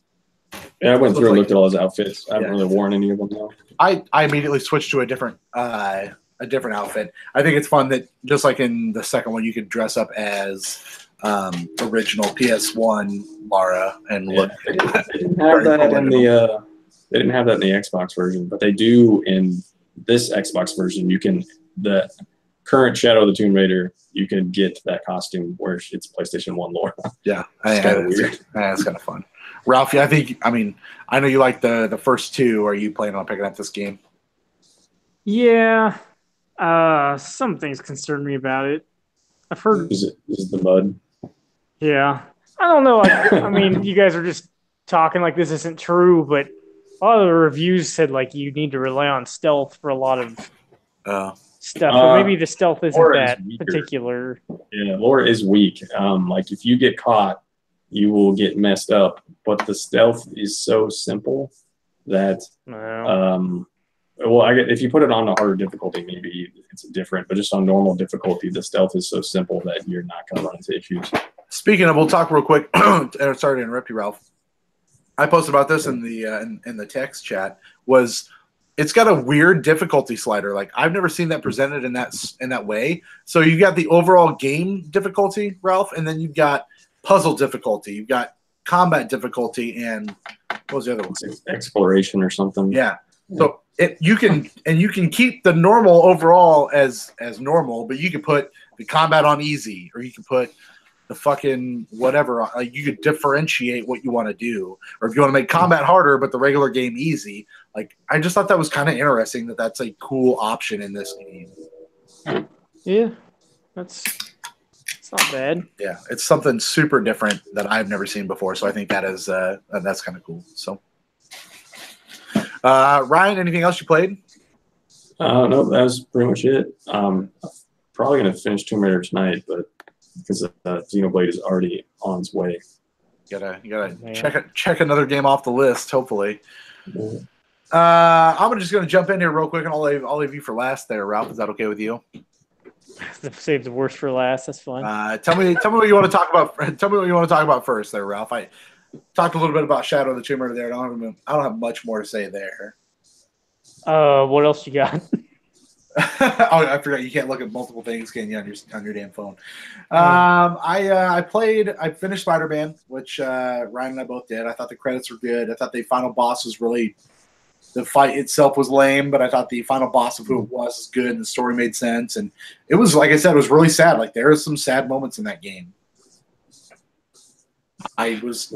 Yeah, I went through and looked at all his outfits. I haven't really worn any of them now. I immediately switched to a different outfit. I think it's fun that just like in the second one, you could dress up as original PS1 Lara and look. They didn't have that in the. They didn't have that in the Xbox version, but they do in this Xbox version. You can the current Shadow of the Tomb Raider. You can get that costume where it's PlayStation 1 Lara. Yeah, it's kind of weird. It's kind of fun. Ralphie, I know you like the first two. Are you planning on picking up this game? Yeah. Some things concern me about it. I've heard. Is it the mud? Yeah. I don't know. I mean, you guys are just talking like this isn't true, but a lot of the reviews said like you need to rely on stealth for a lot of stuff. But maybe the stealth isn't that particular. Yeah, Laura is weak. Like if you get caught, you will get messed up. But the stealth is so simple that if you put it on a harder difficulty, maybe it's different. But just on normal difficulty, the stealth is so simple that you're not going to run into issues. Speaking of, we'll talk real quick. Sorry to interrupt you, Ralph. I posted about this in the text chat. It's got a weird difficulty slider. Like I've never seen that presented in that way. So you got the overall game difficulty, Ralph, and then you've got puzzle difficulty. You've got combat difficulty, and what was the other one? Exploration or something. Yeah. So you can keep the normal overall as normal, but you can put the combat on easy, or you can put the fucking whatever. Like you could differentiate what you want to do, or if you want to make combat harder but the regular game easy. Like I just thought that was kind of interesting. That's a cool option in this game. Yeah, it's not bad. Yeah, it's something super different that I've never seen before. So I think that's kind of cool. So, Ryan, anything else you played? No, that was pretty much it. Probably gonna finish Tomb Raider tonight, but because Xenoblade is already on its way. You gotta check another game off the list. Hopefully. Mm-hmm. I'm just gonna jump in here real quick, and I'll leave you for last. There, Ralph. Is that okay with you? Save the worst for last. That's fine. Tell me what you want to talk about. Tell me what you want to talk about first, there, Ralph. I talked a little bit about Shadow of the Tomb Raider there. I don't have much more to say there. What else you got? Oh, I forgot you can't look at multiple things, can you, on your damn phone? I finished Spider-Man, which Ryan and I both did. I thought the credits were good. I thought the final boss was the fight itself was lame, but I thought the final boss of who it was good, and the story made sense. And it was, like I said, it was really sad. Like there are some sad moments in that game. I was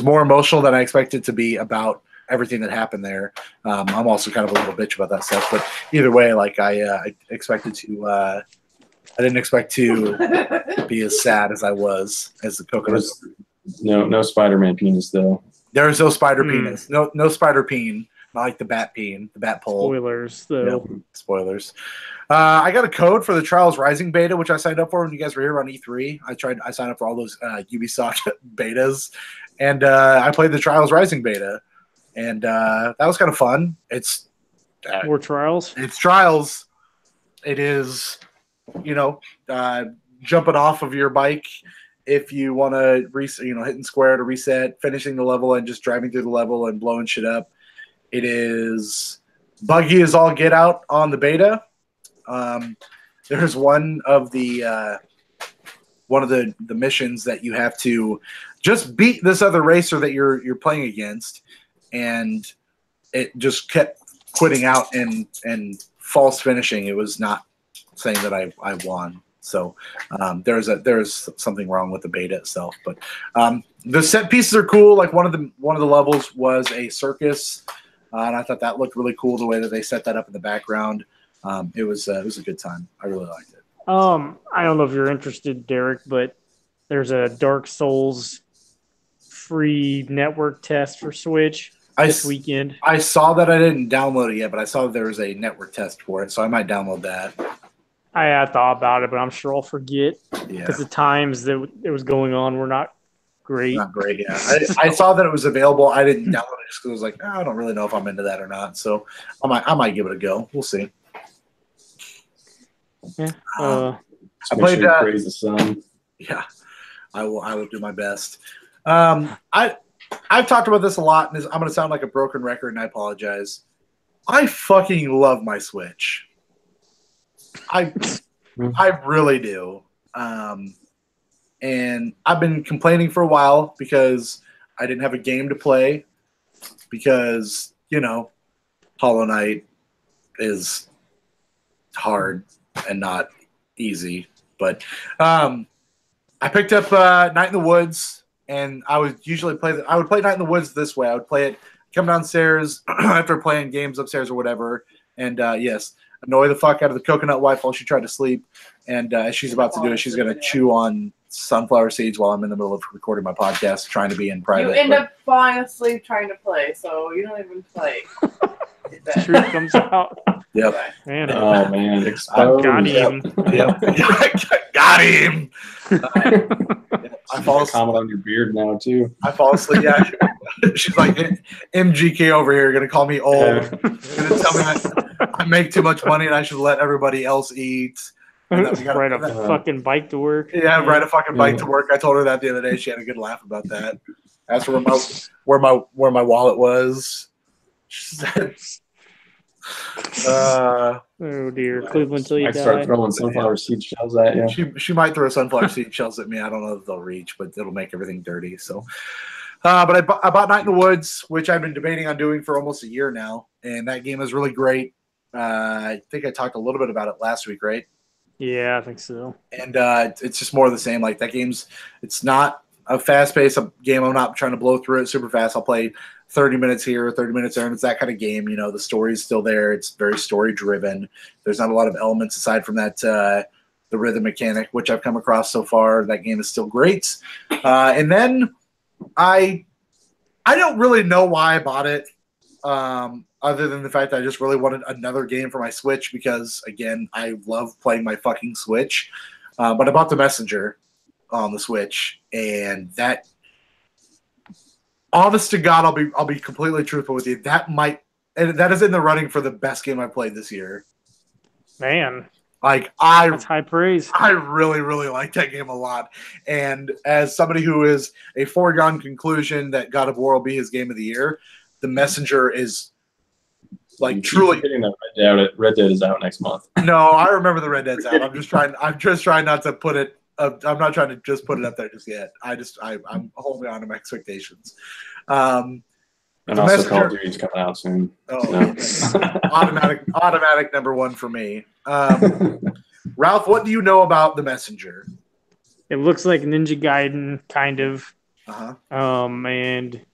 more emotional than I expected to be about everything that happened there. I'm also kind of a little bitch about that stuff, but either way, like I expected to. I didn't expect to be as sad as I was as the coconut. No Spider-Man penis though. There is no spider penis. No spider peen. Not like the bat peen, the bat pole. Spoilers, though. Yep, spoilers. I got a code for the Trials Rising beta, which I signed up for when you guys were here on E3. I signed up for all those Ubisoft betas, and I played the Trials Rising beta, and that was kind of fun. It's more Trials. It's Trials. It is, jumping off of your bike if you want to hitting square to reset, finishing the level, and just driving through the level and blowing shit up. It is buggy as all get out on the beta. There's one of the missions that you have to just beat this other racer that you're playing against, and it just kept quitting out and false finishing. It was not saying that I won. So there's something wrong with the beta itself. But the set pieces are cool. Like one of the levels was a circus, and I thought that looked really cool the way that they set that up in the background. It was a good time. I really liked it. I don't know if you're interested, Derek, but there's a Dark Souls free network test for Switch this weekend. I saw that. I didn't download it yet, but I saw there was a network test for it, so I might download that. I had thought about it, but I'm sure I'll forget because the times that it was going on were not great. Not great, yeah. I saw that it was available. I didn't download it just because I was like, I don't really know if I'm into that or not. So I might give it a go. We'll see. Yeah. I played praise the sun. Yeah, I will do my best. I've talked about this a lot, and I'm going to sound like a broken record, and I apologize. I fucking love my Switch. I really do. And I've been complaining for a while because I didn't have a game to play because, Hollow Knight is hard and not easy. But I picked up Night in the Woods, and I would usually play Night in the Woods this way. I would play it, come downstairs after playing games upstairs or whatever, and annoy the fuck out of the coconut wife while she tried to sleep. And as she's about to do it, she's going to chew on sunflower seeds while I'm in the middle of recording my podcast, trying to be in private. You end up falling asleep trying to play, so you don't even play. The truth comes out. Yep. Man, man. Got him. Yep. Got him. I fall asleep. Comment on your beard now, too. I fall asleep. Yeah. She's like, MGK over here, going to call me old. Yeah. Going to tell me I make too much money and I should let everybody else eat. Ride a fucking bike to work. Yeah, ride a fucking bike to work. I told her that the other day. She had a good laugh about that. Asked her where my wallet was. She said, oh dear, Cleveland till you I die. start throwing sunflower seed shells at you. She might throw sunflower seed shells at me. I don't know if they'll reach, but it'll make everything dirty. So, but I bought Night in the Woods, which I've been debating on doing for almost a year now, and that game is really great. I think I talked a little bit about it last week, right? Yeah, I think so. And it's just more of the same. Like that it's not a fast-paced game. I'm not trying to blow through it super fast. I'll play 30 minutes here, 30 minutes there, and it's that kind of game. The story's still there. It's very story-driven. There's not a lot of elements aside from that, the rhythm mechanic, which I've come across so far. That game is still great. And then I don't really know why I bought it, other than the fact that I just really wanted another game for my Switch because, again, I love playing my fucking Switch. But I bought The Messenger on the Switch, and that, honest to God, I'll be completely truthful with you. That is in the running for the best game I played this year. Man, that's high praise. I really, really like that game a lot. And as somebody who is a foregone conclusion that God of War will be his game of the year, The Messenger is truly. Red Dead is out next month. No, I remember the Red Dead's out. I'm just trying not to put it. I'm not trying to just put it up there just yet. I'm holding on to my expectations. And also Call of Duty's coming out soon. Oh, so. automatic number one for me. Ralph, what do you know about The Messenger? It looks like Ninja Gaiden, kind of. Uh-huh. And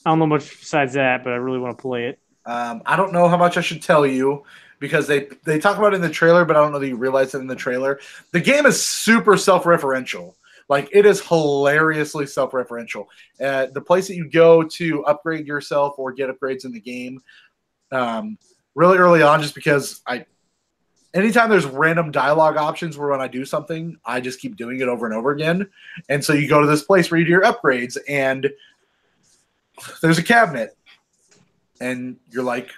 I don't know much besides that, but I really want to play it. I don't know how much I should tell you because they talk about it in the trailer, but I don't know that you realize it in the trailer. The game is super self-referential. Like, it is hilariously self-referential. The place that you go to upgrade yourself or get upgrades in the game, really early on, just because anytime there's random dialogue options where when I do something, I just keep doing it over and over again. And so you go to this place where you do your upgrades, and there's a cabinet. And you're like,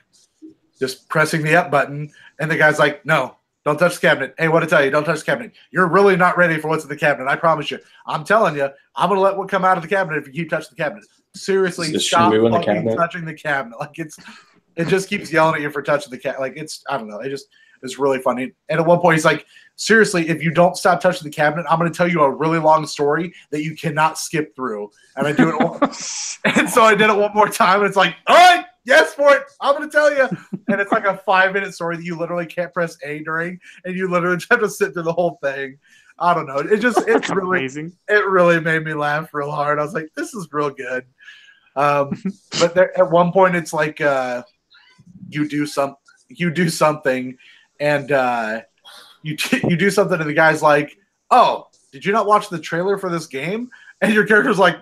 just pressing the up button, and the guy's like, no, don't touch the cabinet. Hey, what to tell you, don't touch the cabinet. You're really not ready for what's in the cabinet. I promise you. I'm telling you, I'm going to let what come out of the cabinet if you keep touching the cabinet. Seriously, stop fucking touching the cabinet. Like, it just keeps yelling at you for touching the cabinet. Like, I don't know. It's really funny. And at one point, he's like, seriously, if you don't stop touching the cabinet, I'm going to tell you a really long story that you cannot skip through. And I do it and so I did it one more time, and it's like, all right, yes for it. I'm going to tell you. And it's like a 5-minute story that you literally can't press A during, and you literally just have to sit through the whole thing. I don't know. It's really amazing. It really made me laugh real hard. I was like, this is real good. But at one point, it's like you do something, and you do something, and the guy's like, oh, did you not watch the trailer for this game? And your character's like,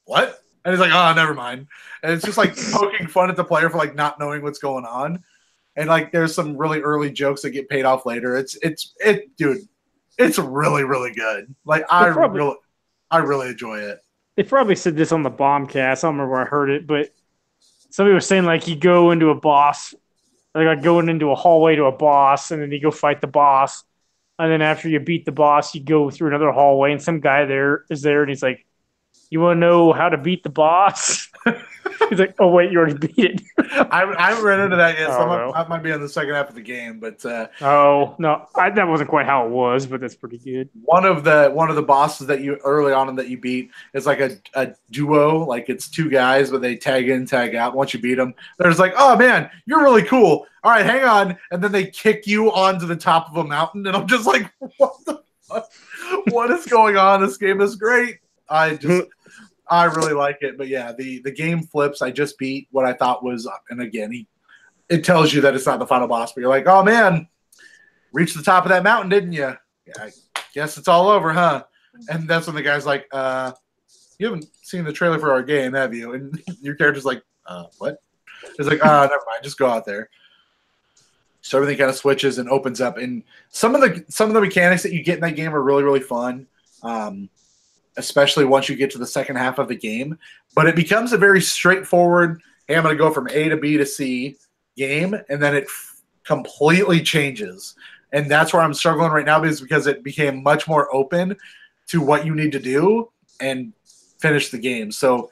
what? And he's like, oh, never mind. And it's just like poking fun at the player for like not knowing what's going on. And like there's some really early jokes that get paid off later. Dude, it's really, really good. Like I really enjoy it. They probably said this on the Bombcast. I don't remember where I heard it, but somebody was saying like you go into a boss, like going into a hallway to a boss, and then you go fight the boss. And then after you beat the boss, you go through another hallway, and some guy is there, and he's like, you want to know how to beat the boss? He's like, oh, wait, you already beat it. I haven't run into that yet, so I might be on the second half of the game. But that wasn't quite how it was, but that's pretty good. One of the bosses that you early on that you beat is like a duo, like it's two guys, but they tag in, tag out. Once you beat them, they're just like, oh, man, you're really cool. All right, hang on. And then they kick you onto the top of a mountain, and I'm just like, what the fuck? What is going on? This game is great. I really like it, but yeah, the game flips. I just beat what I thought was, and again, it tells you that it's not the final boss, but you're like, oh man, reached the top of that mountain, didn't you? Yeah, I guess it's all over, huh? And that's when the guy's like, you haven't seen the trailer for our game, have you? And your character's like, what? It's like, never mind, just go out there. So everything kind of switches and opens up, and some of the mechanics that you get in that game are really, really fun. Especially once you get to the second half of the game. But it becomes a very straightforward, hey, I'm going to go from A to B to C game, and then it completely changes. And that's where I'm struggling right now because it became much more open to what you need to do and finish the game. So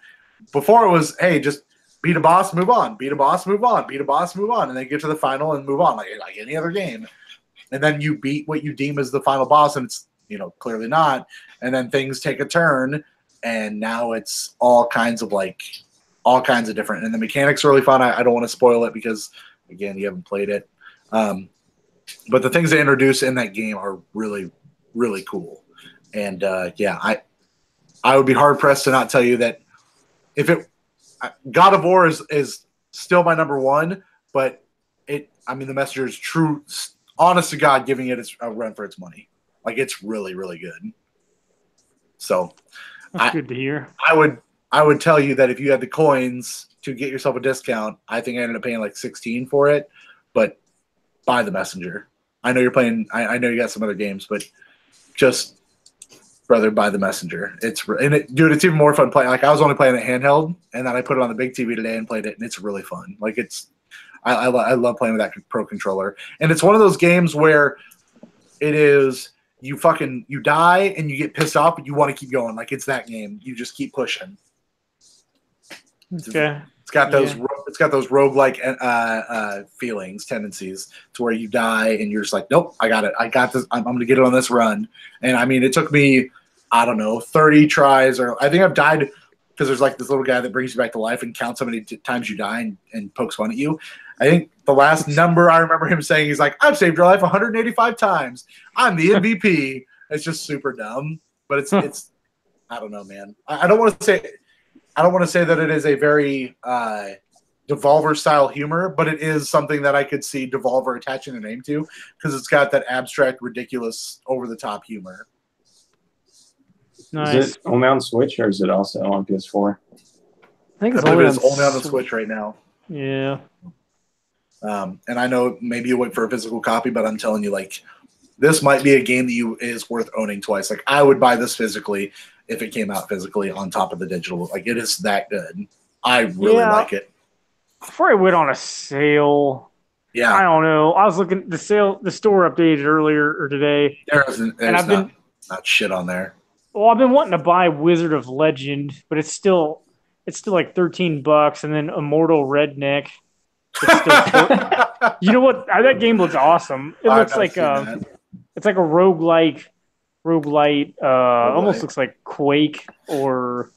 before it was, hey, just beat a boss, move on, beat a boss, move on, beat a boss, move on, and then get to the final and move on like any other game. And then you beat what you deem as the final boss, and it's, clearly not. And then things take a turn, and now it's all kinds of different. And the mechanics are really fun. I don't want to spoil it because, again, you haven't played it. But the things they introduce in that game are really, really cool. And I would be hard pressed to not tell you that God of War is still my number one, but the Messenger is true, honest to God, giving it a run for its money. Like, it's really, really good. So that's good to hear. I would tell you that if you had the coins to get yourself a discount, I think I ended up paying like $16 for it, but buy the Messenger. I know you're playing, I know you got some other games, but just brother, buy the Messenger. Dude, it's even more fun playing. Like, I was only playing it handheld, and then I put it on the big TV today and played it, and it's really fun. Like, I love playing with that Pro controller. And it's one of those games where it is, you die and you get pissed off, but you want to keep going. Like, it's that game. You just keep pushing. Okay. It's got those roguelike tendencies to where you die and you're just like, nope, I got it. I got this. I'm going to get it on this run. And it took me, 30 tries, or I think I've died because there's like this little guy that brings you back to life and counts how many times you die and pokes fun at you. I think the last number I remember him saying, he's like, I've saved your life 185 times. I'm the MVP. It's just super dumb, but it's I don't know, man. I don't want to say, I don't want to say that it is a very Devolver style humor, but it is something that I could see Devolver attaching a name to because it's got that abstract, ridiculous, over the top humor. Nice. Is it only on Switch or is it also on PS4? I think I it's believe only it is only on the Sw- Switch right now. Yeah. And I know maybe you wait for a physical copy, but I'm telling you, like, this might be a game that is worth owning twice. Like, I would buy this physically if it came out physically on top of the digital. Like, it is that good. I really like it. Before I went on a sale, I Yeah, don't know. I was looking the store updated earlier or today. there's I've been not shit on there. Well, I've been wanting to buy Wizard of Legend, but it's still like $13, and then Immortal Redneck. It's still you know what? That game looks awesome. It looks like it's like a roguelite. Almost looks like Quake or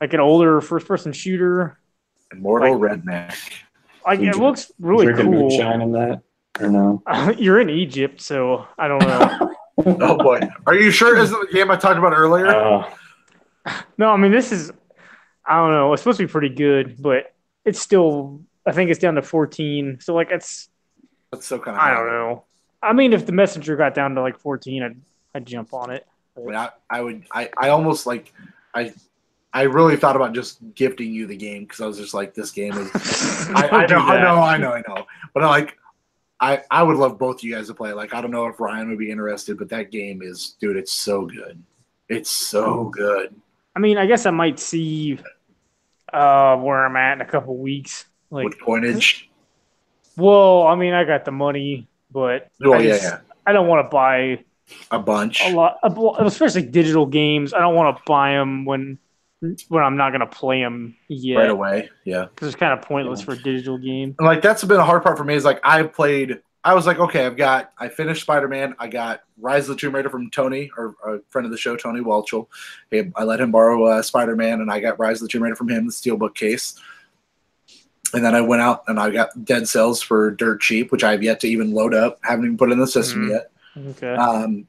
like an older first-person shooter. Immortal Redneck. Like it looks really Drinking cool. moonshine in that or no? You're in Egypt, so I don't know. Oh boy, are you sure this isn't the game I talked about earlier? No, I mean this is. I don't know. It's supposed to be pretty good, but it's still. I think it's down to 14. So like it's. That's so kind of. I don't know. I mean, if the Messenger got down to like 14, I'd jump on it. I would. I almost like. I really thought about just gifting you the game because I was just like, this game is. I know. But I would love both you guys to play. Like, I don't know if Ryan would be interested, but that game is, dude, it's so good. It's so good. I mean, I guess I might see where I'm at in a couple weeks. Like With coinage. Well, I mean, I got the money, but I don't want to buy a bunch. A lot, especially digital games. I don't want to buy them when I'm not going to play them yet. Right away, yeah. Because it's kind of pointless for a digital game. And like, that's been a hard part for me is like, I was like, okay, I finished Spider-Man. I got Rise of the Tomb Raider from Tony, or a friend of the show, Tony Welchel. I let him borrow Spider-Man, and I got Rise of the Tomb Raider from him, the Steelbook case. And then I went out and I got Dead Cells for dirt cheap, which I have yet to even load up. Haven't even put in the system yet. Okay.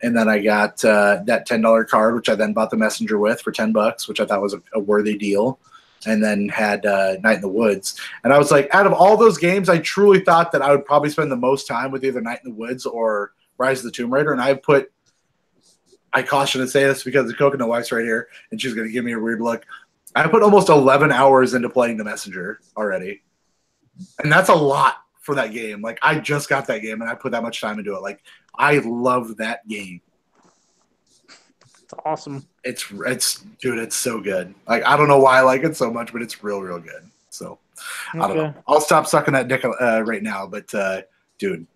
And then I got that $10 card, which I then bought the Messenger with for $10, which I thought was a worthy deal. And then had Night in the Woods. And I was like, out of all those games, I truly thought that I would probably spend the most time with either Night in the Woods or Rise of the Tomb Raider. And I caution to say this because the Coconut Wife's right here, and she's going to give me a weird look. I put almost 11 hours into playing the Messenger already. And that's a lot for that game. Like, I just got that game, and I put that much time into it. Like, I love that game. It's awesome. It's dude, it's so good. Like, I don't know why I like it so much, but it's real good. So I don't know. I'll stop sucking that dick right now, but dude,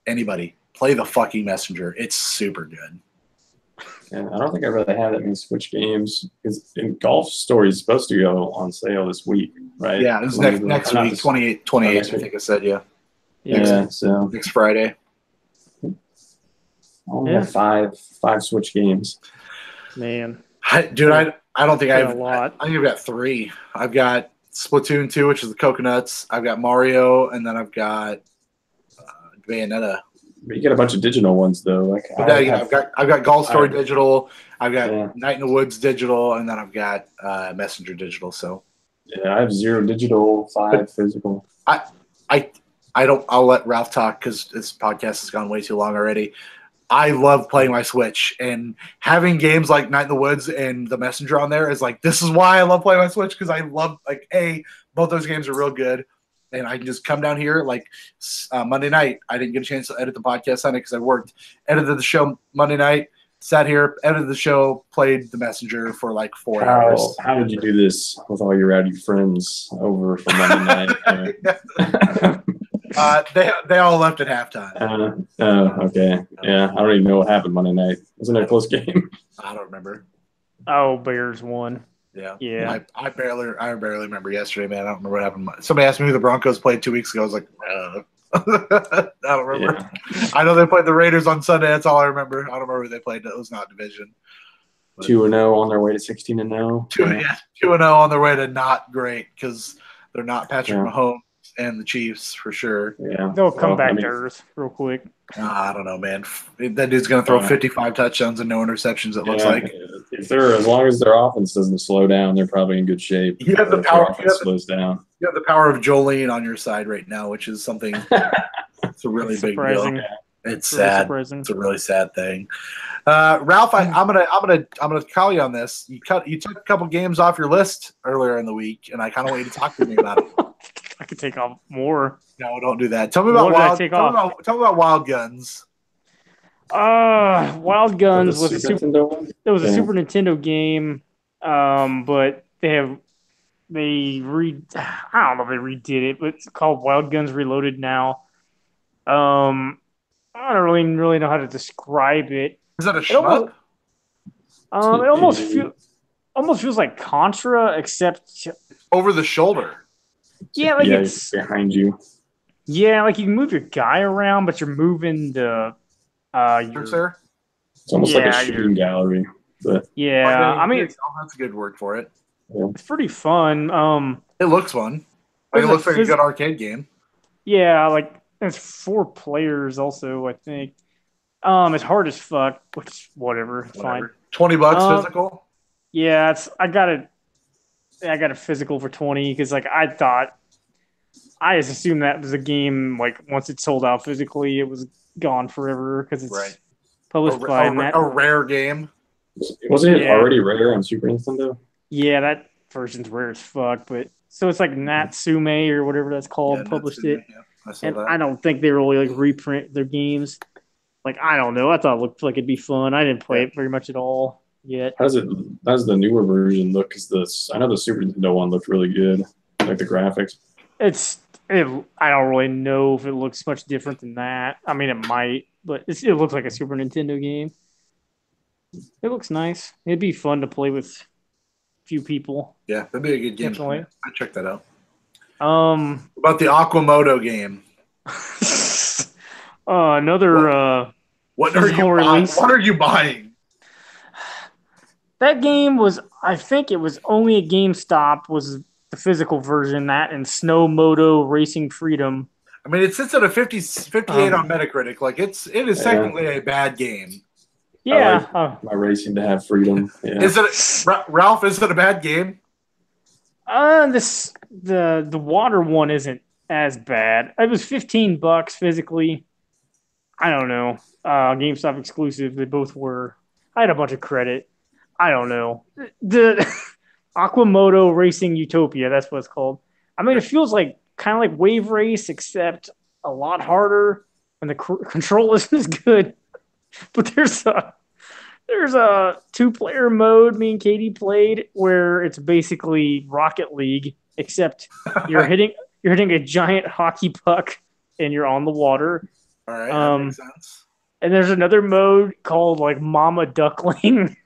anybody play the fucking Messenger. It's super good. Yeah, I don't think I really have that many Switch games because Golf Story is supposed to go on sale this week, right? Yeah, this is next week, 28, I think I said, yeah. Yeah, so next Friday. I only have five Switch games. Man. I don't think I have a lot. I think I've got 3. I've got Splatoon 2, which is the Coconuts. I've got Mario, and then I've got Bayonetta. But you get a bunch of digital ones though. Like I've got Golf Story digital. I've got Night in the Woods digital, and then I've got Messenger digital. So yeah, I have 0 digital, 5 physical. I'll let Ralph talk because this podcast has gone way too long already. I love playing my Switch, and having games like Night in the Woods and the Messenger on there is like, this is why I love playing my Switch, because I love, like, both those games are real good, and I can just come down here, like, Monday night. I didn't get a chance to edit the podcast Sunday because I worked. Edited the show Monday night, sat here, edited the show, played the Messenger for like 4 hours. How did you do this with all your rowdy friends over for Monday night? They all left at halftime. Okay. Yeah, I don't even know what happened Monday night. Wasn't it a close game? I don't remember. Oh, Bears won. Yeah. I barely remember yesterday, man. I don't remember what happened. Somebody asked me who the Broncos played 2 weeks ago. I was like, I don't remember. Yeah. I know they played the Raiders on Sunday. That's all I remember. I don't remember who they played. It was not division. 2-0 on their way to 16-0. 2-0 on their way to not great because they're not Patrick Mahomes. and the Chiefs for sure. Yeah, They'll come Well, back I mean, to earth real quick. I don't know, man. That dude's going to throw 55 touchdowns and no interceptions, it looks yeah, like. if they're as long as their offense doesn't slow down, they're probably in good shape. You have the If their power- offense slows down. You have the power of Jolene on your side right now, which is something. It's a really big Surprising. deal. It's Really sad. surprising. It's a really sad thing. Ralph, I'm gonna call you on this. You took a couple games off your list earlier in the week, and I kind of want you to talk to me about it. I could take off more. No, don't do that. Tell me about What did I Wild. take Tell me about Wild Guns. Wild Guns was The a super. Nintendo one? It was a Yeah. Super Nintendo game, but I don't know if they redid it, but it's called Wild Guns Reloaded now. I don't really know how to describe it. Is that a It almost, shmup? it almost feels like Contra, except Over the shoulder. yeah, like Yeah, it's behind you. like you can move your guy around, but you're moving the your, Sir? It's almost like Yeah, a shooting gallery. But yeah. I mean, that's a good word for it. it's pretty fun. It looks fun. Like, it looks like a good arcade game. Yeah, like it's 4 players also, I think. It's hard as fuck, which whatever, it's fine. $20 physical. Yeah, I got a physical for 20 because like I just assumed that was a game like once it sold out physically, it was gone forever because it's Right. published by Nat. A rare game. wasn't it Yeah. already rare on Super Nintendo? Yeah, that version's rare as fuck, but so it's like Natsume or whatever that's called Yeah, published Natsume, it. yeah, I saw And that. I don't think they really like reprint their games. Like I don't know. I thought it looked like it'd be fun. I didn't play it very much at all yet. How does the newer version look? Because I know the Super Nintendo one looked really good, like the graphics. I don't really know if it looks much different than that. I mean, it might, but it looks like a Super Nintendo game. It looks nice. It'd be fun to play with a few people. Yeah, that'd be a good game. Definitely. I'd check that out. What About the Aquamoto game. another What are you Physical buying? release? What are you buying? that game was. I think it was only a GameStop was the physical version. That and Snow Moto Racing Freedom. I mean, it sits at a 58 on Metacritic. Like it is technically a bad game. Yeah, My racing to have freedom. Yeah. Is it Ralph? Is it a bad game? the water one isn't as bad. It was $15 physically. I don't know. GameStop exclusive. They both were. I had a bunch of credit. I don't know. The Aquamoto Racing Utopia. That's what it's called. I mean, it feels like kind of like Wave Race, except a lot harder, and the control isn't as good. But there's a 2-player mode me and Katie played where it's basically Rocket League, except you're hitting a giant hockey puck and you're on the water. All right, that makes sense. And there's another mode called like Mama Duckling,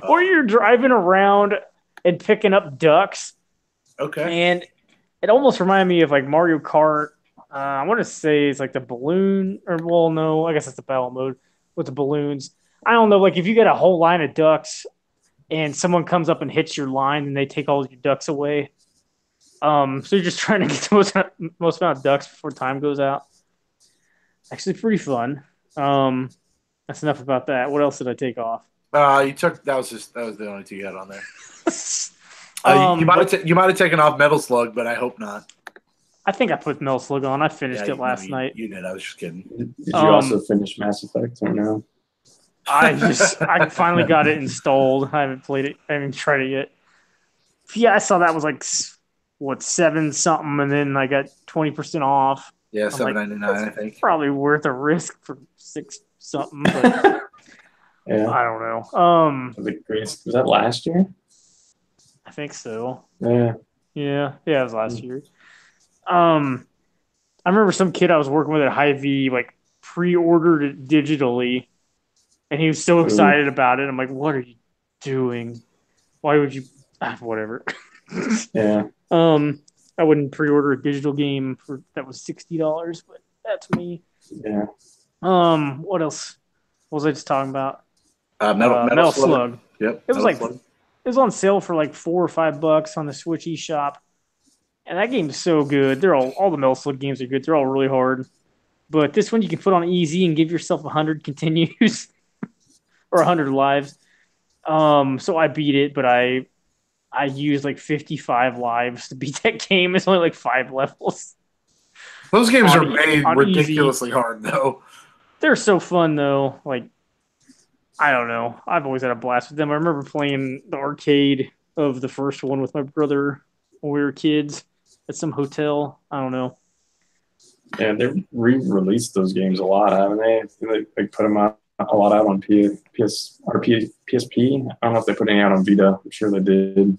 where you're driving around and picking up ducks. Okay. And it almost reminded me of like Mario Kart. I want to say it's like the balloon, or well, no, I guess it's the battle mode with the balloons. I don't know. Like if you get a whole line of ducks and someone comes up and hits your line, and they take all your ducks away. So you're just trying to get the most amount of ducks before time goes out. Actually, pretty fun. That's enough about that. What else did I take off? That was the only 2 you had on there. You might have taken off Metal Slug, but I hope not. I think I put Metal Slug on. I finished it last night. You did. I was just kidding. Did you also finish Mass Effect or no? I finally got it installed. I haven't played it. I haven't tried it yet. Yeah, I saw that was like what 7 something, and then I got 20% off. Yeah, $7.99. I think Probably worth a risk for 6 something. But Yeah. I don't know. Was that last year? I think so. Yeah. Yeah, it was last year. I remember some kid I was working with at Hy-Vee like pre-ordered it digitally, and he was so excited about it. I'm like, "What are you doing? Why would you?" Whatever. Yeah. I wouldn't pre-order a digital game that was $60, but that's me. Yeah. What else? What was I just talking about? Metal Slug. Slug. Yep. It was like it was on sale for like $4 or $5 on the Switch eShop, And that game's so good. They're all the Metal Slug games are good. They're all really hard. But this one you can put on easy and give yourself 100 continues or 100 lives. So I beat it, but I used like 55 lives to beat that game. It's only like 5 levels. Those games On are made on ridiculously hard, though. They're so fun though. Like I don't know. I've always had a blast with them. I remember playing the arcade of the first one with my brother when we were kids at some hotel. I don't know. Yeah, they've re-released those games a lot, haven't they? They put them out a lot out on PSP. I don't know if they put any out on Vita. I'm sure they did.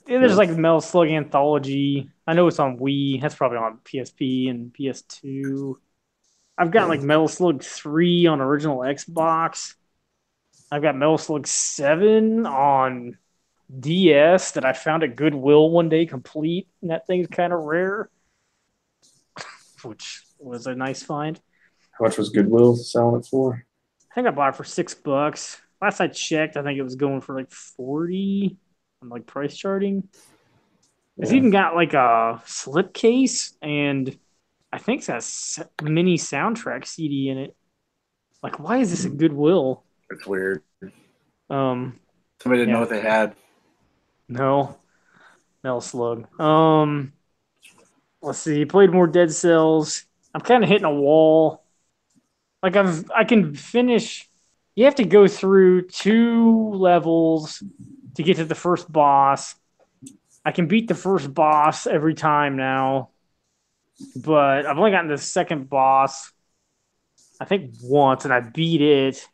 Yeah, there's like Metal Slug Anthology. I know it's on Wii. That's probably on PSP and PS2. I've got like Metal Slug 3 on original Xbox. I've got Metal Slug 7 on DS that I found at Goodwill one day complete, and that thing's kind of rare, which was a nice find. How much was Goodwill selling it for? I think I bought it for $6. Last I checked, I think it was going for like 40 on like price charting. It's even got like a slipcase, and I think it has a mini soundtrack CD in it. Like, why is this a Goodwill? It's weird. Somebody Somebody didn't know what they had. No. Metal Slug. Let's see. Played more Dead Cells. I'm kind of hitting a wall. Like I can finish. You have to go through 2 levels to get to the first boss. I can beat the first boss every time now, but I've only gotten the second boss, I think once, and I beat it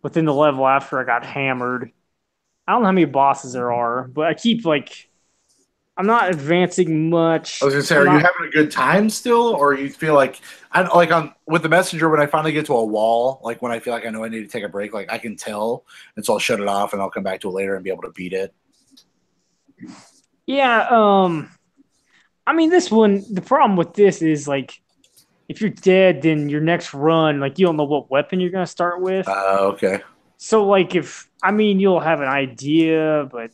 within the level after I got hammered. I don't know how many bosses there are, but I keep like I'm not advancing much. I was gonna say, are you having a good time still, or you feel like with the messenger when I finally get to a wall, like when I feel like I know I need to take a break, like I can tell, and so I'll shut it off and I'll come back to it later and be able to beat it. Yeah, I mean this one, the problem with this is like if you're dead, then your next run, like you don't know what weapon you're gonna start with. Okay. So like you'll have an idea, but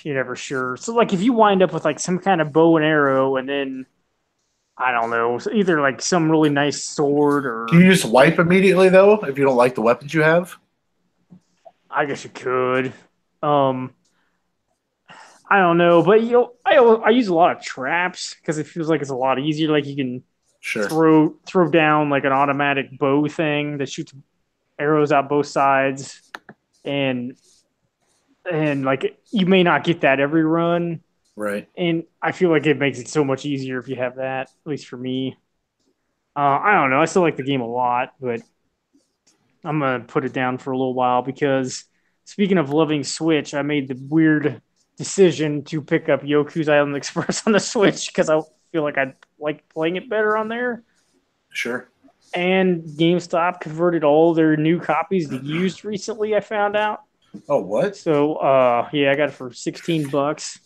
you're never sure. So like if you wind up with like some kind of bow and arrow and then I don't know, either like some really nice sword or Can you just wipe immediately though if you don't like the weapons you have? I guess you could. I don't know, but I use a lot of traps because it feels like it's a lot easier. Like you can throw down like an automatic bow thing that shoots arrows out both sides, and like you may not get that every run, right? And I feel like it makes it so much easier if you have that. At least for me, I don't know. I still like the game a lot, but I'm gonna put it down for a little while because speaking of loving Switch, I made the weird decision to pick up Yoku's Island Express on the Switch because I feel like I like playing it better on there. Sure. And GameStop converted all their new copies to used recently, I found out. Oh, what? So, yeah, I got it for $16.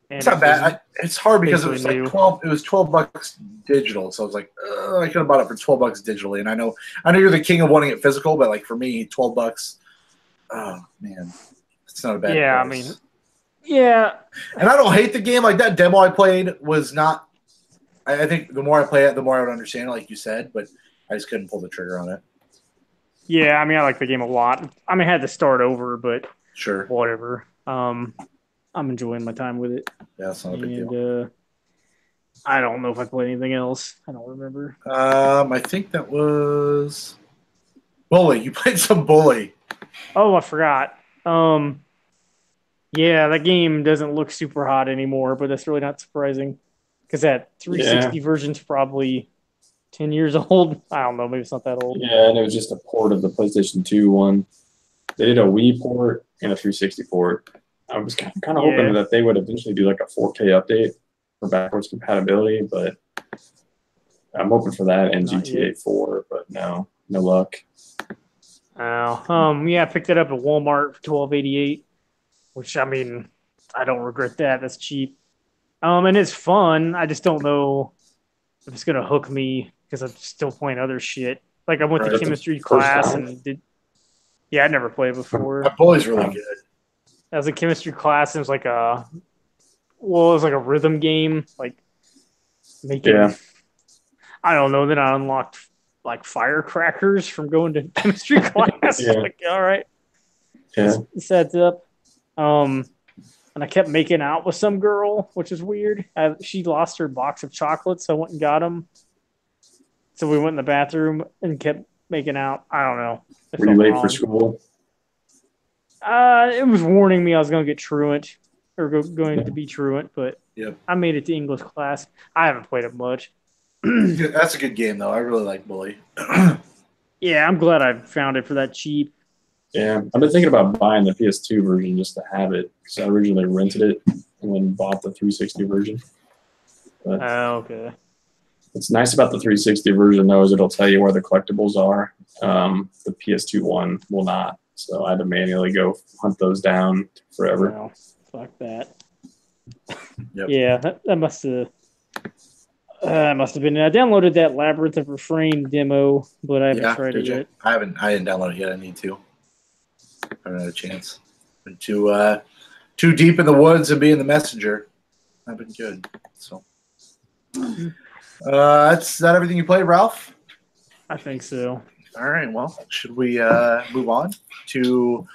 And it's not bad. It's hard because it was like new. 12. It was $12 digital. So I was like, I could have bought it for $12 digitally. And I know you're the king of wanting it physical, but like for me, $12. Oh man, it's not a bad. Yeah, price. I mean, yeah. And I don't hate the game. Like that demo I played was not. I think the more I play it, the more I would understand it, like you said. But I just couldn't pull the trigger on it. Yeah, I mean, I like the game a lot. I mean, I had to start over, but sure, whatever. I'm enjoying my time with it. Yeah, it's not a big deal. I don't know if I played anything else. I don't remember. I think that was Bully. You played some Bully. Oh, I forgot. Yeah, that game doesn't look super hot anymore, but that's really not surprising because that 360 version's probably 10 years old. I don't know. Maybe it's not that old. Yeah, and it was just a port of the PlayStation 2 one. They did a Wii port and a 360 port. I was kind of hoping that they would eventually do like a 4K update for backwards compatibility, but I'm hoping for that and GTA 4, but no luck. Oh, yeah, I picked it up at Walmart for $12.88, which I mean, I don't regret that. That's cheap. And it's fun. I just don't know if it's gonna hook me because I'm still playing other shit. Like I went to chemistry class and did. Yeah, I'd never played before. That Bully's really good. I was in chemistry class and it was like a well, it was like a rhythm game, like making. Yeah. I don't know. Then I unlocked like firecrackers from going to chemistry class. Yeah. Like, all right, Yeah. sets up. And I kept making out with some girl, which is weird. She lost her box of chocolates, so I went and got them. So we went in the bathroom and kept making out. I don't know. It Were you felt late wrong. for school? It was warning me I was going to get truant or going to be truant, but Yep. I made it to English class. I haven't played it much. That's a good game, though. I really like Bully. Yeah, I'm glad I found it for that cheap. Yeah. I've been thinking about buying the PS2 version just to have it because I originally rented it and then bought the 360 version. But Okay. what's nice about the 360 version, though, is it'll tell you where the collectibles are. The PS2 one will not. So I had to manually go hunt those down forever. Well, fuck that. Yep. Yeah, that must have. Must have been. I downloaded that Labyrinth of Refrain demo, but I haven't tried it did you? yet. I didn't download it yet. I need to. I haven't had a chance. Been too deep in the woods and being the messenger. I've been good. So that's that everything you played, Ralph? I think so. All right. Well, should we move on to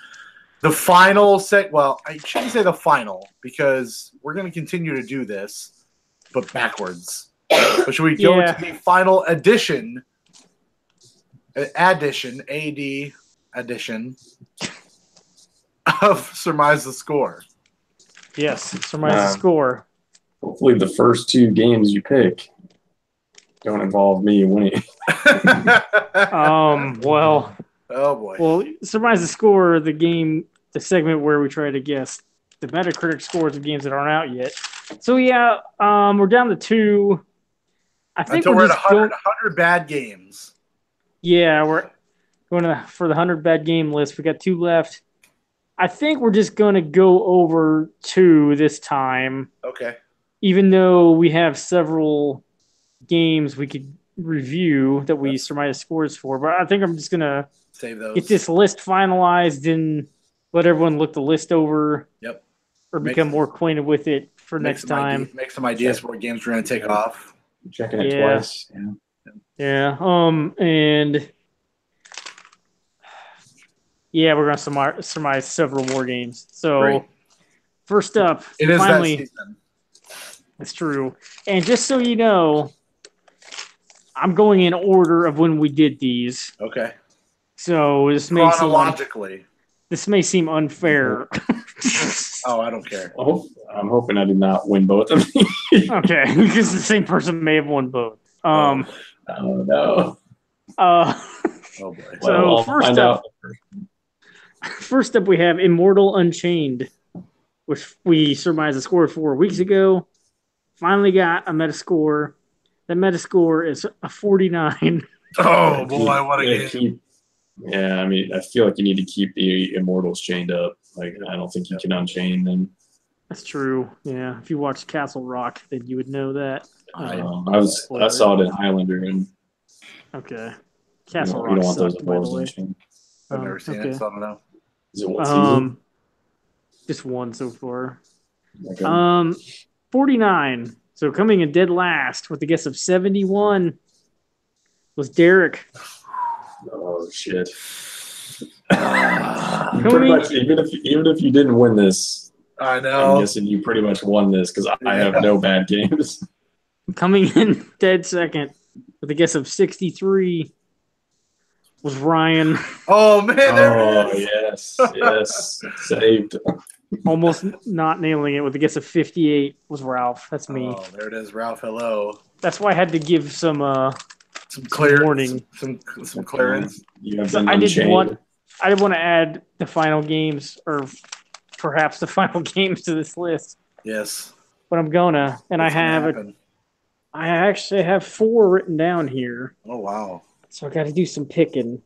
the final set? Well, I shouldn't say the final because we're going to continue to do this, but backwards. But should we go Yeah. to the final edition, addition of Surmise the Score? Yes, surmise the score. Hopefully, the first two games you pick don't involve me winning. Well, Oh boy. well, surmise the score. The segment where we try to guess the Metacritic scores of games that aren't out yet. So yeah, we're down to 2. I think Until we're at just 100 bad games. Yeah, we're going for the 100 bad game list. We got 2 left. I think we're just going to go over 2 this time, Okay. even though we have several games we could review that we surmise scores for. But I think I'm just going to Save those. get this list finalized and let everyone look the list over. Yep. Or Make- become more acquainted with it for Make next some time. Make some ideas for what games we're going to take off. Checking it Yeah. twice. Yeah. And yeah, we're gonna surmise several more games. So Great. first up, It is finally, that season. it's true. And just so you know, I'm going in order of when we did these. Okay. So this Chronologically. may seem unfair. Oh, I don't care. I'm hoping I did not win both of these. Okay, because the same person may have won both. Oh no. Uh, Oh boy. So, I'll first find up- out. First up, we have Immortal Unchained, which we surmised a score 4 weeks ago. Finally got a Metascore. The Metascore is a 49. Oh boy, what a game. Yeah, I mean, I feel like you need to keep the Immortals chained up. Like, I don't think you can unchain them. That's true. Yeah, if you watched Castle Rock, then you would know that. I saw it in Highlander, and Okay. you Castle don't Rock want those sucked, by the Immortals way. unchained. I've never seen okay. it, so I don't know. Is it what season? Just one so far. Okay. 49. So coming in dead last with a guess of 71 was Derek. Oh shit! Can Pretty we- much, even if you didn't win this, I I'm know. guessing you pretty much won this because I have no bad games. Coming in dead second with a guess of 63 was Ryan. Oh man, there Oh it is. yes, saved. Almost not nailing it with a guess of 58 was Ralph. That's me. Oh, there it is, Ralph. Hello. That's why I had to give some Some clear warning. Some clearance. You have So been I didn't unchained. want I didn't want to add the final games or perhaps the final games to this list, Yes. but I'm gonna. And What's gonna I happen? actually have 4 written down here. Oh wow. So I got to do some picking.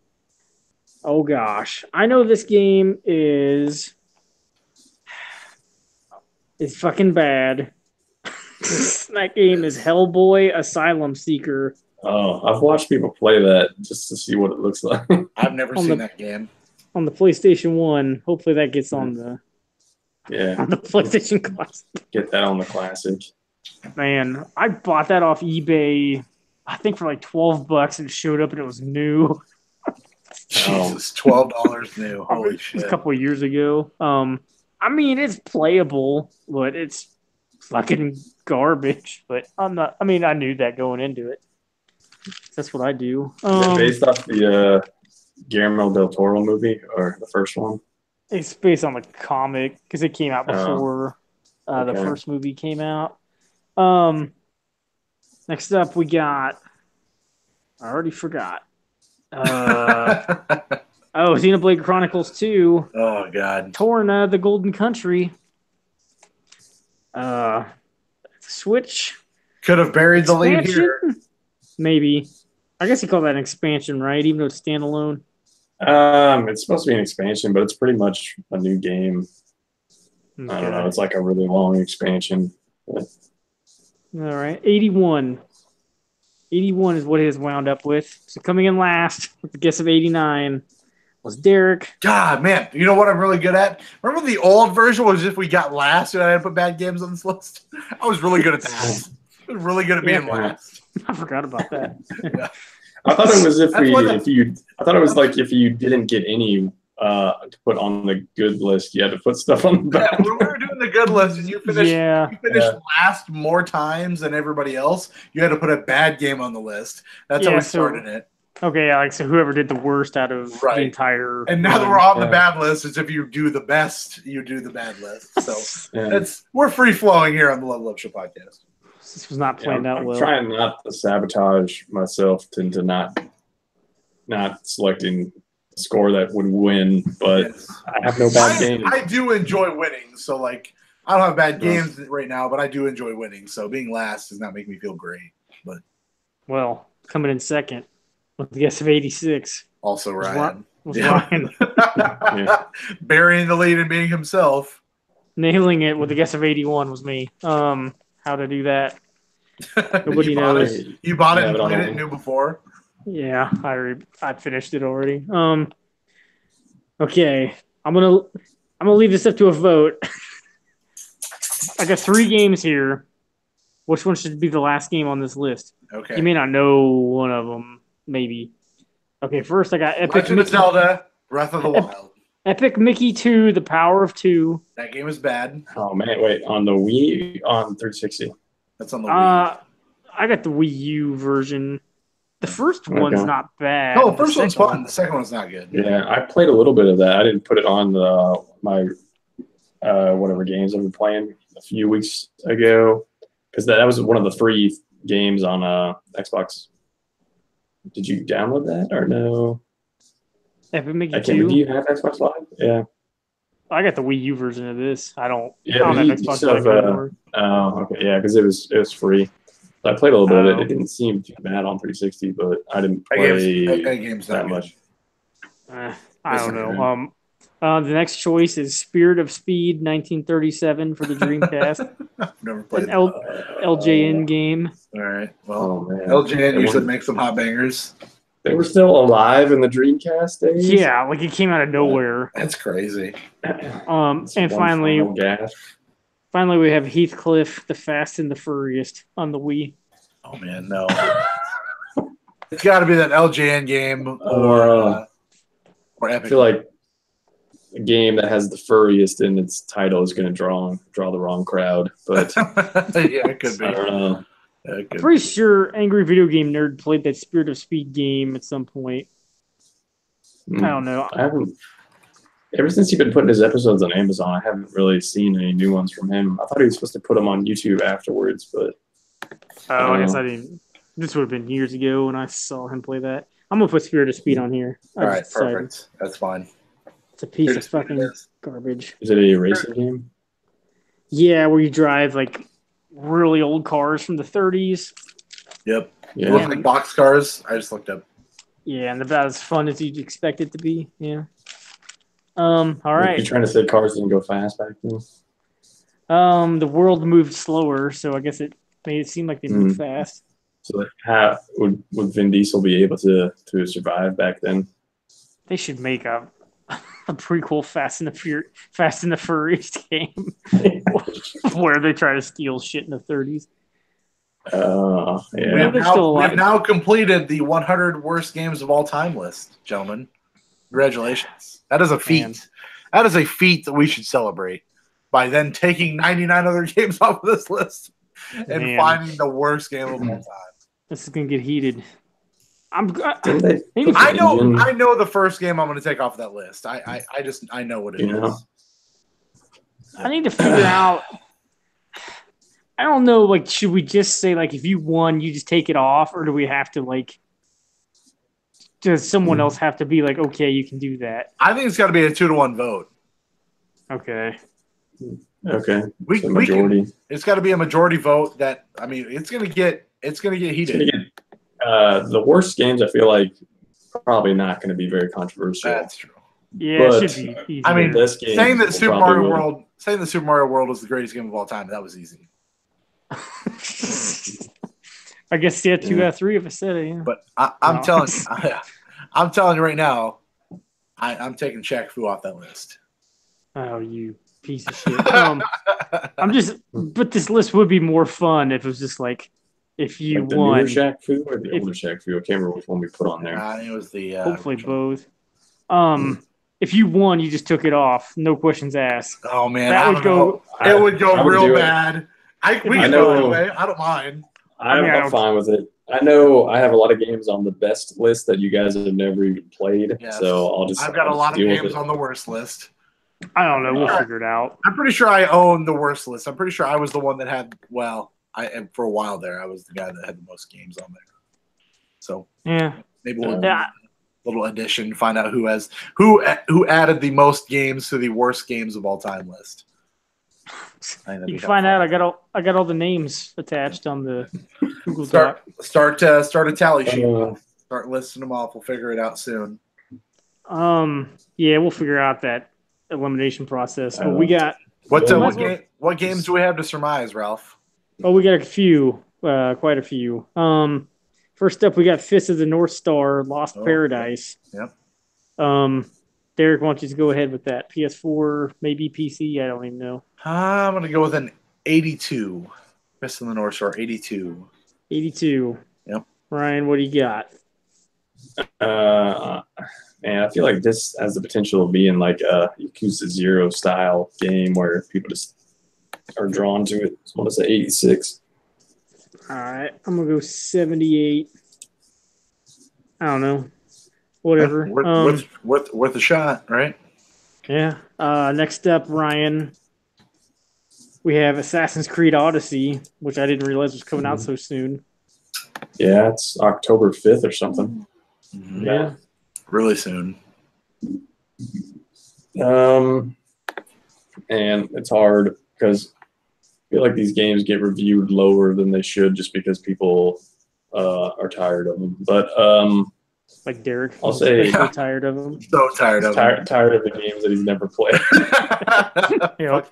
Oh gosh, I know this game is fucking bad. That game is Hellboy Asylum Seeker. Oh, I've watched people play that just to see what it looks like. I've never On seen the- that game. On the PlayStation 1. Hopefully that gets on the Yeah, on the PlayStation Classic. get that on the classic. Man, I bought that off eBay, I think for like $12, and it showed up and it was new. Jesus, $12 new. Holy It was shit! a couple of years ago. I mean, it's playable, but it's fucking garbage. But I'm not. I mean, I knew that going into it. That's what I do. Is that based off the Guillermo del Toro movie or the first one? It's based on the comic because it came out before the okay. first movie came out. Next up, we got. I already forgot. Xenoblade Chronicles 2. Oh god. Torna, the Golden Country. Switch. Could have buried the lead Expansion? here. Maybe. I guess you call that an expansion, right? Even though it's standalone. It's supposed to be an expansion, but it's pretty much a new game. I don't know. It's like a really long expansion. All right. 81. 81 is what it has wound up with. So coming in last with the guess of 89 was Derek. God, man. You know what I'm really good at? Remember the old version was if we got last and I had to put bad games on this list? I was really good at that. I was really good at being last. I forgot about that. Yeah. I thought it was I thought it was like if you didn't get any to put on the good list, you had to put stuff on the Yeah, bad. when we were doing the good list and you finished last more times than everybody else, you had to put a bad game on the list. That's how we started it. Okay, like so whoever did the worst out of the entire and now that we're on the bad list, it's if you do the best, you do the bad list. So we're free flowing here on the Level Up Show podcast. This was not planned out well. I'm trying not to sabotage myself into not selecting a score that would win, but I have no bad games. I do enjoy winning, so like I don't have bad games right now, but I do enjoy winning. So being last does not make me feel great. But well, coming in second with the guess of 86. Also Ryan. Ryan. Burying the lead and being himself. Nailing it with the guess of 81 was me. How to do that. Nobody knows. You bought it and played it and knew before? Yeah, I finished it already. Okay. I'm gonna leave this up to a vote. I got 3 games here. Which one should be the last game on this list? Okay. You may not know one of them, maybe. Okay, first I got Epic Legend of Zelda, Breath of the Wild. Epic Mickey 2, The Power of Two. That game is bad. Oh man, wait, on the Wii, on 360. That's on the Wii. I got the Wii U version. The first one's not bad. No, the first one's fun. The second one's not good. Yeah, I played a little bit of that. I didn't put it on my whatever games I've been playing a few weeks ago because that was one of the free games on Xbox. Did you download that or no? Epic Mickey 2. Do you have Xbox Live? Yeah. I got the Wii U version of this. I don't have Xbox Live anymore. Oh, okay. Yeah, because it was free. So I played a little bit of it. It didn't seem too bad on 360, but I didn't play that game's that much. I don't know. The next choice is Spirit of Speed 1937 for the Dreamcast. I've never played an LJN game. All right. Well, LJN usually makes some hot bangers. They were still alive in the Dreamcast days? Yeah, like it came out of nowhere. That's crazy. And finally we have Heathcliff, The Fast and the Furriest on the Wii. Oh man, no. It's got to be that LJN game or Epic. I feel like a game that has the furriest in its title is going to draw the wrong crowd. But yeah, it could be. I don't know. I'm pretty sure Angry Video Game Nerd played that Spirit of Speed game at some point. I don't know. I haven't. Ever since he's been putting his episodes on Amazon, I haven't really seen any new ones from him. I thought he was supposed to put them on YouTube afterwards, but I guess I didn't. This would have been years ago when I saw him play that. I'm gonna put Spirit of Speed on here. All right, perfect. That's fine. It's a piece of fucking garbage. Is it a racing game? Yeah, where you drive like really old cars from the 30s. Yep. Yeah. Look like box cars. I just looked up. Yeah, and about as fun as you'd expect it to be. Yeah. All right. You're trying to say cars didn't go fast back then? The world moved slower, so I guess it made it seem like they moved fast. So would Vin Diesel be able to survive back then? They should make a a prequel Fast and the Furious game where they try to steal shit in the 30s. We Yeah. have, They're still alive. now completed the 100 worst games of all time list, gentlemen. Congratulations. That is a feat. Man. That is a feat that we should celebrate by then taking 99 other games off of this list and Man. finding the worst game of all time. This is gonna get heated. Didn't they Maybe- put I the know engine- the first game I'm going to take off that list. I know what it is. Yeah. I need to figure out. I don't know. Like, should we just say like if you won, you just take it off, or do we have to like? Does someone else have to be like, okay, you can do that? I think it's got to be a 2-1 vote. Okay. Okay. We So can. majority. It's got to be a majority vote. That I mean, it's going to get heated. The worst games, I feel like, probably not going to be very controversial. That's true. Yeah, But, it should be easy. I mean, This game saying that will Super probably Mario win. World, is the greatest game of all time. That was easy. I guess yeah, 2 Yeah. out of 3 if I said it. Yeah. But I'm No. telling you right now, I'm taking Shaq Fu off that list. Oh, you piece of shit. But this list would be more fun if it was just like, if you Like the won. newer Shaq Fu or the If- older Shaq Fu? I can't remember which one we put on there. It was the Hopefully original. both. If you won, you just took it off. No questions asked. Oh man, That I would don't go. know. It would go I would real do it. bad. We I can know. go that way. I don't mind. I'm, I mean, I I'm don't- fine with it. I know I have a lot of games on the best list that you guys have never even played, Yes. so I'll just. I've got I'll a lot just of deal with games it. on the worst list. I don't know. We'll figure it out. I'm pretty sure I own the worst list. I'm pretty sure I was the one that had. Well, for a while there, I was the guy that had the most games on there. So Yeah. maybe we'll do Yeah. a little addition, find out who added the most games to the worst games of all time list. I think that'd You be can find helpful. out. I got all the names attached on the Google Start Doc. start a tally sheet. Uh, Start listing them off. We'll figure it out soon. Yeah, we'll figure out that elimination process. But we got. What Yeah. what games do we have to surmise, Ralph? Oh, we got a few. Quite a few. First up, we got Fist of the North Star, Lost Oh, Paradise. yep. Derek, why don't you just go ahead with that? PS4, maybe PC. I don't even know. I'm gonna go with an 82. Fist in the North Shore, 82. 82. Yep. Ryan, what do you got? Man, I feel like this has the potential of being like a Yakuza Zero style game where people just are drawn to it. So I want to say 86. All right, I'm gonna go 78. I don't know. Whatever. Worth a shot, right? Yeah. Next up, Ryan. We have Assassin's Creed Odyssey, which I didn't realize was coming out so soon. Yeah, it's October 5th or something. Mhm. Yeah. Really soon. And it's hard because I feel like these games get reviewed lower than they should just because people are tired of them. But Like Derek. I'll say- especially tired of them. So tired of it. tired of the games that he's never played. Yep.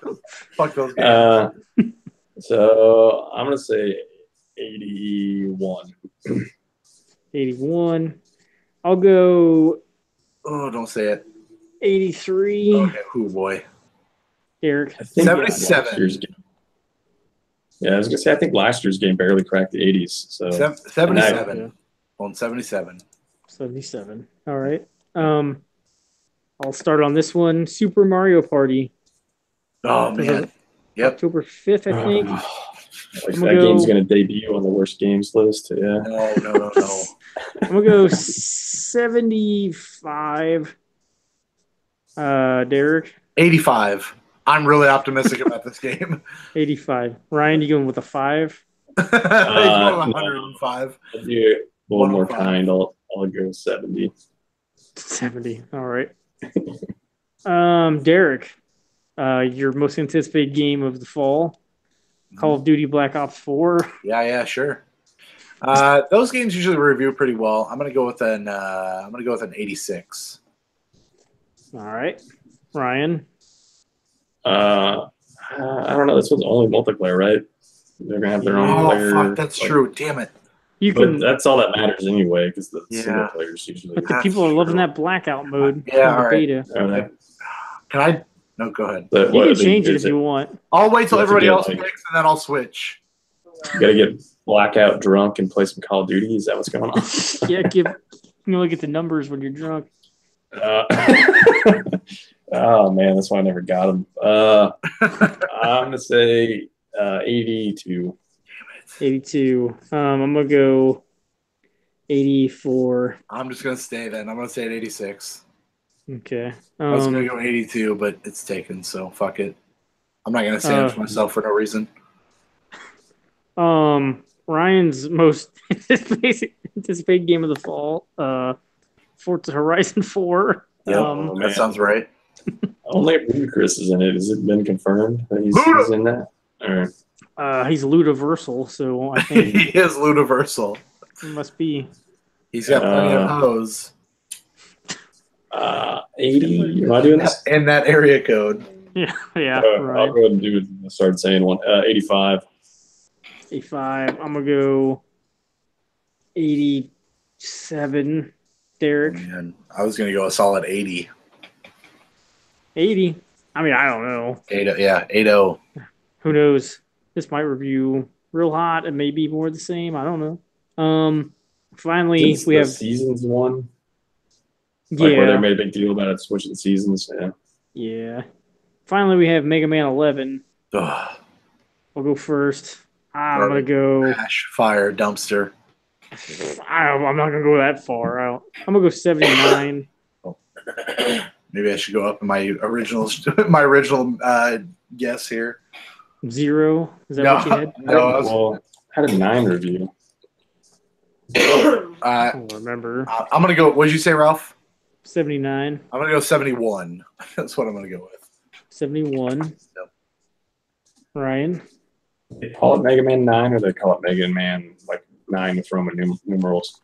Fuck those games. So I'm gonna say 81. 81. I'll go Oh, don't say it. 83. Okay, oh boy. Derek. I think 77. last year's game. Yeah, I was gonna say I think last year's game barely cracked the 80s. So 77. Yeah. On 77. 77. All right. I'll start on this one. Super Mario Party. Oh man. Yep. October 5th, I think. Like I'm that gonna game's go- gonna debut on the worst games list. Yeah. No. I'm gonna go 75. Derek, 85. I'm really optimistic about this game. 85. Ryan, you going with a 5? He's going with No. 105. I'll do one more 105. kind. I'll go 70. 70. All right. Derek, your most anticipated game of the fall, Call of Duty Black Ops 4. Yeah, sure. Those games usually review pretty well. I'm gonna go with an 86. All right. Ryan, I don't know. This one's only multiplayer, right? They're gonna have their own Oh player. fuck, that's like, true. Damn it. You But can. that's all that matters anyway, because the Yeah. single players usually. But the That's people are loving true. that blackout mode. Yeah, on the all right. beta. Can I? No, go ahead. You can change it if you want. I'll wait till You have to everybody get, else like- picks, and then I'll switch. You gotta get blackout drunk and play some Call of Duty. Is that what's going on? Yeah, you only get the numbers when you're drunk. Oh man, that's why I never got them. I'm gonna say 82. 82. I'm gonna go 84. I'm just gonna stay then. I'm gonna stay at 86. Okay. I was gonna go 82, but it's taken, so fuck it. I'm not gonna sandwich myself for no reason. Ryan's most anticipated game of the fall, Forza Horizon 4. Yep, Oh, man. that sounds right. Only if Ludacris is in it. Has it been confirmed that he's in that? All right. He's Ludiversal, so I think He is Ludiversal. it must be. He's got plenty of hoes 80. Am I doing this? in that area code. Yeah, I'll right. go ahead and do it. I started saying one. 85. 85. I'm gonna go 87. Derek, And I was gonna go a solid 80. 80. I mean, I don't know. 80, yeah, 80. Who knows? This might review real hot and maybe more of the same. I don't know. Finally, Since we the have seasons one. Like where they yeah, made a big deal about it switching seasons. Yeah. yeah. Finally, we have Mega Man 11. Ugh. I'll go first. I'm gonna go. Ash, fire, dumpster. I'm not gonna go that far out. I'm gonna go 79. Maybe I should go up in my original guess here. 0. Is that No, what you had? no, I was, Well, I had a 9 review. I don't remember. I'm gonna go. What did you say, Ralph? 79. I'm gonna go 71. That's what I'm gonna go with. 71. Yep. Ryan. They call it Mega Man 9 or they call it Mega Man like 9 with Roman numerals.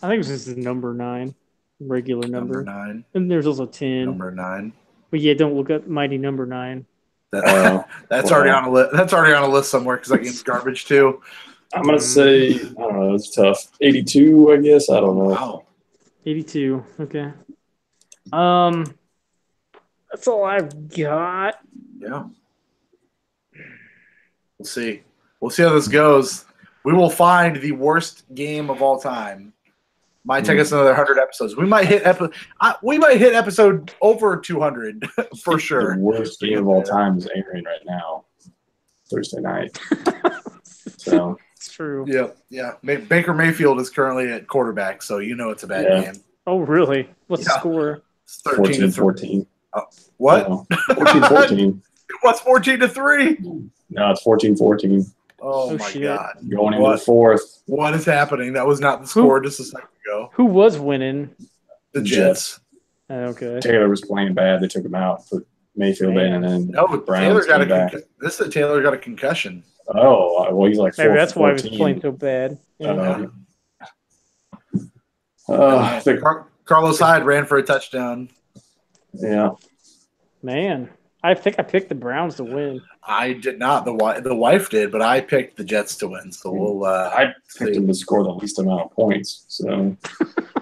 I think this is number 9. Regular number. 9. And there's also 10. Number 9. But yeah, don't look up Mighty Number 9. That's already on a list. That's already on a list somewhere because that game's garbage too. I'm gonna say I don't know. It's tough. 82, I guess. I don't know. Wow. 82. Okay. That's all I've got. Yeah. We'll see. We'll see how this goes. We will find the worst game of all time. Might take us another 100 episodes. We might hit episode over 200 for sure. The worst game of all time is airing right now, Thursday night. So It's true. Yeah. Baker Mayfield is currently at quarterback, so you know it's a bad game. Oh, really? What's the Yeah. score? It's 13 to 3. 14. What? 14-14. What's 14 to 3? No, it's 14-14. Oh, Oh, my shit. god. Going into What? the fourth. What is happening? That was not the score just a second ago. Who was winning? The Jets. Okay. Taylor was playing bad. They took him out, put Mayfield in, and then No, Browns Taylor got came back. this is Taylor got a concussion. Oh, well, he's like 4 Maybe that's why he was 14. playing so bad. Yeah. I think, Carlos Hyde ran for a touchdown. yeah. Man, I think I picked the Browns to win. I did not. The wife did, but I picked the Jets to win. So we'll. I picked him to score the least amount of points. So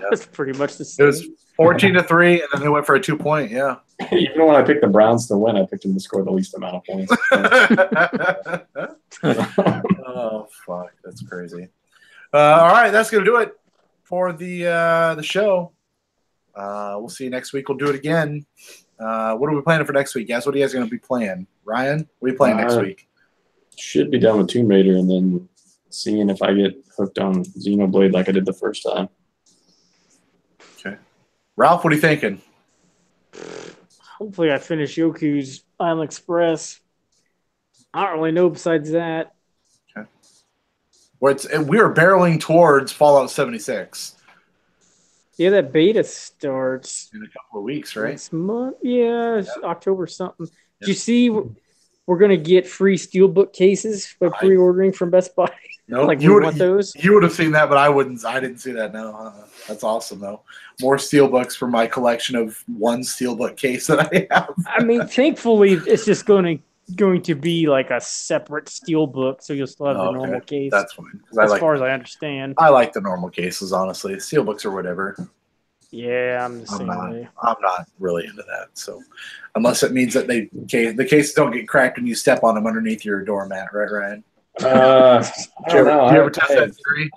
That's pretty much the It same. was 14 to 3, and then they went for a 2-point. Yeah. even when I picked the Browns to win, I picked him to score the least amount of points. Oh fuck, that's crazy. All right, that's gonna do it for the show. We'll see you next week. We'll do it again. What are we planning for next week, guys? What are you guys gonna be playing? Ryan, what are you playing next week? Should be done with Tomb Raider and then seeing if I get hooked on Xenoblade like I did the first time. Okay. Ralph, what are you thinking? Hopefully, I finish Yoku's Island Express. I don't really know besides that. We are barreling towards Fallout 76 Yeah, that beta starts in a couple of weeks, right? next month. Yeah, it's October something. Did you see we're going to get free Steelbook cases by pre-ordering from Best Buy? No, Like, you we would want those? You would have seen that, but I wouldn't. I didn't see that. No, that's awesome though. More steelbooks for my collection of one steelbook case that I have. I mean, thankfully, it's just going to going to be like a separate steel book, so you'll still have the Okay, normal case. That's fine. 'Cause as far as I understand. I like the normal cases, honestly. Steelbooks or whatever. Yeah, I'm the same way. I'm not really into that. So, unless it means that the cases don't get cracked when you step on them underneath your doormat, right, Ryan? I don't know. Do you ever test that theory?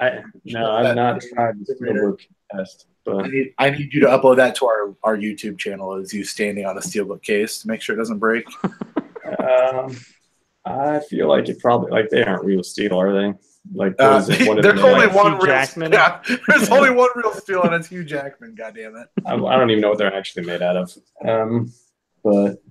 No, I've not tried the steelbook test, but I need you to upload that to our YouTube channel as you standing on a steelbook case to make sure it doesn't break. I feel like it probably like they aren't real steel, are they? Like There's only one Hugh real Jackman? Yeah, there's only one real steel, and it's Hugh Jackman. God damn it! I don't even know what they're actually made out of. But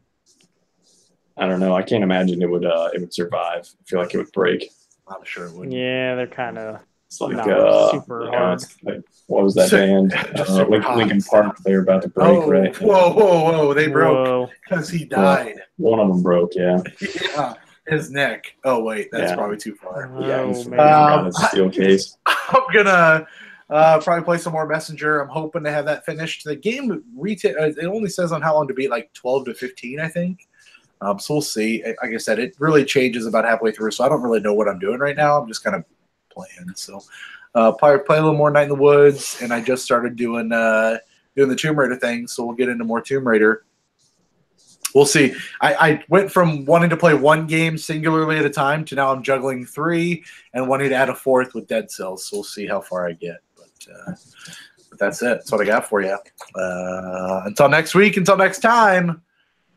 I don't know. I can't imagine it would survive. I feel like it would break. I'm sure it would. Yeah, they're kind of. It's like No, super hard. it's like, what was that band? Super hot. Lincoln Park. They were about to break, Oh, right? whoa! They broke Whoa. because he died. One of them broke. Yeah. Yeah, his neck. Oh wait, that's Yeah. probably too far. Yeah. Oh, He's man. got his steel case. I'm gonna probably play some more Messenger. I'm hoping to have that finished. The game retail it only says on how long to beat, like 12 to 15, I think. So we'll see. Like I said, it really changes about halfway through, so I don't really know what I'm doing right now. I'm just kind of playing. So probably play a little more Night in the Woods, and I just started doing the Tomb Raider thing, so we'll get into more Tomb Raider. We'll see. I went from wanting to play one game singularly at a time to now I'm juggling 3 and wanting to add a 4th with Dead Cells. So we'll see how far I get. But that's it. That's what I got for you. Until next week, until next time,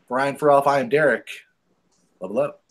Brian Farrell, I am Derek. Level up.